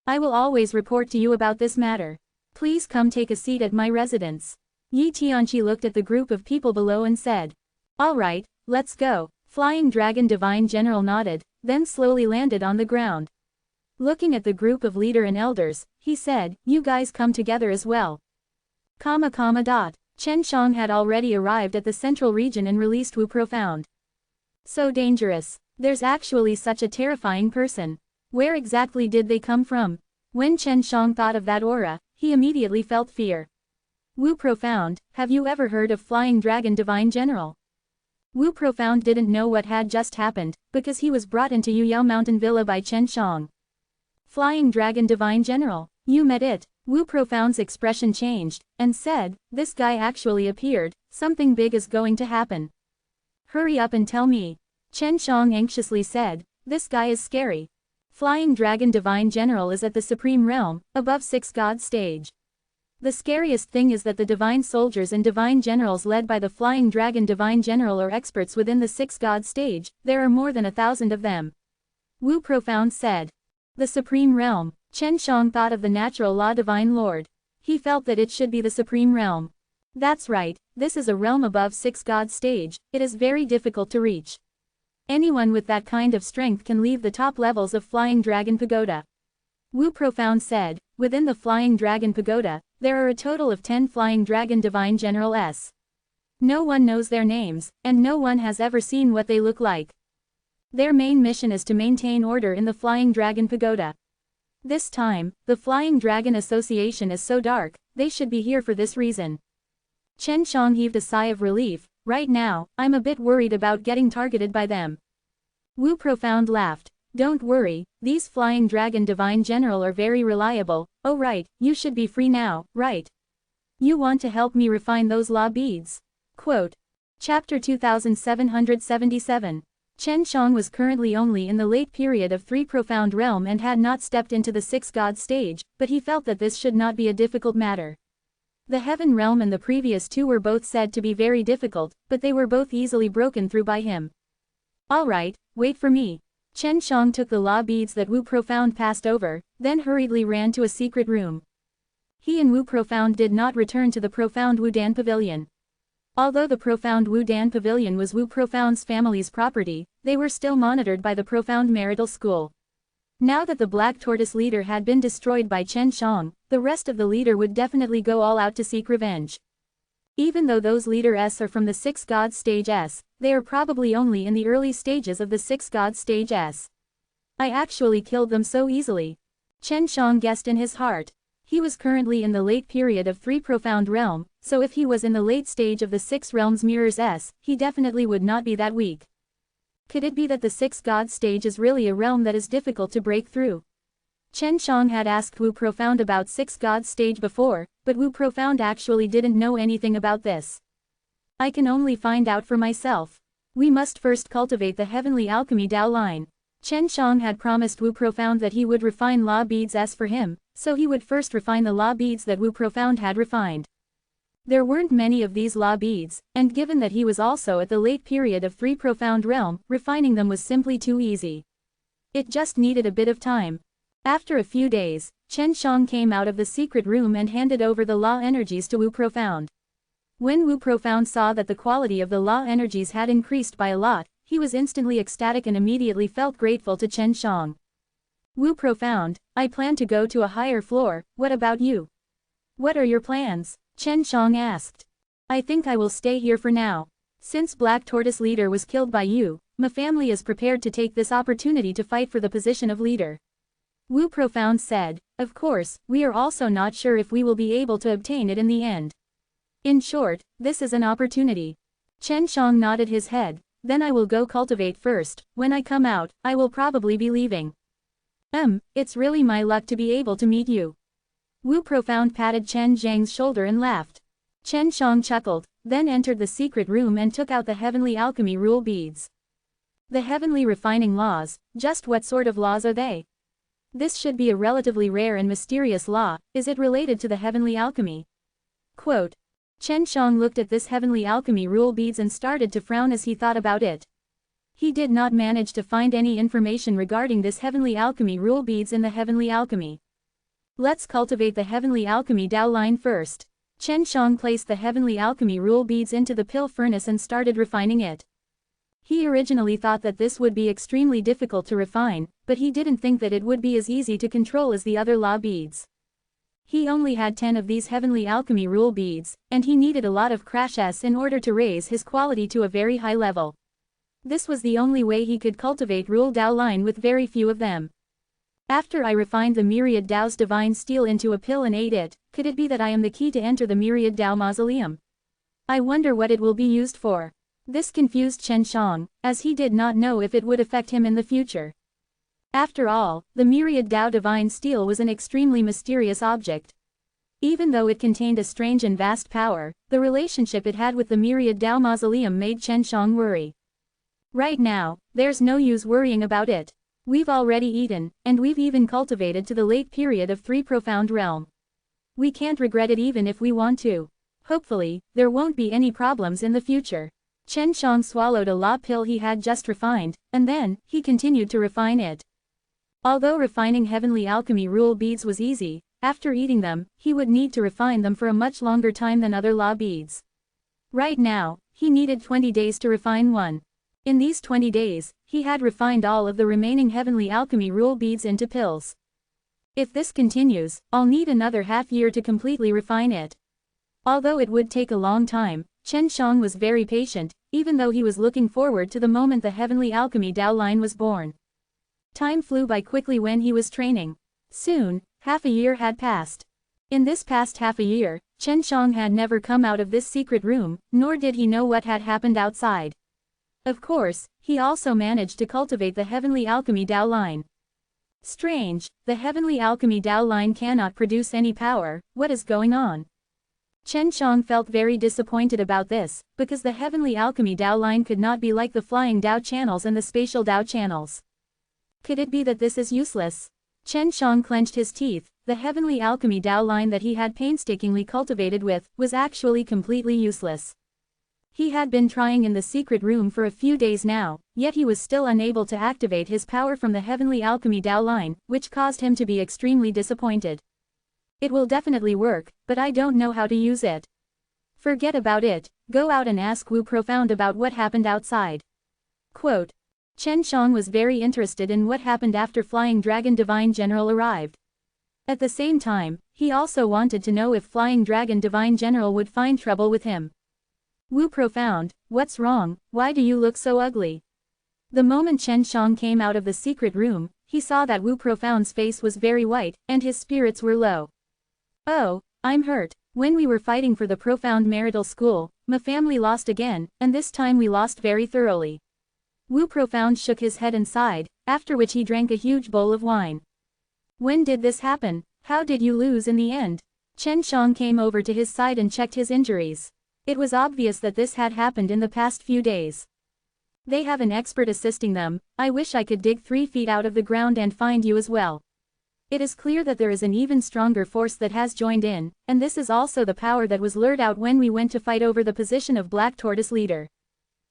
I will always report to you about this matter. Please come take a seat at my residence. Yi Tianqi looked at the group of people below and said. Alright, let's go. Flying Dragon Divine General nodded, then slowly landed on the ground. Looking at the group of leader and elders, he said, you guys come together as well. Chen Shang had already arrived at the central region and released Wu Profound. So dangerous. There's actually such a terrifying person. Where exactly did they come from? When Chen Shang thought of that aura, he immediately felt fear. Wu Profound, have you ever heard of Flying Dragon Divine General? Wu Profound didn't know what had just happened, because he was brought into Yuyao Mountain Villa by Chen Shang. Flying Dragon Divine General, you met it. Wu Profound's expression changed, and said, this guy actually appeared, something big is going to happen. Hurry up and tell me. Chen Shang anxiously said, this guy is scary. Flying Dragon Divine General is at the Supreme Realm, above 6 God stage. The scariest thing is that the Divine Soldiers and Divine Generals led by the Flying Dragon Divine General are experts within the 6 God stage, there are more than 1,000 of them. Wu Profound said. The Supreme Realm. Chen Shang thought of the Natural Law Divine Lord. He felt that it should be the Supreme Realm. That's right, this is a realm above 6 God stage, it is very difficult to reach. Anyone with that kind of strength can leave the top levels of Flying Dragon Pagoda. Wu Profound said, within the Flying Dragon Pagoda, there are a total of 10 Flying Dragon Divine Generals. No one knows their names, and no one has ever seen what they look like. Their main mission is to maintain order in the Flying Dragon Pagoda. This time, the Flying Dragon Association is so dark, they should be here for this reason. Chen Shang heaved a sigh of relief, right now, I'm a bit worried about getting targeted by them. Wu Profound laughed. Don't worry, these Flying Dragon Divine General are very reliable. Oh right, you should be free now, right? You want to help me refine those law beads? Quote. Chapter 2777. Chen Shang was currently only in the late period of 3 profound realm and had not stepped into the 6 god stage, but he felt that this should not be a difficult matter. The heaven realm and the previous 2 were both said to be very difficult, but they were both easily broken through by him. Alright, wait for me. Chen Shang took the law beads that Wu Profound passed over, then hurriedly ran to a secret room. He and Wu Profound did not return to the Profound Wu Dan Pavilion. Although the Profound Wu Dan Pavilion was Wu Profound's family's property, they were still monitored by the Profound Marital School. Now that the Black Tortoise leader had been destroyed by Chen Shang, the rest of the leader would definitely go all out to seek revenge. Even though those leader S are from the 6 god stage S, they are probably only in the early stages of the 6 god stage S. I actually killed them so easily. Chen Shang guessed in his heart. He was currently in the late period of 3 profound realm, so if he was in the late stage of the 6 realms mirrors S, he definitely would not be that weak. Could it be that the 6 god stage is really a realm that is difficult to break through? Chen Shang had asked Wu Profound about 6 god stage before, but Wu Profound actually didn't know anything about this. I can only find out for myself. We must first cultivate the heavenly alchemy Dao line. Chen Shang had promised Wu Profound that he would refine law beads S for him, so he would first refine the law beads that Wu Profound had refined. There weren't many of these law beads, and given that he was also at the late period of 3 profound realm, refining them was simply too easy. It just needed a bit of time. After a few days, Chen Shang came out of the secret room and handed over the law energies to Wu Profound. When Wu Profound saw that the quality of the law energies had increased by a lot, he was instantly ecstatic and immediately felt grateful to Chen Shang. Wu Profound, I plan to go to a higher floor, what about you? What are your plans? Chen Shang asked. I think I will stay here for now. Since Black Tortoise leader was killed by you, my family is prepared to take this opportunity to fight for the position of leader. Wu Profound said, of course, we are also not sure if we will be able to obtain it in the end. In short, this is an opportunity. Chen Shang nodded his head, then I will go cultivate first, when I come out, I will probably be leaving. It's really my luck to be able to meet you. Wu Profound patted Chen Zhang's shoulder and laughed. Chen Shang chuckled, then entered the secret room and took out the heavenly alchemy rule beads. The heavenly refining laws, just what sort of laws are they? This should be a relatively rare and mysterious law, is it related to the heavenly alchemy? Quote. Chen Shang looked at this heavenly alchemy rule beads and started to frown as he thought about it. He did not manage to find any information regarding this heavenly alchemy rule beads in the heavenly alchemy. Let's cultivate the heavenly alchemy Dao line first. Chen Shang placed the heavenly alchemy rule beads into the pill furnace and started refining it. He originally thought that this would be extremely difficult to refine, but he didn't think that it would be as easy to control as the other law beads. He only had 10 of these heavenly alchemy rule beads, and he needed a lot of crashes in order to raise his quality to a very high level. This was the only way he could cultivate rule Dao line with very few of them. After I refined the myriad Dao's divine steel into a pill and ate it, could it be that I am the key to enter the myriad Dao mausoleum? I wonder what it will be used for. This confused Chen Shang, as he did not know if it would affect him in the future. After all, the myriad Dao divine steel was an extremely mysterious object. Even though it contained a strange and vast power, the relationship it had with the myriad Dao mausoleum made Chen Shang worry. Right now, there's no use worrying about it. We've already eaten, and we've even cultivated to the late period of 3 profound realm. We can't regret it even if we want to. Hopefully, there won't be any problems in the future. Chen Shang swallowed a law pill he had just refined, and then, he continued to refine it. Although refining heavenly alchemy rule beads was easy, after eating them, he would need to refine them for a much longer time than other law beads. Right now, he needed 20 days to refine one. In these 20 days, he had refined all of the remaining heavenly alchemy rule beads into pills. If this continues, I'll need another half year to completely refine it. Although it would take a long time, Chen Shang was very patient, even though he was looking forward to the moment the heavenly alchemy Dao line was born. Time flew by quickly when he was training. Soon, half a year had passed. In this past half a year, Chen Shang had never come out of this secret room, nor did he know what had happened outside. Of course, he also managed to cultivate the heavenly alchemy Dao line. Strange, the heavenly alchemy Dao line cannot produce any power, what is going on? Chen Shang felt very disappointed about this, because the heavenly alchemy Dao line could not be like the flying Dao channels and the spatial Dao channels. Could it be that this is useless? Chen Shang clenched his teeth. The heavenly alchemy Dao line that he had painstakingly cultivated with, was actually completely useless. He had been trying in the secret room for a few days now, yet he was still unable to activate his power from the heavenly alchemy Dao line, which caused him to be extremely disappointed. It will definitely work, but I don't know how to use it. Forget about it, go out and ask Wu Profound about what happened outside. Quote. Chen Shang was very interested in what happened after Flying Dragon Divine General arrived. At the same time, he also wanted to know if Flying Dragon Divine General would find trouble with him. Wu Profound, what's wrong, why do you look so ugly? The moment Chen Shang came out of the secret room, he saw that Wu Profound's face was very white, and his spirits were low. Oh, I'm hurt. When we were fighting for the Profound Marital School, my family lost again, and this time we lost very thoroughly. Wu Profound shook his head and sighed, after which he drank a huge bowl of wine. When did this happen? How did you lose in the end? Chen Shang came over to his side and checked his injuries. It was obvious that this had happened in the past few days. They have an expert assisting them. I wish I could dig 3 feet out of the ground and find you as well. It is clear that there is an even stronger force that has joined in, and this is also the power that was lured out when we went to fight over the position of Black Tortoise leader.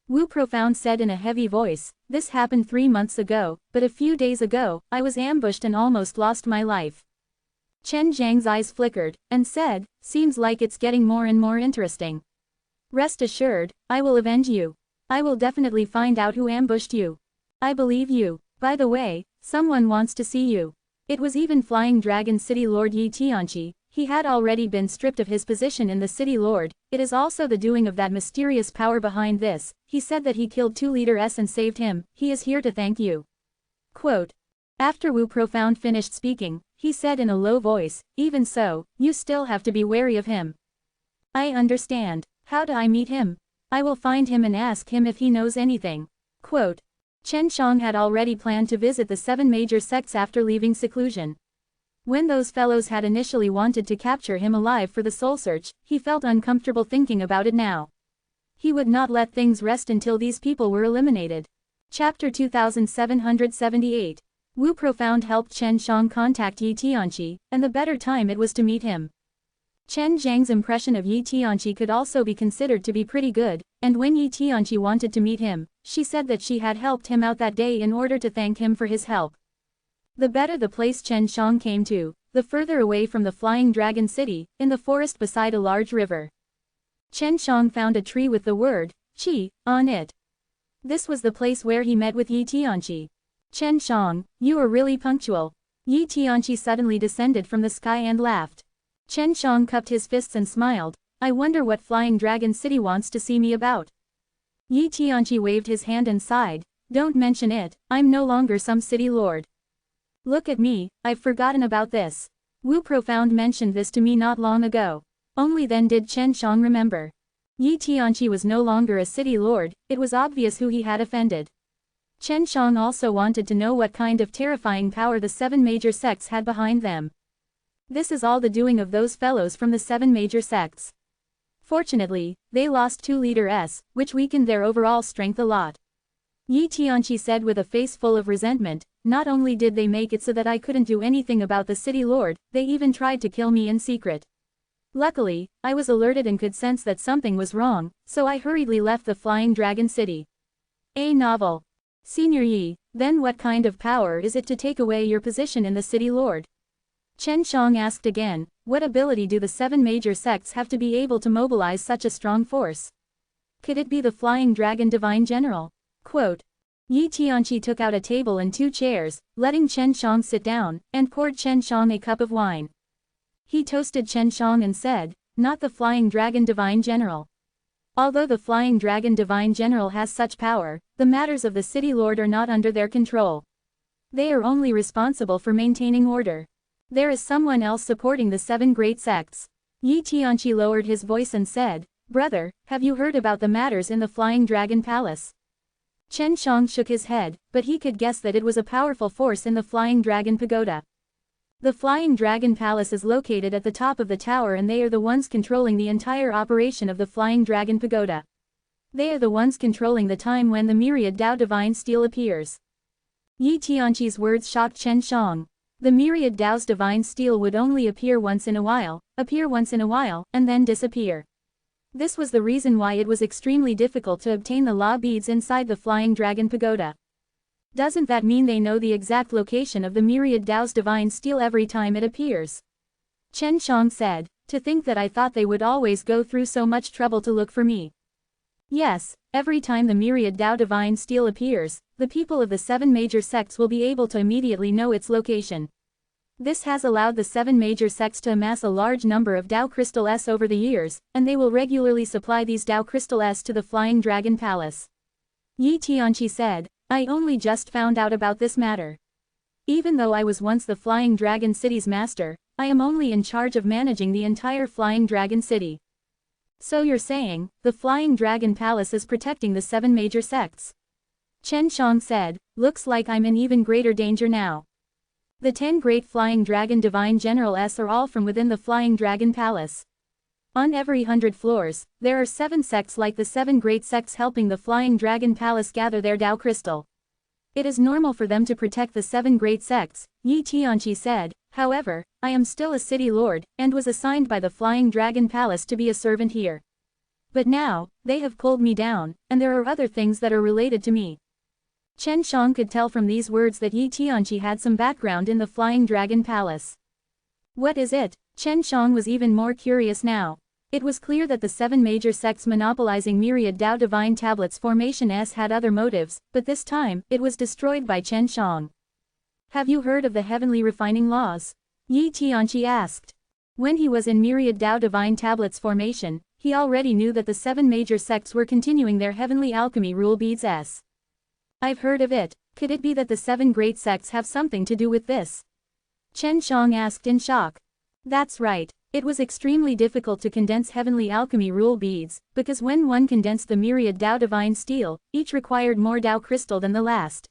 Wu Profound said in a heavy voice, this happened 3 months ago, but a few days ago, I was ambushed and almost lost my life. Chen Zhang's eyes flickered, and said, seems like it's getting more and more interesting. Rest assured, I will avenge you. I will definitely find out who ambushed you. I believe you. By the way, someone wants to see you. It was even Flying Dragon City Lord Yi Tianqi. He had already been stripped of his position in the City Lord. It is also the doing of that mysterious power behind this. He said that he killed 2 Leader S and saved him. He is here to thank you. Quote. After Wu Profound finished speaking, he said in a low voice, even so, you still have to be wary of him. I understand. How do I meet him? I will find him and ask him if he knows anything. Quote. Chen Shang had already planned to visit the 7 major sects after leaving seclusion. When those fellows had initially wanted to capture him alive for the soul search, he felt uncomfortable thinking about it now. He would not let things rest until these people were eliminated. Chapter 2778. Wu Profound helped Chen Shang contact Yi Tianqi, and the better time it was to meet him. Chen Zhang's impression of Yi Tianqi could also be considered to be pretty good, and when Yi Tianqi wanted to meet him, she said that she had helped him out that day in order to thank him for his help. The better the place Chen Shang came to, the further away from the Flying Dragon City, in the forest beside a large river. Chen Shang found a tree with the word, Qi, on it. This was the place where he met with Yi Tianqi. Chen Shang, you are really punctual. Yi Tianqi suddenly descended from the sky and laughed. Chen Shang cupped his fists and smiled. I wonder what Flying Dragon City wants to see me about. Yi Tianqi waved his hand and sighed. Don't mention it, I'm no longer some city lord. Look at me, I've forgotten about this. Wu Profound mentioned this to me not long ago. Only then did Chen Shang remember. Yi Tianqi was no longer a city lord, it was obvious who he had offended. Chen Shang also wanted to know what kind of terrifying power the 7 major sects had behind them. This is all the doing of those fellows from the 7 major sects. Fortunately, they lost 2 Leader S, which weakened their overall strength a lot. Yi Tianqi said with a face full of resentment, not only did they make it so that I couldn't do anything about the city lord, they even tried to kill me in secret. Luckily, I was alerted and could sense that something was wrong, so I hurriedly left the Flying Dragon City. A novel. Senior Yi, then what kind of power is it to take away your position in the city lord? Chen Shang asked again, what ability do the 7 major sects have to be able to mobilize such a strong force? Could it be the Flying Dragon Divine General? Quote. Yi Tianqi took out a table and 2 chairs, letting Chen Shang sit down, and poured Chen Shang a cup of wine. He toasted Chen Shang and said, not the Flying Dragon Divine General. Although the Flying Dragon Divine General has such power, the matters of the City Lord are not under their control. They are only responsible for maintaining order. There is someone else supporting the 7 great sects. Yi Tianqi lowered his voice and said, brother, have you heard about the matters in the Flying Dragon Palace? Chen Shang shook his head, but he could guess that it was a powerful force in the Flying Dragon Pagoda. The Flying Dragon Palace is located at the top of the tower, and they are the ones controlling the entire operation of the Flying Dragon Pagoda. They are the ones controlling the time when the myriad Tao Divine Steel appears. Yi Tianqi's words shocked Chen Shang. The myriad Tao's divine steel would only appear once in a while, and then disappear. This was the reason why it was extremely difficult to obtain the law beads inside the Flying Dragon Pagoda. Doesn't that mean they know the exact location of the myriad Tao's divine steel every time it appears? Chen Shang said, to think that I thought they would always go through so much trouble to look for me. Yes, every time the myriad Tao divine steel appears, the people of the 7 major sects will be able to immediately know its location. This has allowed the 7 major sects to amass a large number of Tao Crystal S over the years, and they will regularly supply these Tao Crystal S to the Flying Dragon Palace. Yi Tianqi said, I only just found out about this matter. Even though I was once the Flying Dragon City's master, I am only in charge of managing the entire Flying Dragon City. So you're saying, the Flying Dragon Palace is protecting the 7 major sects? Chen Shang said, looks like I'm in even greater danger now. The 10 great Flying Dragon Divine General S are all from within the Flying Dragon Palace. On every 100 floors, there are 7 sects like the 7 great sects helping the Flying Dragon Palace gather their Tao Crystal. It is normal for them to protect the 7 great sects, Yi Tianqi said. However, I am still a city lord, and was assigned by the Flying Dragon Palace to be a servant here. But now, they have pulled me down, and there are other things that are related to me. Chen Shang could tell from these words that Yi Tianqi had some background in the Flying Dragon Palace. What is it? Chen Shang was even more curious now. It was clear that the 7 major sects monopolizing myriad Tao Divine Tablets Formation S had other motives, but this time, it was destroyed by Chen Shang. Have you heard of the heavenly refining laws? Yi Tianqi asked. When he was in myriad Tao Divine Tablets Formation, he already knew that the 7 major sects were continuing their heavenly alchemy rule beads S. I've heard of it. Could it be that the 7 great sects have something to do with this? Chen Shang asked in shock. That's right. It was extremely difficult to condense heavenly alchemy rule beads, because when one condensed the myriad Tao Divine Steel, each required more Tao Crystal than the last.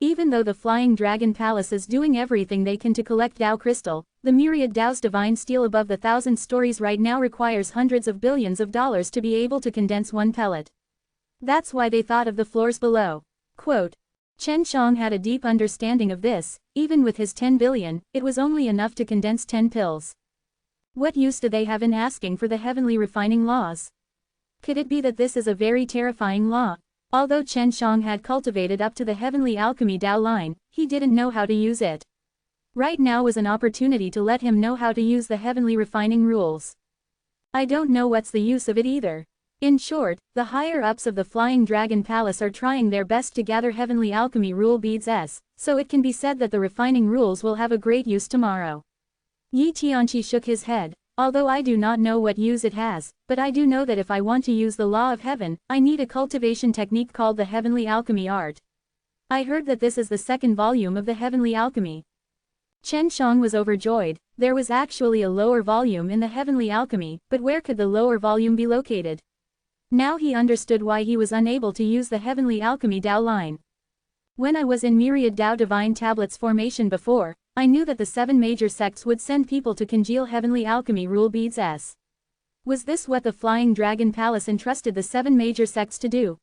Even though the Flying Dragon Palace is doing everything they can to collect Tao Crystal, the myriad Tao's Divine Steel above the 1,000 stories right now requires hundreds of billions of dollars to be able to condense one pellet. That's why they thought of the floors below. Quote, Chen Shang had a deep understanding of this. Even with his 10 billion, it was only enough to condense 10 pills. What use do they have in asking for the heavenly refining laws? Could it be that this is a very terrifying law? Although Chen Shang had cultivated up to the heavenly alchemy Tao line, he didn't know how to use it. Right now was an opportunity to let him know how to use the heavenly refining rules. I don't know what's the use of it either. In short, the higher-ups of the Flying Dragon Palace are trying their best to gather heavenly alchemy rule beads S, so it can be said that the refining rules will have a great use tomorrow. Yi Tianqi shook his head. Although I do not know what use it has, but I do know that if I want to use the law of heaven, I need a cultivation technique called the heavenly alchemy art. I heard that this is the 2nd volume of the heavenly alchemy. Chen Shang was overjoyed. There was actually a lower volume in the heavenly alchemy, but where could the lower volume be located? Now he understood why he was unable to use the heavenly alchemy Tao line. When I was in myriad Tao Divine Tablets Formation before, I knew that the 7 major sects would send people to congeal heavenly alchemy rule beads S. Was this what the Flying Dragon Palace entrusted the 7 major sects to do?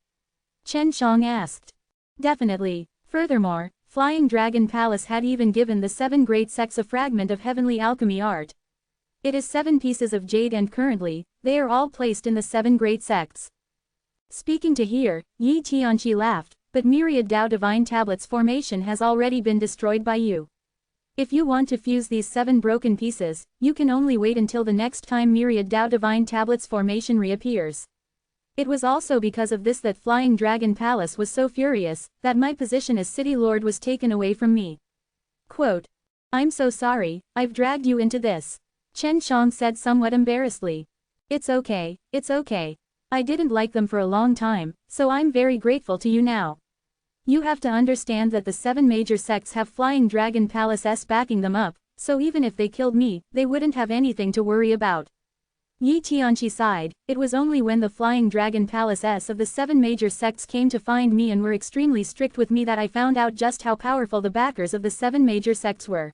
Chen Shang asked. Definitely. Furthermore, Flying Dragon Palace had even given the 7 great sects a fragment of heavenly alchemy art. It is 7 pieces of jade, and currently, they are all placed in the 7 great sects. Speaking to hear, Yi Tianqi laughed, but myriad Tao Divine Tablets Formation has already been destroyed by you. If you want to fuse these 7 broken pieces, you can only wait until the next time myriad Tao Divine Tablets Formation reappears. It was also because of this that Flying Dragon Palace was so furious, that my position as City Lord was taken away from me. Quote, I'm so sorry, I've dragged you into this. Chen Shang said somewhat embarrassedly. It's okay, it's okay. I didn't like them for a long time, so I'm very grateful to you now. You have to understand that the 7 major sects have Flying Dragon Palace S backing them up, so even if they killed me, they wouldn't have anything to worry about. Yi Tianqi sighed. It was only when the Flying Dragon Palace S of the 7 major sects came to find me and were extremely strict with me that I found out just how powerful the backers of the 7 major sects were.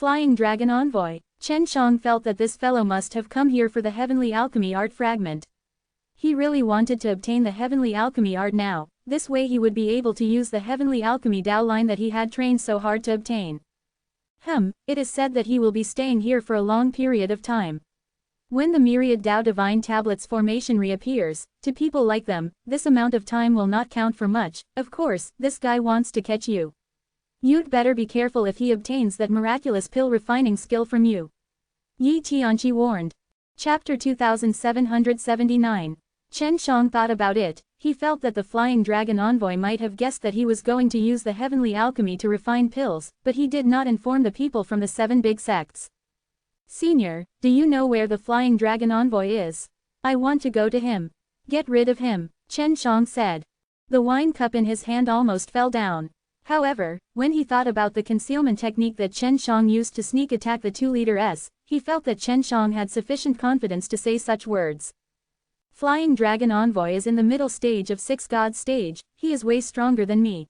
Flying Dragon Envoy. Chen Shang felt that this fellow must have come here for the heavenly alchemy art fragment. He really wanted to obtain the heavenly alchemy art now, this way he would be able to use the heavenly alchemy Dao line that he had trained so hard to obtain. It is said that he will be staying here for a long period of time. When the myriad Dao divine tablets formation reappears, to people like them, this amount of time will not count for much. Of course, this guy wants to catch you. You'd better be careful if he obtains that miraculous pill refining skill from you. Yi Tianqi warned. Chapter 2779. Chen Shang thought about it. He felt that the Flying Dragon Envoy might have guessed that he was going to use the heavenly alchemy to refine pills, but he did not inform the people from the 7 big sects. Senior, do you know where the Flying Dragon Envoy is? I want to go to him. Get rid of him, Chen Shang said. The wine cup in his hand almost fell down. However, when he thought about the concealment technique that Chen Shang used to sneak attack the 2-leader S, he felt that Chen Shang had sufficient confidence to say such words. Flying Dragon Envoy is in the middle stage of 6 God stage, he is way stronger than me.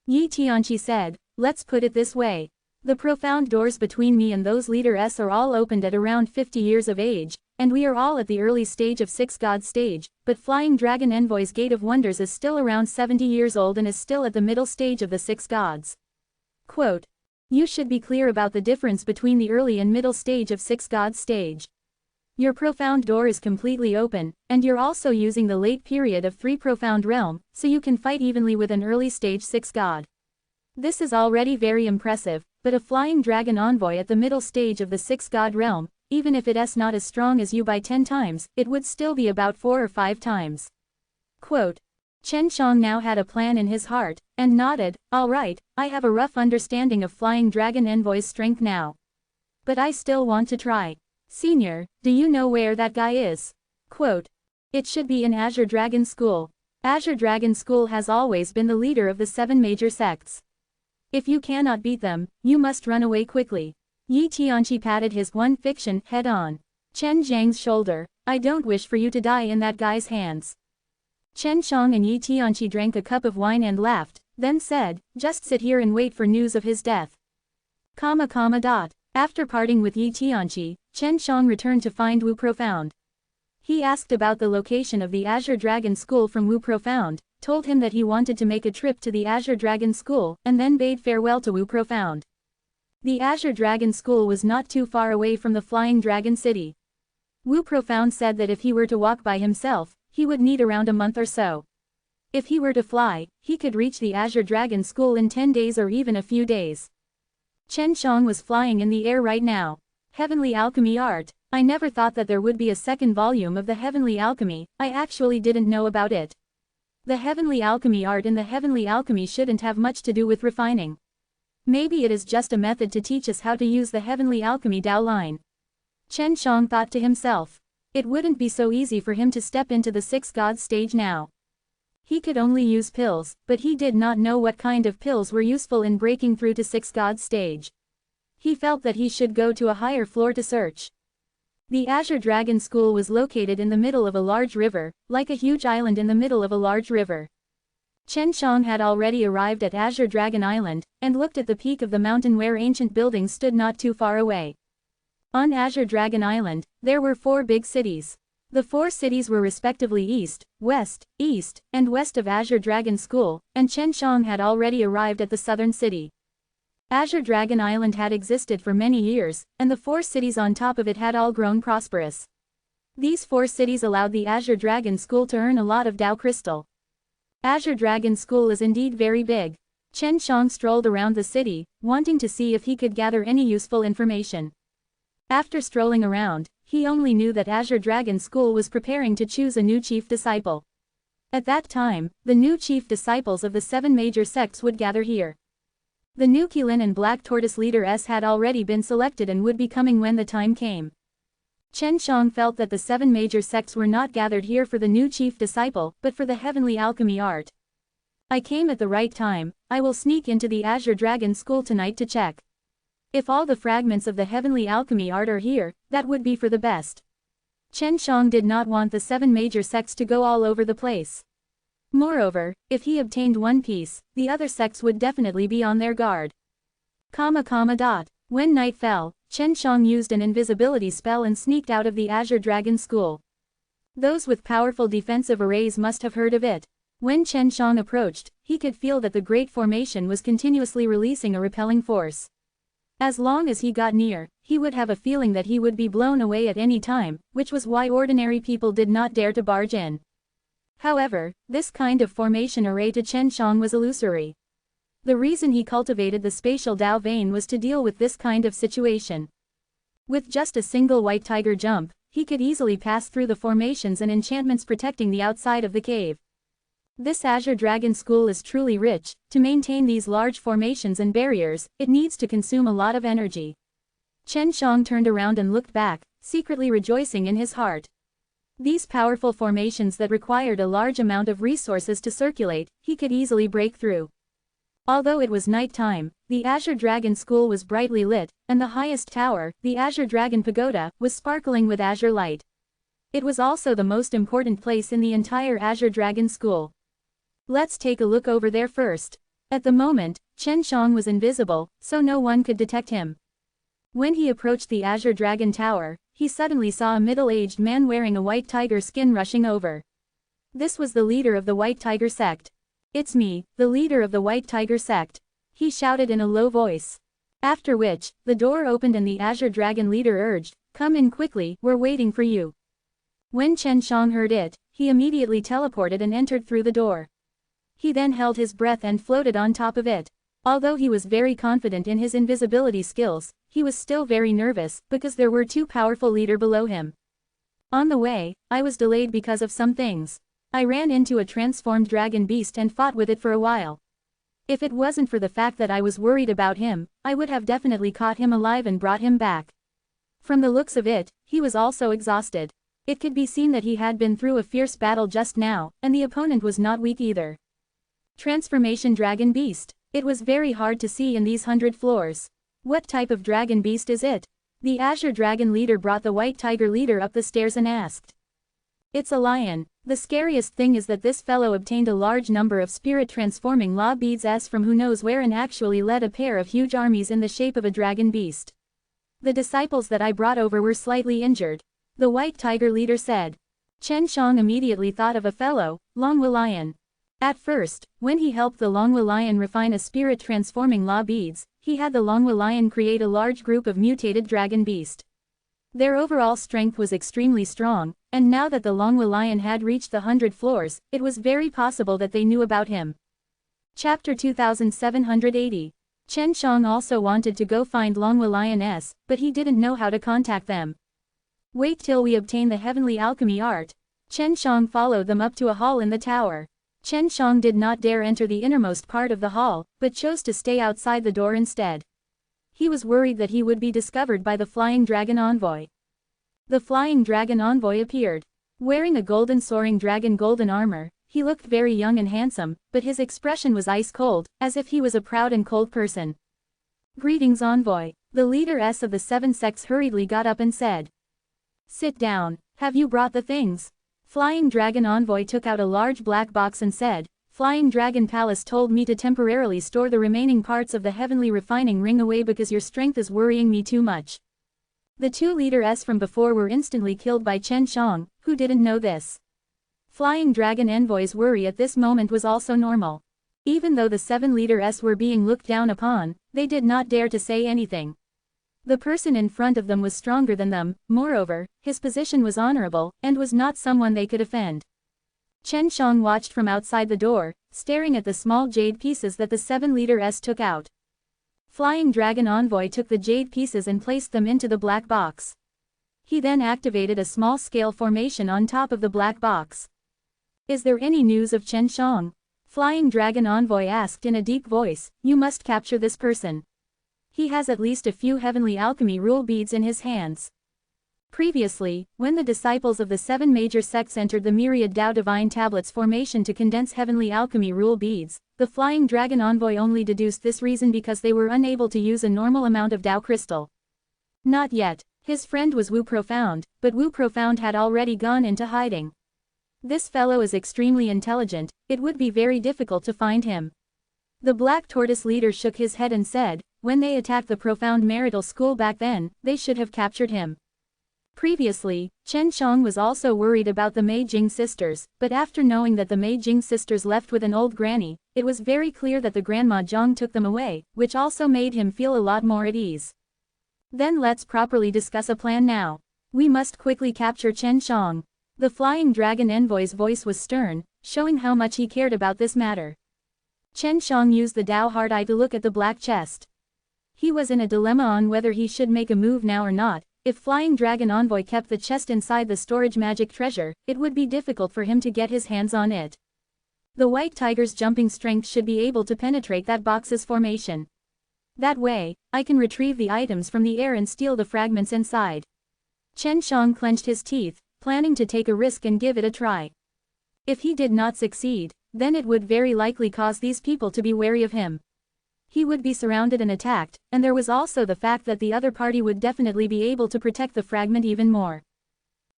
Yi Tianqi said, let's put it this way. The profound doors between me and those leader S are all opened at around 50 years of age, and we are all at the early stage of 6 God stage, but Flying Dragon Envoy's Gate of Wonders is still around 70 years old and is still at the middle stage of the 6 gods. Quote, you should be clear about the difference between the early and middle stage of 6 gods stage. Your profound door is completely open, and you're also using the late period of 3 profound realm, so you can fight evenly with an early stage 6 god. This is already very impressive, but a Flying Dragon Envoy at the middle stage of the 6 god realm, even if it's not as strong as you by 10 times, it would still be about 4 or 5 times. Quote, Chen Shang now had a plan in his heart, and nodded, alright, I have a rough understanding of Flying Dragon Envoy's strength now. But I still want to try. Senior, do you know where that guy is? Quote, it should be in Azure Dragon School. Azure Dragon School has always been the leader of the 7 major sects. If you cannot beat them, you must run away quickly. Yi Tianqi patted his one fiction head on Chen Zhang's shoulder. I don't wish for you to die in that guy's hands. Chen Shang and Yi Tianqi drank a cup of wine and laughed, then said, just sit here and wait for news of his death. After parting with Yi Tianqi, Chen Shang returned to find Wu Profound. He asked about the location of the Azure Dragon School from Wu Profound, told him that he wanted to make a trip to the Azure Dragon School, and then bade farewell to Wu Profound. The Azure Dragon School was not too far away from the Flying Dragon City. Wu Profound said that if he were to walk by himself, he would need around a month or so. If he were to fly, he could reach the Azure Dragon School in 10 days or even a few days. Chen Shang was flying in the air right now. Heavenly Alchemy Art. I never thought that there would be a second volume of the Heavenly Alchemy, I actually didn't know about it. The Heavenly Alchemy Art in the Heavenly Alchemy shouldn't have much to do with refining. Maybe it is just a method to teach us how to use the Heavenly Alchemy Dao line. Chen Shang thought to himself. It wouldn't be so easy for him to step into the 6 gods stage now. He could only use pills, but he did not know what kind of pills were useful in breaking through to 6 gods stage. He felt that he should go to a higher floor to search. The Azure Dragon School was located in the middle of a large river, like a huge island in the middle of a large river. Chen Shang had already arrived at Azure Dragon Island, and looked at the peak of the mountain where ancient buildings stood not too far away. On Azure Dragon Island, there were 4 big cities. The 4 cities were respectively east, west, and west of Azure Dragon School, and Chen Shang had already arrived at the southern city. Azure Dragon Island had existed for many years, and the 4 cities on top of it had all grown prosperous. These 4 cities allowed the Azure Dragon School to earn a lot of Dao Crystal. Azure Dragon School is indeed very big. Chen Shang strolled around the city, wanting to see if he could gather any useful information. After strolling around, he only knew that Azure Dragon School was preparing to choose a new chief disciple. At that time, the new chief disciples of the 7 major sects would gather here. The new Qilin and Black Tortoise leader S had already been selected and would be coming when the time came. Chen Shang felt that the 7 major sects were not gathered here for the new chief disciple, but for the Heavenly Alchemy Art. I came at the right time. I will sneak into the Azure Dragon School tonight to check. If all the fragments of the Heavenly Alchemy Art are here, that would be for the best. Chen Shang did not want the 7 major sects to go all over the place. Moreover, if he obtained one piece, the other sects would definitely be on their guard. When night fell, Chen Shang used an invisibility spell and sneaked out of the Azure Dragon School. Those with powerful defensive arrays must have heard of it. When Chen Shang approached, he could feel that the Great Formation was continuously releasing a repelling force. As long as he got near, he would have a feeling that he would be blown away at any time, which was why ordinary people did not dare to barge in. However, this kind of formation array to Chen Shang was illusory. The reason he cultivated the spatial Dao vein was to deal with this kind of situation. With just a single white tiger jump, he could easily pass through the formations and enchantments protecting the outside of the cave. This Azure Dragon School is truly rich. To maintain these large formations and barriers, it needs to consume a lot of energy. Chen Shang turned around and looked back, secretly rejoicing in his heart. These powerful formations that required a large amount of resources to circulate, he could easily break through. Although it was night time, the Azure Dragon School was brightly lit, and the highest tower, the Azure Dragon Pagoda, was sparkling with azure light. It was also the most important place in the entire Azure Dragon School. Let's take a look over there first. At the moment, Chen Shang was invisible, so no one could detect him. When he approached the Azure Dragon Tower, he suddenly saw a middle-aged man wearing a white tiger skin rushing over. This was the leader of the White Tiger sect. "It's me, the leader of the White Tiger sect," he shouted in a low voice. After which, the door opened and the Azure Dragon leader urged, "Come in quickly, we're waiting for you." When Chen Shang heard it, he immediately teleported and entered through the door. He then held his breath and floated on top of it. Although he was very confident in his invisibility skills, he was still very nervous, because there were two powerful leaders below him. On the way, I was delayed because of some things. I ran into a transformed dragon beast and fought with it for a while. If it wasn't for the fact that I was worried about him, I would have definitely caught him alive and brought him back. From the looks of it, he was also exhausted. It could be seen that he had been through a fierce battle just now, and the opponent was not weak either. Transformation Dragon Beast. It was very hard to see in these 100 floors. What type of dragon beast is it? The Azure Dragon leader brought the White Tiger leader up the stairs and asked. "It's a lion. The scariest thing is that this fellow obtained a large number of spirit-transforming law beads from who knows where and actually led a pair of huge armies in the shape of a dragon beast. The disciples that I brought over were slightly injured," the White Tiger leader said. Chen Shang immediately thought of a fellow, Longwa Lion. At first, when he helped the Longwa Lion refine a spirit-transforming law beads, he had the Longwa Lion create a large group of mutated dragon beast. Their overall strength was extremely strong, and now that the Longwa Lion had reached the 100 floors, it was very possible that they knew about him. Chapter 2780. Chen Shang also wanted to go find Longwa Lion, but he didn't know how to contact them. Wait till we obtain the heavenly alchemy art. Chen Shang followed them up to a hall in the tower. Chen Shang did not dare enter the innermost part of the hall, but chose to stay outside the door instead. He was worried that he would be discovered by the Flying Dragon Envoy. The Flying Dragon Envoy appeared. Wearing a golden soaring dragon golden armor, he looked very young and handsome, but his expression was ice cold, as if he was a proud and cold person. "Greetings, Envoy." The leader of the 7 sects hurriedly got up and said. "Sit down. Have you brought the things?" Flying Dragon Envoy took out a large black box and said, "Flying Dragon Palace told me to temporarily store the remaining parts of the heavenly refining ring away because your strength is worrying me too much." The 2 leaders from before were instantly killed by Chen Shang, who didn't know this. Flying Dragon Envoy's worry at this moment was also normal. Even though the 7 leaders were being looked down upon, they did not dare to say anything. The person in front of them was stronger than them, moreover, his position was honorable, and was not someone they could offend. Chen Shang watched from outside the door, staring at the small jade pieces that the 7 leaders took out. Flying Dragon Envoy took the jade pieces and placed them into the black box. He then activated a small-scale formation on top of the black box. "Is there any news of Chen Shang?" Flying Dragon Envoy asked in a deep voice. "You must capture this person. He has at least a few heavenly alchemy rule beads in his hands." Previously, when the disciples of the 7 major sects entered the myriad Tao Divine Tablets formation to condense heavenly alchemy rule beads, the Flying Dragon Envoy only deduced this reason because they were unable to use a normal amount of Tao crystal. Not yet. His friend was Wu Profound, but Wu Profound had already gone into hiding. This fellow is extremely intelligent, it would be very difficult to find him. The Black Tortoise leader shook his head and said, when they attacked the profound marital school back then, they should have captured him. Previously, Chen Shang was also worried about the Mei Jing sisters, but after knowing that the Mei Jing sisters left with an old granny, it was very clear that the Grandma Jiang took them away, which also made him feel a lot more at ease. Then let's properly discuss a plan now. We must quickly capture Chen Shang. The Flying Dragon envoy's voice was stern, showing how much he cared about this matter. Chen Shang used the Dao Hard Eye to look at the black chest. He was in a dilemma on whether he should make a move now or not. If Flying Dragon Envoy kept the chest inside the storage magic treasure, it would be difficult for him to get his hands on it. The White Tiger's jumping strength should be able to penetrate that box's formation. That way, I can retrieve the items from the air and steal the fragments inside. Chen Shang clenched his teeth, planning to take a risk and give it a try. If he did not succeed, then it would very likely cause these people to be wary of him. He would be surrounded and attacked, and there was also the fact that the other party would definitely be able to protect the fragment even more.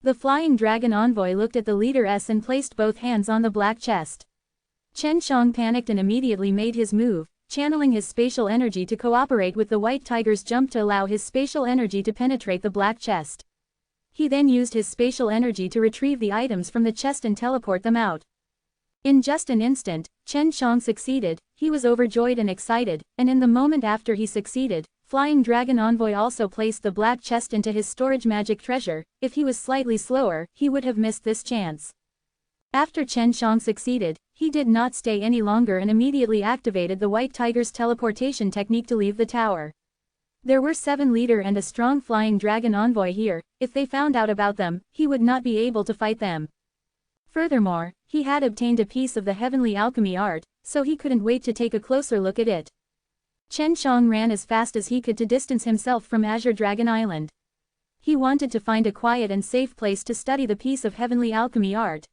The Flying Dragon Envoy looked at the leader S and placed both hands on the black chest. Chen Shang panicked and immediately made his move, channeling his spatial energy to cooperate with the White Tiger's jump to allow his spatial energy to penetrate the black chest. He then used his spatial energy to retrieve the items from the chest and teleport them out. In just an instant, Chen Shang succeeded. He was overjoyed and excited, and in the moment after he succeeded, Flying Dragon Envoy also placed the black chest into his storage magic treasure. If he was slightly slower, he would have missed this chance. After Chen Shang succeeded, he did not stay any longer and immediately activated the White Tiger's teleportation technique to leave the tower. There were 7 leader and a strong Flying Dragon Envoy here. If they found out about them, he would not be able to fight them. Furthermore, he had obtained a piece of the heavenly alchemy art, so he couldn't wait to take a closer look at it. Chen Shang ran as fast as he could to distance himself from Azure Dragon Island. He wanted to find a quiet and safe place to study the piece of heavenly alchemy art.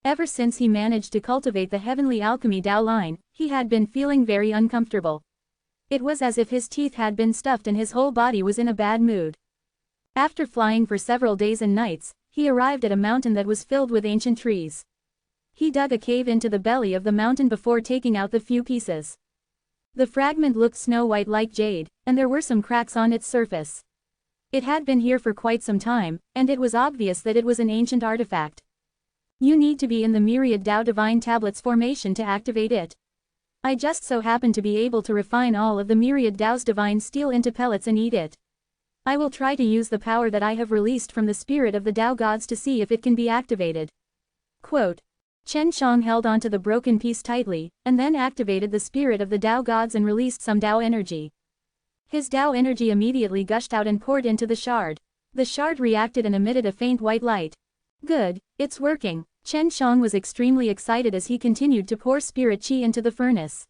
Ever since he managed to cultivate the heavenly alchemy Dao line, he had been feeling very uncomfortable. It was as if his teeth had been stuffed and his whole body was in a bad mood. After flying for several days and nights, he arrived at a mountain that was filled with ancient trees. He dug a cave into the belly of the mountain before taking out the few pieces. The fragment looked snow-white like jade, and there were some cracks on its surface. It had been here for quite some time, and it was obvious that it was an ancient artifact. You need to be in the Myriad Dao Divine Tablets formation to activate it. I just so happen to be able to refine all of the Myriad Dao's divine steel into pellets and eat it. I will try to use the power that I have released from the spirit of the Dao gods to see if it can be activated. Quote. Chen Shang held onto the broken piece tightly, and then activated the spirit of the Dao gods and released some Dao energy. His Dao energy immediately gushed out and poured into the shard. The shard reacted and emitted a faint white light. Good, it's working. Chen Shang was extremely excited as he continued to pour spirit chi into the furnace.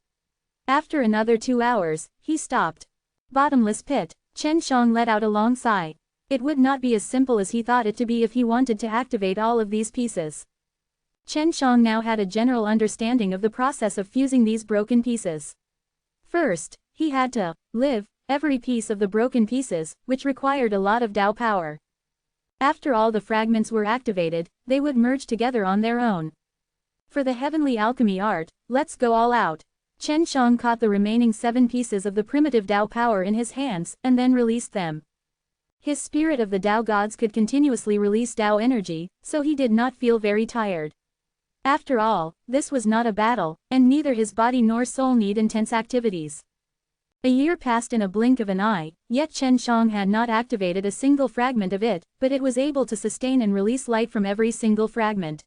After another 2 hours, he stopped. Bottomless pit. Chen Shang let out a long sigh. It would not be as simple as he thought it to be if he wanted to activate all of these pieces. Chen Shang now had a general understanding of the process of fusing these broken pieces. First, he had to live every piece of the broken pieces, which required a lot of Dao power. After all the fragments were activated, they would merge together on their own. For the heavenly alchemy art, let's go all out. Chen Shang caught the remaining 7 pieces of the primitive Dao power in his hands, and then released them. His spirit of the Dao gods could continuously release Dao energy, so he did not feel very tired. After all, this was not a battle, and neither his body nor soul need intense activities. A year passed in a blink of an eye, yet Chen Shang had not activated a single fragment of it, but it was able to sustain and release light from every single fragment.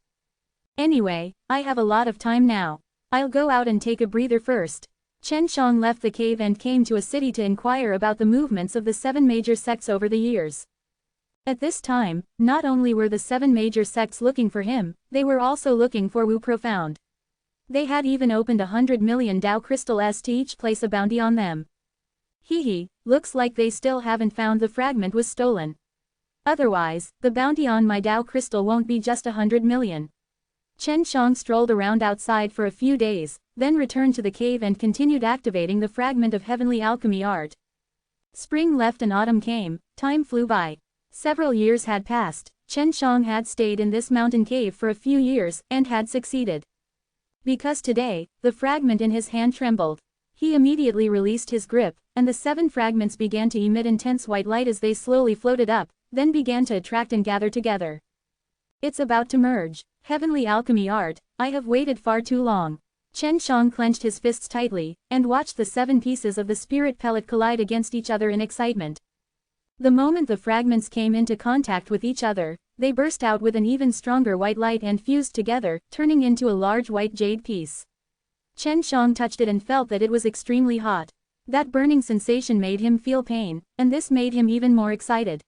Anyway, I have a lot of time now. I'll go out and take a breather first. Chen Shang left the cave and came to a city to inquire about the movements of the 7 major sects over the years. At this time, not only were the 7 major sects looking for him, they were also looking for Wu Profound. They had even opened 100 million Dao crystals to each place a bounty on them. Looks like they still haven't found the fragment was stolen. Otherwise, the bounty on my Dao crystal won't be just 100 million. Chen Shang strolled around outside for a few days, then returned to the cave and continued activating the fragment of heavenly alchemy art. Spring left and autumn came, time flew by. Several years had passed. Chen Shang had stayed in this mountain cave for a few years, and had succeeded. Because today, the fragment in his hand trembled. He immediately released his grip, and the 7 fragments began to emit intense white light as they slowly floated up, then began to attract and gather together. It's about to merge. Heavenly alchemy art, I have waited far too long. Chen Shang clenched his fists tightly, and watched the 7 pieces of the spirit pellet collide against each other in excitement. The moment the fragments came into contact with each other, they burst out with an even stronger white light and fused together, turning into a large white jade piece. Chen Shang touched it and felt that it was extremely hot. That burning sensation made him feel pain, and this made him even more excited.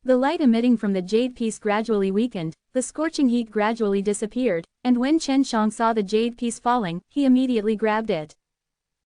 The light emitting from the jade piece gradually weakened, the scorching heat gradually disappeared, and when Chen Shang saw the jade piece falling, he immediately grabbed it.